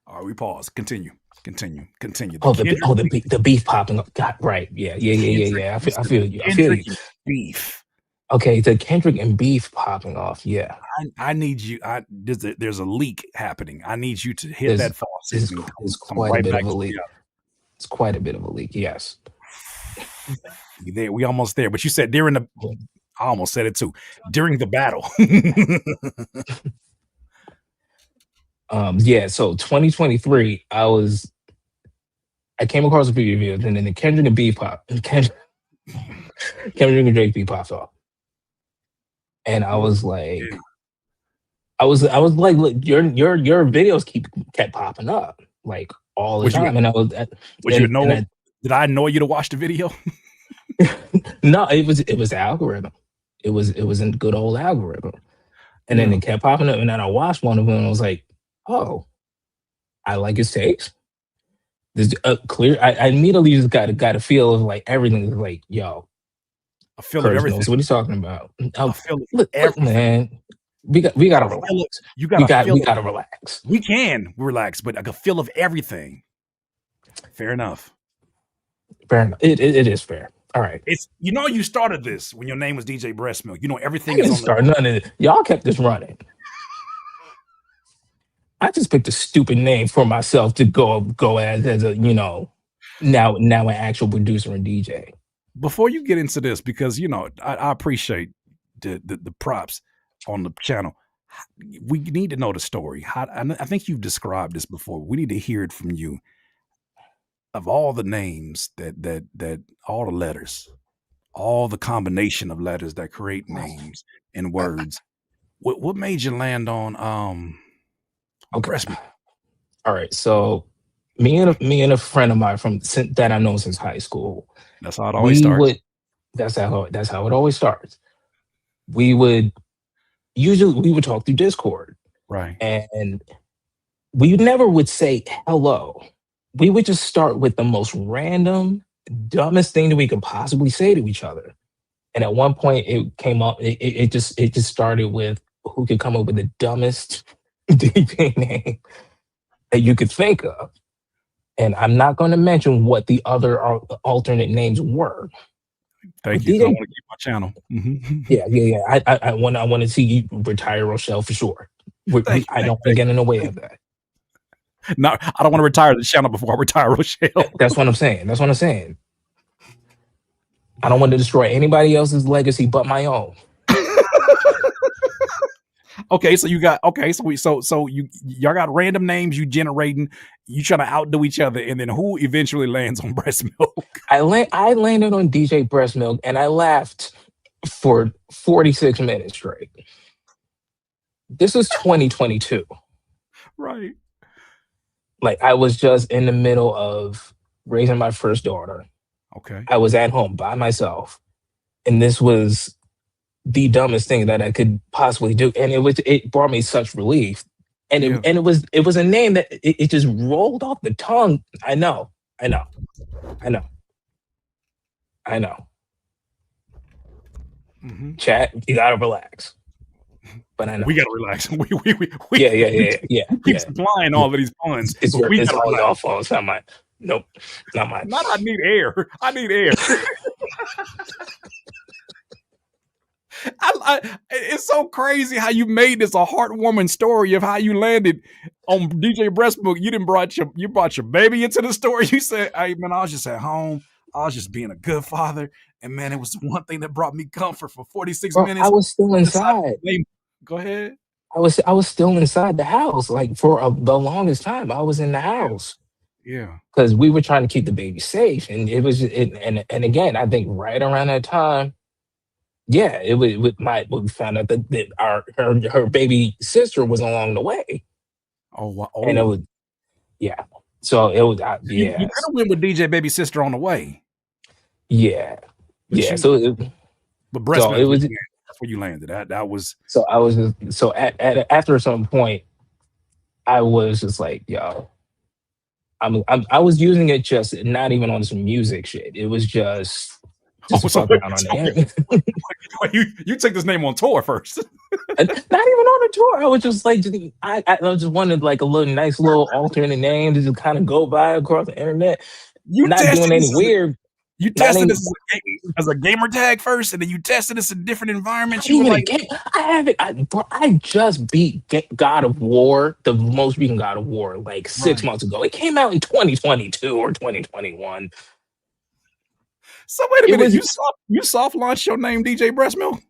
All right, we pause. Continue. The beef popping up. God, right. Yeah. I feel you. Kendrick and beef. Okay, the Kendrick and beef popping off. Yeah. I need you. There's a leak happening. I need you to hit that faucet. It's quite a bit of a leak. It's quite a bit of a leak. Yes. We almost there. But you said during the. I almost said it too. During the battle. Yeah. So 2023, I came across a few videos, and then the Kendrick and beef Kendrick and Drake beef popped off, and I was like. I was like, look, your videos kept popping up like all the time, and I was. Did I annoy you to watch the video? No, it was the algorithm. It was a good old algorithm, and then it kept popping up, and then I watched one of them, and I was like, oh, I like his takes. There's clear. I immediately just got a feel of like everything is like, yo, I feel everything. Knows what he's talking about. I feel look, man. We gotta relax. We gotta relax. We can relax, but like a feel of everything. Fair enough. Fair enough. It is fair. All right. It's you started this when your name was DJ Breast Milk. Everything is on none of it. Y'all kept this running. I just picked a stupid name for myself to go as a now an actual producer and DJ. Before you get into this, because I appreciate the props on the channel. We need to know the story. I think you've described this before. We need to hear it from you. Of all the names that all the letters, all the combination of letters that create names and words, what made you land on Breast Milk? All right, so me and a friend of mine that I know since high school. That's how it always starts. That's how it always starts. We would talk through Discord, right? And we never would say hello. We would just start with the most random, dumbest thing that we could possibly say to each other. And at one point, it came up. It just started with who could come up with the dumbest DJ name that you could think of. And I'm not going to mention what the other alternate names were. Thank you. I want to keep my channel. Mm-hmm. Yeah. I want to see you retire Rochelle for sure. I don't want to get in the way of that. No, I don't want to retire the channel before I retire Rochelle. That's what I'm saying. I don't want to destroy anybody else's legacy but my own. Okay, so y'all got random names you generating. You trying to outdo each other, and then who eventually lands on Breast Milk? I landed on DJ Breast Milk, and I laughed for 46 minutes straight. This is 2022, right? Like I was just in the middle of raising my first daughter. Okay, I was at home by myself, and this was the dumbest thing that I could possibly do, and it brought me such relief. And it was a name that it just rolled off the tongue. I know. Mm-hmm. Chat, you gotta relax. But I know we gotta relax. Yeah. Keep supplying all of these puns. It's all your fault. It's not mine. Nope, not mine. I need air. It's so crazy how you made this a heartwarming story of how you landed on DJ Breast Milk. You brought your baby into the story. You said, "Hey man, I was just at home. I was just being a good father, and man, it was the one thing that brought me comfort for 46 minutes." I was still inside. Go ahead. I was still inside the house, like for the longest time. I was in the house. Yeah, because we were trying to keep the baby safe, and it was. And again, I think right around that time. Yeah, it was we found out that her baby sister was along the way. Oh, wow. And it was, yeah. So it was, You could have went with DJ Baby Sister on the way. Yeah, But yeah. But Breast Milk. That's where you landed. That was So I was just, so after some point, I was just like, yo, I was using it just not even on some music shit. It was just to so fuck around on the internet. you took this name on tour first. Not even on a tour. I was just like, I just wanted like a little nice little alternate name to just kind of go by across the internet. You Not doing any weird. You tested this as a gamer tag first, and then you tested this in different environments. You were like, I haven't. I just beat God of War, the most beaten God of War, like 6 months ago. It came out in 2022 or 2021. So wait a minute, you soft launched your name DJ Breast Milk?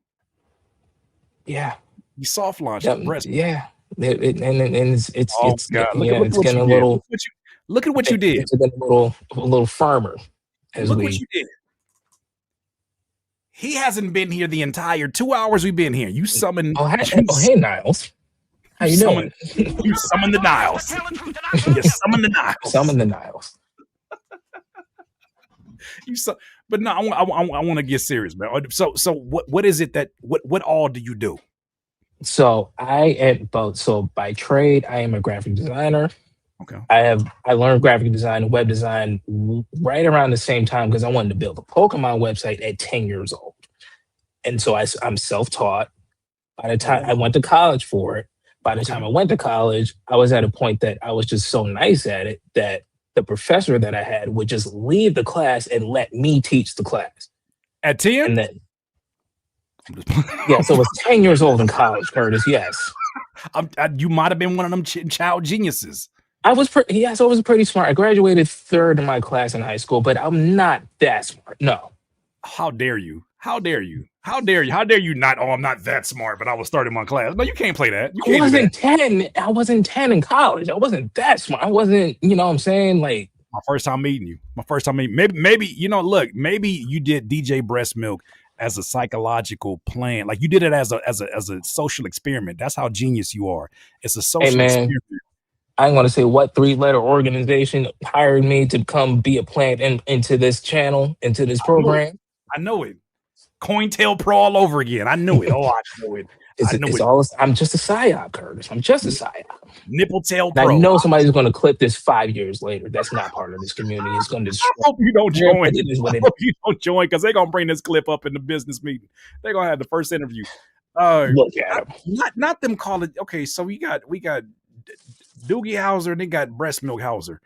Yeah, you soft launched Breast Milk. Yeah, and it's God, it's getting a little. Look at what you did. It's getting a little firmer. Look what you did. He hasn't been here the entire 2 hours we've been here. You summoned. Hey Niles, how you doing? You summoned the Niles. You summoned the Niles. Summon the Niles. But no, I want to get serious, man. So what is it that what all do you do? So I am both. So by trade, I am a graphic designer. Okay. I learned graphic design and web design right around the same time because I wanted to build a Pokemon website at 10 years old. And so I'm self-taught. By the time I went to college for it, by the time I went to college, I was at a point that I was just so nice at it that the professor that I had would just leave the class and let me teach the class. At 10? And then, yeah, so I was 10 years old in college, Curtis, yes. You might have been one of them child geniuses. I was pretty smart. I graduated third in my class in high school, but I'm not that smart. No. How dare you? How dare you? How dare you? How dare you not? Oh, I'm not that smart, but I was starting my class. No, you can't play that. I wasn't 10. I wasn't 10 in college. I wasn't that smart. I wasn't, you know what I'm saying? Like my first time meeting you. Maybe look, maybe you did DJ Breast Milk as a psychological plan. Like you did it as a social experiment. That's how genius you are. It's a social experiment. I ain't want to say what 3-letter organization hired me to come be a plant into this channel, into this program. I know it. COINTELPRO all over again. I knew it. Oh, I know it. I'm just a psyop, Curtis. I'm just a psyop. NIPPLETAIL Pro. I know somebody's going to clip this 5 years later. That's not part of this community. It's going to destroy. I hope you don't join. It is what I hope you don't join because they're going to bring this clip up in the business meeting. They're going to have the first interview. Look at them. Not them call it. Okay, so we got Doogie Howser and they got Breast Milk Howser.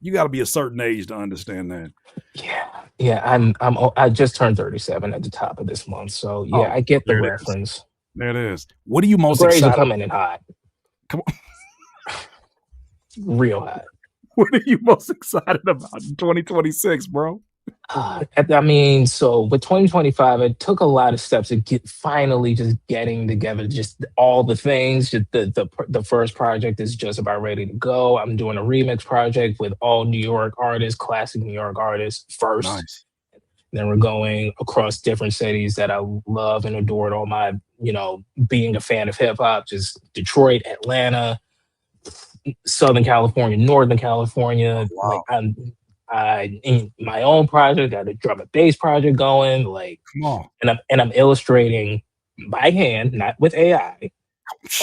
You got to be a certain age to understand that. Yeah. I just turned 37 at the top of this month, so yeah, I get the reference. There it is. What are you most excited? excited? Are coming in hot. Come on, real hot. What are you most excited about in 2026, bro? I mean, so with 2025, it took a lot of steps to finally just getting together, just all the things. Just the first project is just about ready to go. I'm doing a remix project with all New York artists, classic New York artists first. Nice. Then we're going across different cities that I love and adored all my, being a fan of hip hop, just Detroit, Atlanta, Southern California, Northern California. Wow. Like I in my own project, got a drum and bass project going, like come on. And I'm illustrating by hand, not with AI,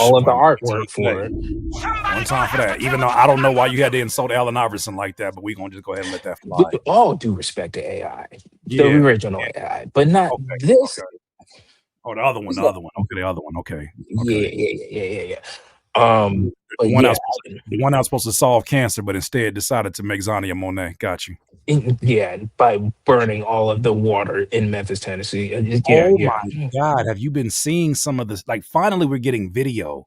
all of the artwork for it. One time for that. Even though I don't know why you had to insult Allen Iverson like that, but we're gonna just go ahead and let that fly. With all due respect to AI, the original AI, but not this. Okay. Oh, the other one. Okay, the other one. Okay. Yeah. The one that was supposed to solve cancer, but instead decided to make Zania Monet. Got you. Yeah, by burning all of the water in Memphis, Tennessee. My God, have you been seeing some of this? Like, finally, we're getting video.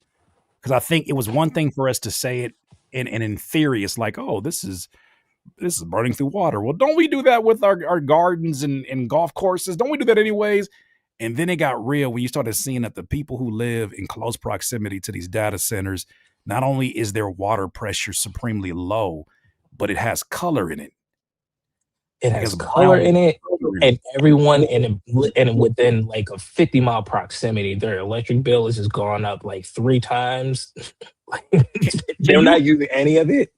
Because I think it was one thing for us to say it, and in theory, it's like, oh, this is burning through water. Well, don't we do that with our gardens and golf courses? Don't we do that anyways? And then it got real when you started seeing that the people who live in close proximity to these data centers, not only is their water pressure supremely low, but it has color in it. It has color in it. and everyone and within like a 50-mile proximity, their electric bill has just gone up like 3 times. They're not using any of it.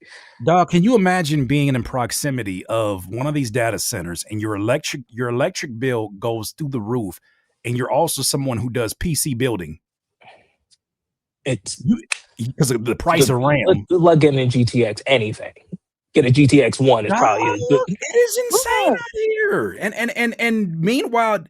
Dog, can you imagine being in proximity of one of these data centers and your electric bill goes through the roof, and you're also someone who does PC building? It's because of the price of RAM. Good luck getting a GTX anything. Get a GTX 1 is probably a good. It is insane out here. And meanwhile,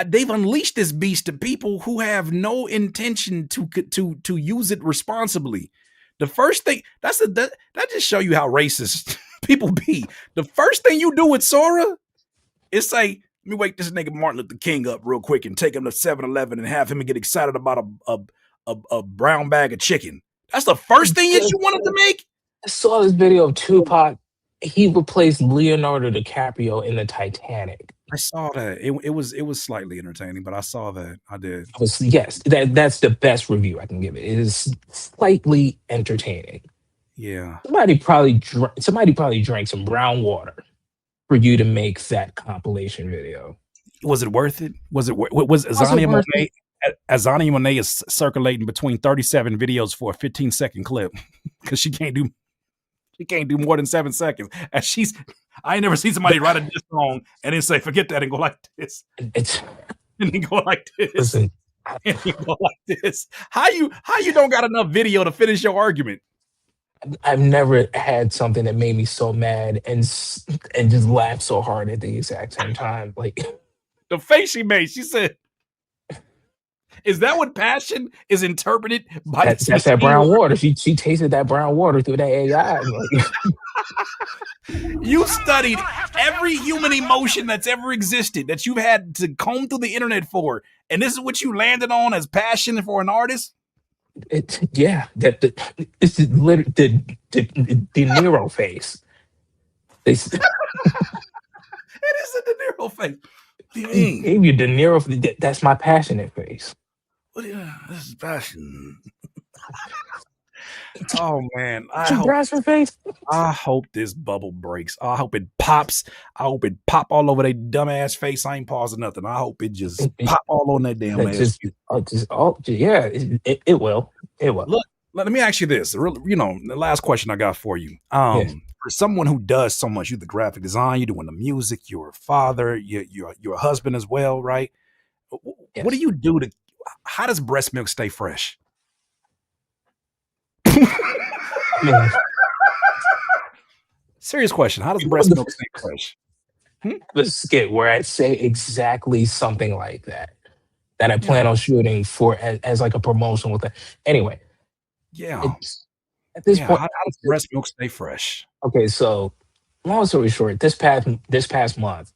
they've unleashed this beast to people who have no intention to use it responsibly. The first thing that just show you how racist people be. The first thing you do with Sora is say, let me wake this nigga Martin Luther King up real quick and take him to 7-Eleven and have him get excited about a brown bag of chicken. That's the first thing that you wanted to make? I saw this video of Tupac. He replaced Leonardo DiCaprio in the Titanic. I saw that. It was slightly entertaining, but I saw that. I did. Yes, that's the best review I can give it. It is slightly entertaining. Yeah. Somebody probably drank some brown water for you to make that compilation video. Was it worth it? Was Azania Monet? Azania Monet is circulating between 37 videos for a 15-second clip because she can't do more than 7 seconds. And I ain't never seen somebody write a diss song and then say, forget that, and go like this. And then go like this. Listen, and then go like this. How you don't got enough video to finish your argument? I've never had something that made me so mad and just laugh so hard at the exact same time. Like the face she made, she said, is that what passion is interpreted by? That's that brown water. She tasted that brown water through that AI. You studied every human emotion that's ever existed that you've had to comb through the internet for, and this is what you landed on as passion for an artist? It's literally the De Niro face. It is a De Niro face. Gave you De Niro. That's my passionate face. This is passion. Oh man, I hope this bubble breaks. I hope it pops. I hope it pop all over their dumbass face. I ain't pausing nothing. I hope it just pop all on that damn ass. It will. It will. Look, let me ask you this. The last question I got for you. For someone who does so much, you're the graphic design, you're doing the music, you're a father, you're a husband as well, right? Yes. What do you do how does breast milk stay fresh? Serious question. How does breast milk stay fresh? The skit where I say exactly something like that I plan on shooting for as like a promotion with it. Anyway. Yeah. At this point, how does breast milk stay fresh? Okay, so long story short, this past month,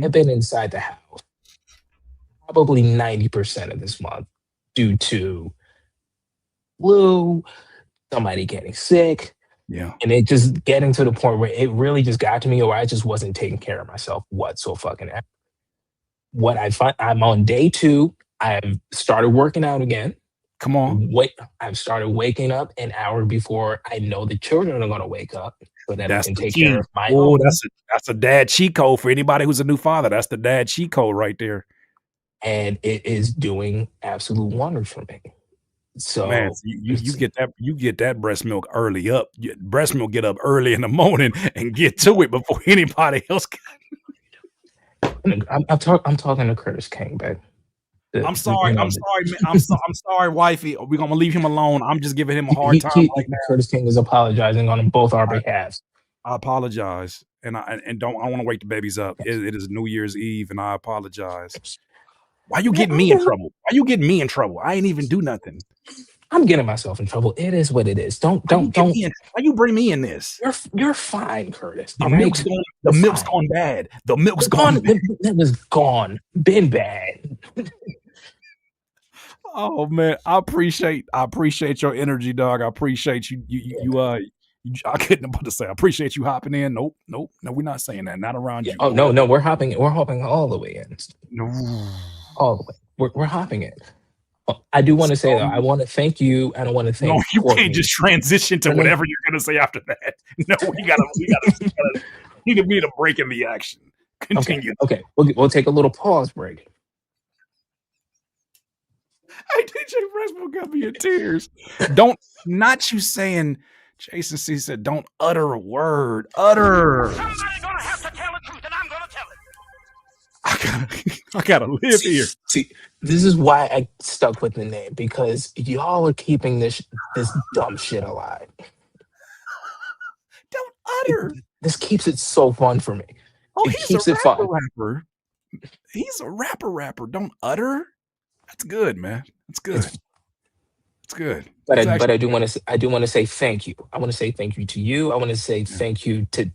I've been inside the house probably 90% of this month due to flu, somebody getting sick. Yeah. And it just getting to the point where it really just got to me where I just wasn't taking care of myself whatsoever. What I find, I'm on day 2. I've started working out again. Come on. I've started waking up an hour before I know the children are going to wake up so that I can take care of my own. That's a dad cheat code for anybody who's a new father. That's the dad cheat code right there. And it is doing absolute wonders for me. So man, you get that breast milk early up. Breast milk get up early in the morning and get to it before anybody else can. I'm talking to Curtis King, babe. I'm sorry, wifey. We're gonna leave him alone. I'm just giving him a hard time right now. Curtis King is apologizing on both our behalves. I apologize, and I want to wake the babies up. It is New Year's Eve, and I apologize. Why you getting me in trouble? I ain't even do nothing. I'm getting myself in trouble. It is what it is. Don't. Why you bring me in this? You're fine, Curtis. The milk's gone bad. The milk's gone bad. That was gone. Been bad. Oh man, I appreciate your energy, dog. I appreciate you. I couldn't about to say. I appreciate you hopping in. Nope. No, we're not saying that. Not around you. Oh no, we're hopping. We're hopping all the way in. No, all the way. We're hopping in. I do want to say though, I want to thank you, and I want to thank. No, you Courtney. Can't just transition to whatever you're going to say after that. No, we gotta need a break in the action. Continue. Okay. We'll take a little pause break. Hey, DJ Fresno got me in tears. Not you saying, Jason C said, don't utter a word. Utter. Somebody's gonna have to tell the truth, and I'm gonna tell it. I gotta live here. See, this is why I stuck with the name, because y'all are keeping this dumb shit alive. Don't utter. This keeps it so fun for me. Oh, It he's keeps a it fun. rapper. He's a rapper. Don't utter. That's good, man. That's good. It's good. But I do want to say thank you. I want to say thank you to you. I want to say thank you to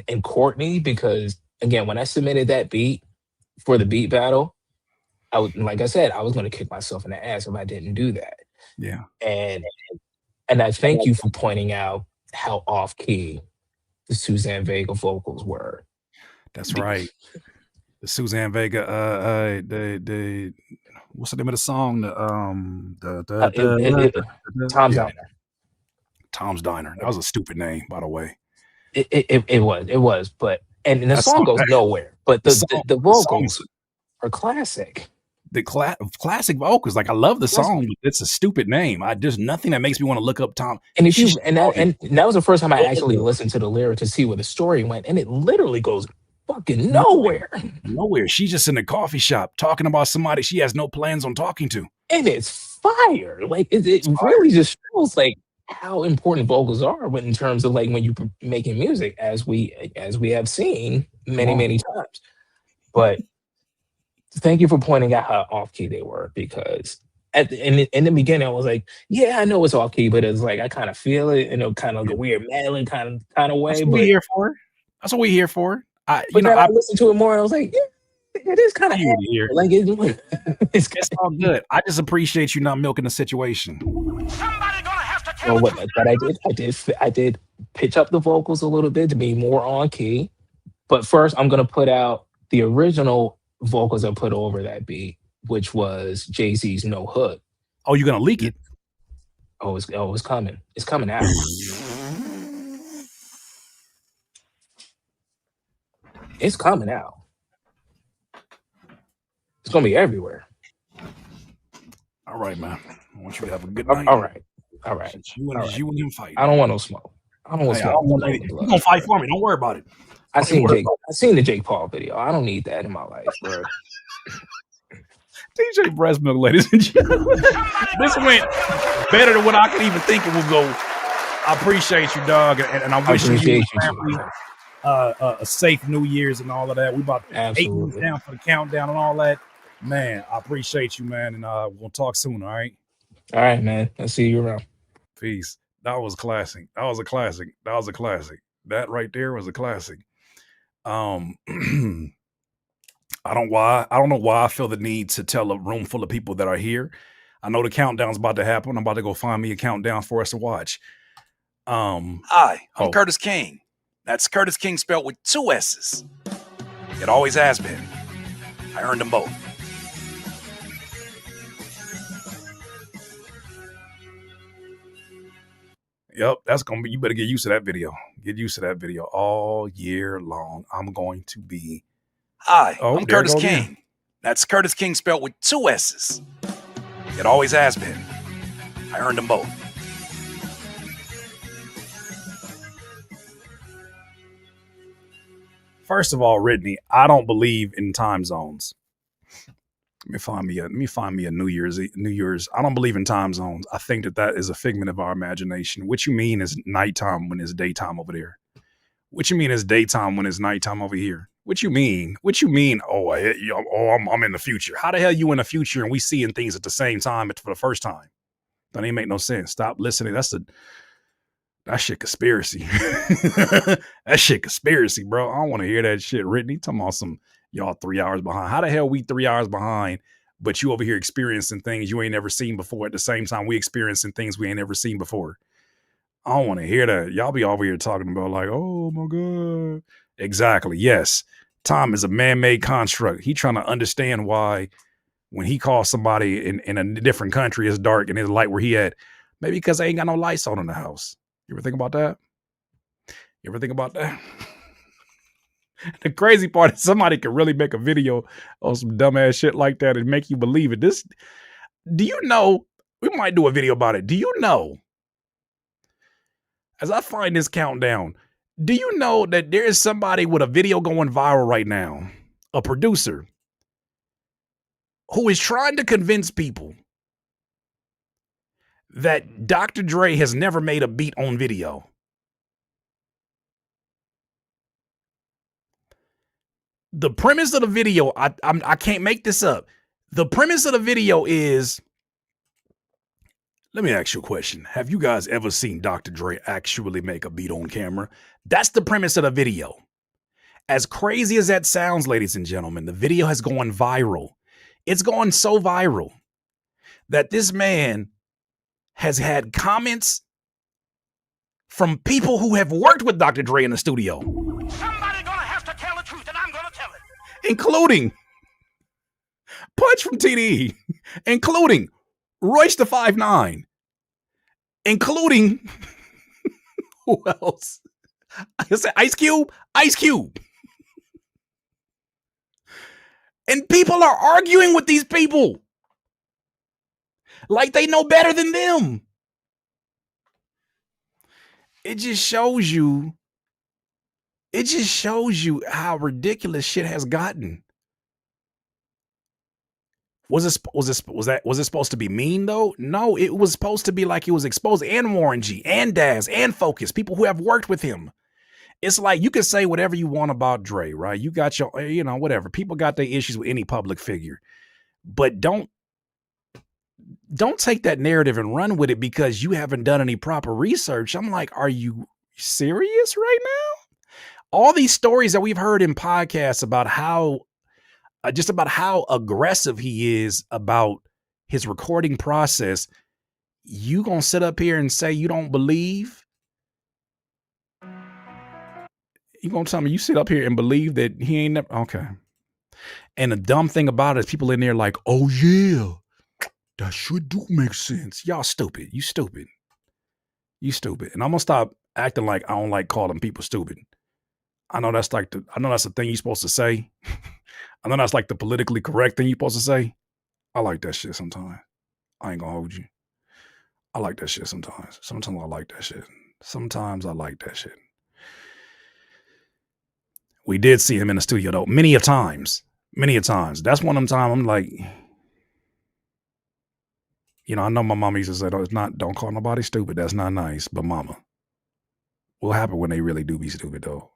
and Courtney, because again, when I submitted that beat for the beat battle, like I said, I was going to kick myself in the ass if I didn't do that. Yeah. And I thank you for pointing out how off key the Suzanne Vega vocals were. That's right. The Suzanne Vega, the what's the name of the song? Tom's Diner. Tom's Diner. That was a stupid name, by the way. It was, but and the song goes nowhere. But the vocals are classic. The classic vocals, like I love the song, but it's a stupid name. There's nothing that makes me want to look up Tom. And that was the first time I actually listened to the lyric to see where the story went, and it literally goes fucking nowhere. Nowhere. She's just in a coffee shop talking about somebody she has no plans on talking to. And it's fire. Like it really just shows like how important vocals are in terms of like when you're making music, as we have seen many times. But thank you for pointing out how off key they were, because in the beginning I was like, yeah, I know it's off key, but it's like I kind of feel it in a kind of like a weird meddling kind of way. That's what we're here for. That's what we're here for. I listened to it more and I was like, yeah, it is kind of here. Like it's all good. I just appreciate you not milking the situation. Somebody gonna have to tell but I did pitch up the vocals a little bit to be more on key. But first, I'm gonna put out the original vocals I put over that beat, which was Jay-Z's No Hood. Oh, you're gonna leak it? It's coming. It's coming out. It's coming out. It's gonna be everywhere. All right, man. I want you to have a good night. All right. You and him fight. I don't want no smoke. I don't want smoke. You're gonna fight for me. Don't worry about it. I seen the Jake Paul video. I don't need that in my life, bro. DJ Breast Milk, ladies and gentlemen. This went better than what I could even think it would go. I appreciate you, dog, and I wish you family a safe New Year's and all of that. We about 8 months down for the countdown and all that. Man, I appreciate you, man, and we'll talk soon. All right. All right, man. I'll see you around. Peace. That was classic. That right there was a classic. I don't know why I feel the need to tell a room full of people that are here. I know the countdown's about to happen. I'm about to go find me a countdown for us to watch. Hi, I'm Curtis King. That's Curtis King spelled with 2 S's. It always has been. I earned them both. Yep, that's gonna be. You better get used to that video. Get used to that video all year long. I'm going to be. Hi, I'm Curtis King. Again. That's Curtis King spelled with 2 S's. It always has been. I earned them both. First of all, Brittany, I don't believe in time zones. Let me find me a New Year's. I don't believe in time zones. I think that is a figment of our imagination. What you mean is nighttime when it's daytime over there? What you mean is daytime when it's nighttime over here? What you mean? Oh, I'm in the future. How the hell you in the future and we seeing things at the same time for the first time? That ain't make no sense. Stop listening. That shit conspiracy. That shit conspiracy, bro. I don't want to hear that shit. Brittany, talking about some y'all 3 hours behind. How the hell we 3 hours behind, but you over here experiencing things you ain't never seen before at the same time we experiencing things we ain't never seen before? I don't want to hear that. Y'all be over here talking about like, oh my God. Exactly. Yes. Time is a man-made construct. He trying to understand why when he calls somebody in a different country, it's dark and it's light where he at. Maybe because they ain't got no lights on in the house. You ever think about that? The crazy part is somebody can really make a video on some dumbass shit like that and make you believe it. Do you know, we might do a video about it. Do you know, as I find this countdown, do you know that there is somebody with a video going viral right now, a producer, who is trying to convince people that Dr. Dre has never made a beat on video? The premise of the video, I can't make this up. The premise of the video is, let me ask you a question. Have you guys ever seen Dr. Dre actually make a beat on camera? That's the premise of the video. As crazy as that sounds, ladies and gentlemen, the video has gone viral. It's gone so viral that this man has had comments from people who have worked with Dr. Dre in the studio. Somebody gonna have to tell the truth, and I'm gonna tell it. Including Punch from TDE, including Royce the 5'9", including who else? I said Ice Cube. And people are arguing with these people like they know better than them. It just shows you how ridiculous shit has gotten. Was it supposed to be mean though? No, it was supposed to be like it was exposed. And Warren G and Daz and Focus, people who have worked with him. It's like you can say whatever you want about Dre, right? You got your, whatever. People got their issues with any public figure, but don't take that narrative and run with it because you haven't done any proper research. I'm like, are you serious right now? All these stories that we've heard in podcasts about how aggressive he is about his recording process. You gonna sit up here and say you don't believe? You gonna tell me you sit up here and believe that he ain't never, okay. And the dumb thing about it is people in there like, oh yeah, that should do make sense. Y'all stupid. You stupid. And I'm gonna stop acting like I don't like calling people stupid. I know that's the thing you're supposed to say. I know that's like the politically correct thing you're supposed to say. I like that shit sometimes. I ain't gonna hold you. I like that shit sometimes. Sometimes I like that shit. Sometimes I like that shit. We did see him in the studio though, many a times. That's one of them times I'm like, I know my mama used to say, don't call nobody stupid. That's not nice. But mama, what happened when they really do be stupid though?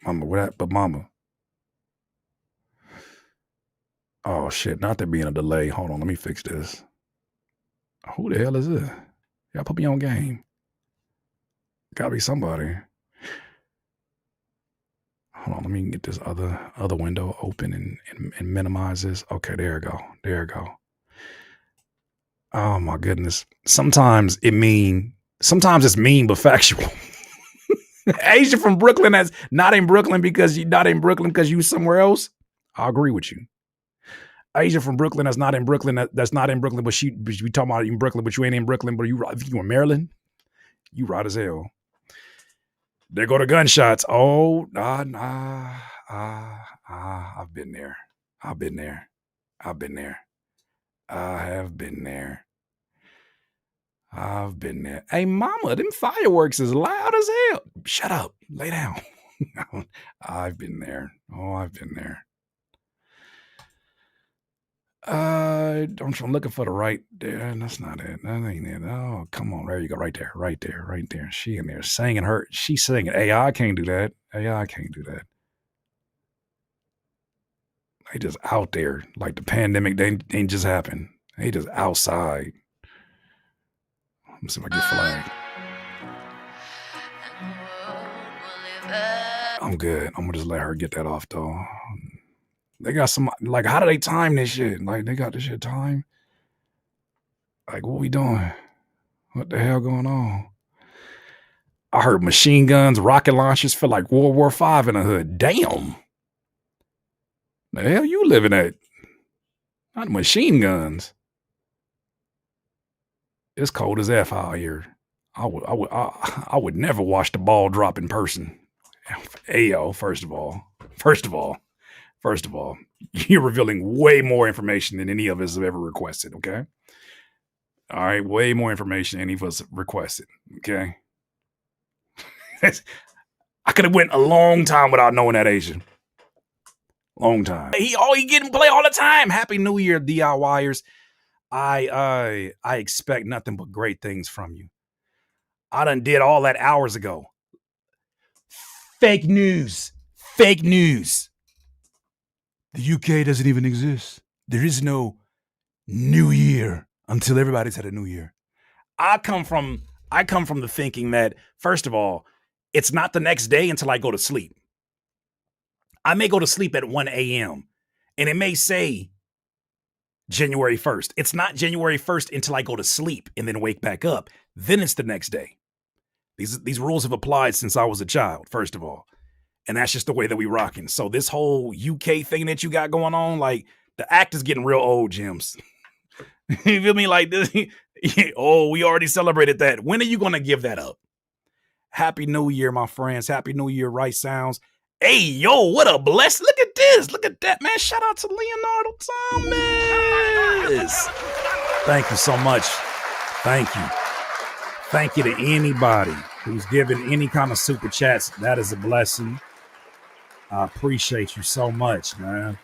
Mama. Oh shit, not there being a delay. Hold on, let me fix this. Who the hell is this? Y'all put me on game. Gotta be somebody. Hold on, let me get this other window open and minimize this. Okay, there we go. Oh my goodness. Sometimes it's mean but factual. Asia from Brooklyn that's not in Brooklyn because you're not in Brooklyn because you somewhere else. I agree with you. Asia from Brooklyn that's not in Brooklyn, that's not in Brooklyn, but we talking about in Brooklyn, but you ain't in Brooklyn, but you in Maryland. You right as hell. There go the gunshots. Oh, I've been there. I have been there. Hey, mama, them fireworks is loud as hell. Shut up. Lay down. I've been there. Oh, I've been there. I'm looking for the right there. That's not it. That ain't it. Oh, come on. There you go. Right there. She in there singing she's singing. AI can't do that. They just out there. Like the pandemic, they ain't just happened. They just outside. Let me see if I get flagged. I'm good. I'm gonna just let her get that off though. They got some, like, how do they time this shit? Like, they got this shit timed? Like, what we doing? What the hell going on? I heard machine guns, rocket launchers feel like World War V in the hood. Damn. The hell you living at? Not machine guns. It's cold as F out here. I would never watch the ball drop in person. Hey, yo, first of all, you're revealing way more information than any of us have ever requested, okay? All right, way more information than any of us requested, okay? I could have went a long time without knowing that, Asian. Long time. He getting play all the time. Happy New Year, DIYers. I expect nothing but great things from you. I done did all that hours ago. Fake news. Fake news. The UK doesn't even exist. There is no New Year until everybody's had a New Year. I come from the thinking that, first of all, it's not the next day until I go to sleep. I may go to sleep at 1 a.m. and it may say January 1st. It's not January 1st until I go to sleep and then wake back up. Then it's the next day. These rules have applied since I was a child, first of all. And that's just the way that we rocking. So this whole UK thing that you got going on, like, the act is getting real old, Jims. You feel me? Like this. Oh, we already celebrated that. When are you going to give that up? Happy New Year, my friends. Happy New Year, Right Sounds. Hey, yo, what a blessing. Look at this. Look at that, man. Shout out to Leonardo Thomas. Thank you so much. Thank you. Thank you to anybody who's given any kind of super chats. That is a blessing. I appreciate you so much, man.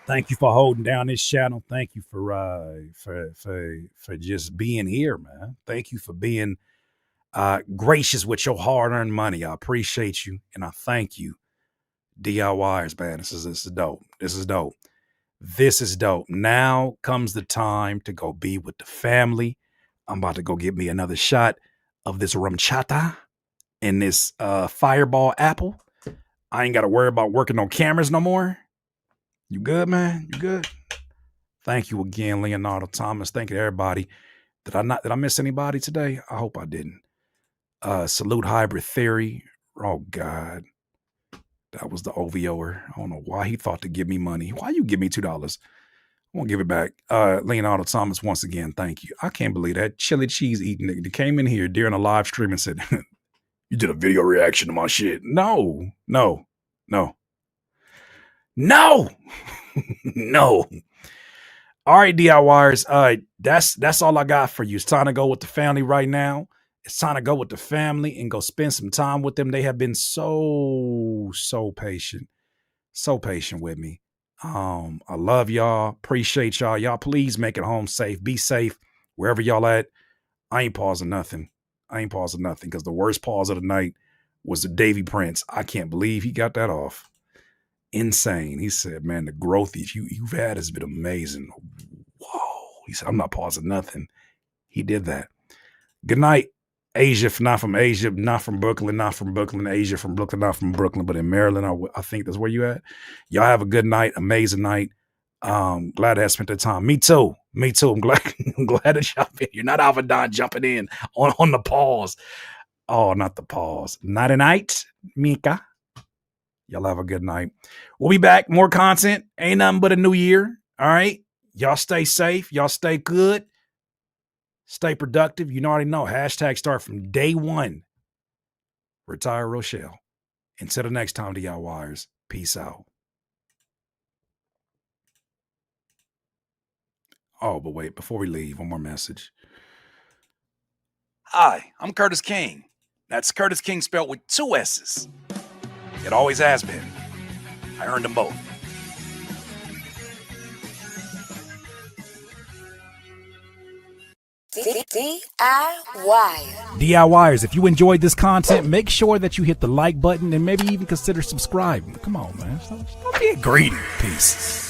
Thank you for holding down this channel. Thank you for just being here, man. Thank you for being gracious with your hard-earned money. I appreciate you and I thank you. DIYers, man. This is dope. This is dope. This is dope. Now comes the time to go be with the family. I'm about to go get me another shot of this rum chata and this fireball apple. I ain't got to worry about working on cameras no more. You good, man? You good? Thank you again, Leonardo Thomas. Thank you to everybody. Did I miss anybody today? I hope I didn't. Salute Hybrid Theory. Oh God. That was the OVOer. I don't know why he thought to give me money. Why you give me $2? I won't give it back. Leonardo Thomas, once again, thank you. I can't believe that chili cheese eating nigga that came in here during a live stream and said, you did a video reaction to my shit. No. No. All right, DIYers. That's all I got for you. It's time to go with the family right now. It's time to go with the family and go spend some time with them. They have been so patient. So patient with me. I love y'all. Appreciate y'all. Y'all please make it home safe. Be safe wherever y'all at. I ain't pausing nothing because the worst pause of the night was the Davy Prince. I can't believe he got that off. Insane. He said, man, the growth you've had has been amazing. Whoa. He said, I'm not pausing nothing. He did that. Good night, Asia, not from Asia, not from Brooklyn, Asia from Brooklyn, not from Brooklyn, but in Maryland, I think that's where you at. Y'all have a good night, amazing night. Glad I spent the time. Me too. I'm glad that y'all been. You're not Alpha Don jumping in on the pause. Oh, not the pause. Night and night, Mika. Y'all have a good night. We'll be back. More content. Ain't nothing but a new year. All right. Y'all stay safe. Y'all stay good. Stay productive. You already know. Hashtag start from day one. Retire Rochelle. Until the next time, DIYers. Peace out. Oh, but wait. Before we leave, one more message. Hi, I'm Curtis King. That's Curtis King spelled with 2 S's. It always has been. I earned them both. DIYers, if you enjoyed this content, make sure that you hit the like button and maybe even consider subscribing. Come on, man. Stop being greedy. Peace.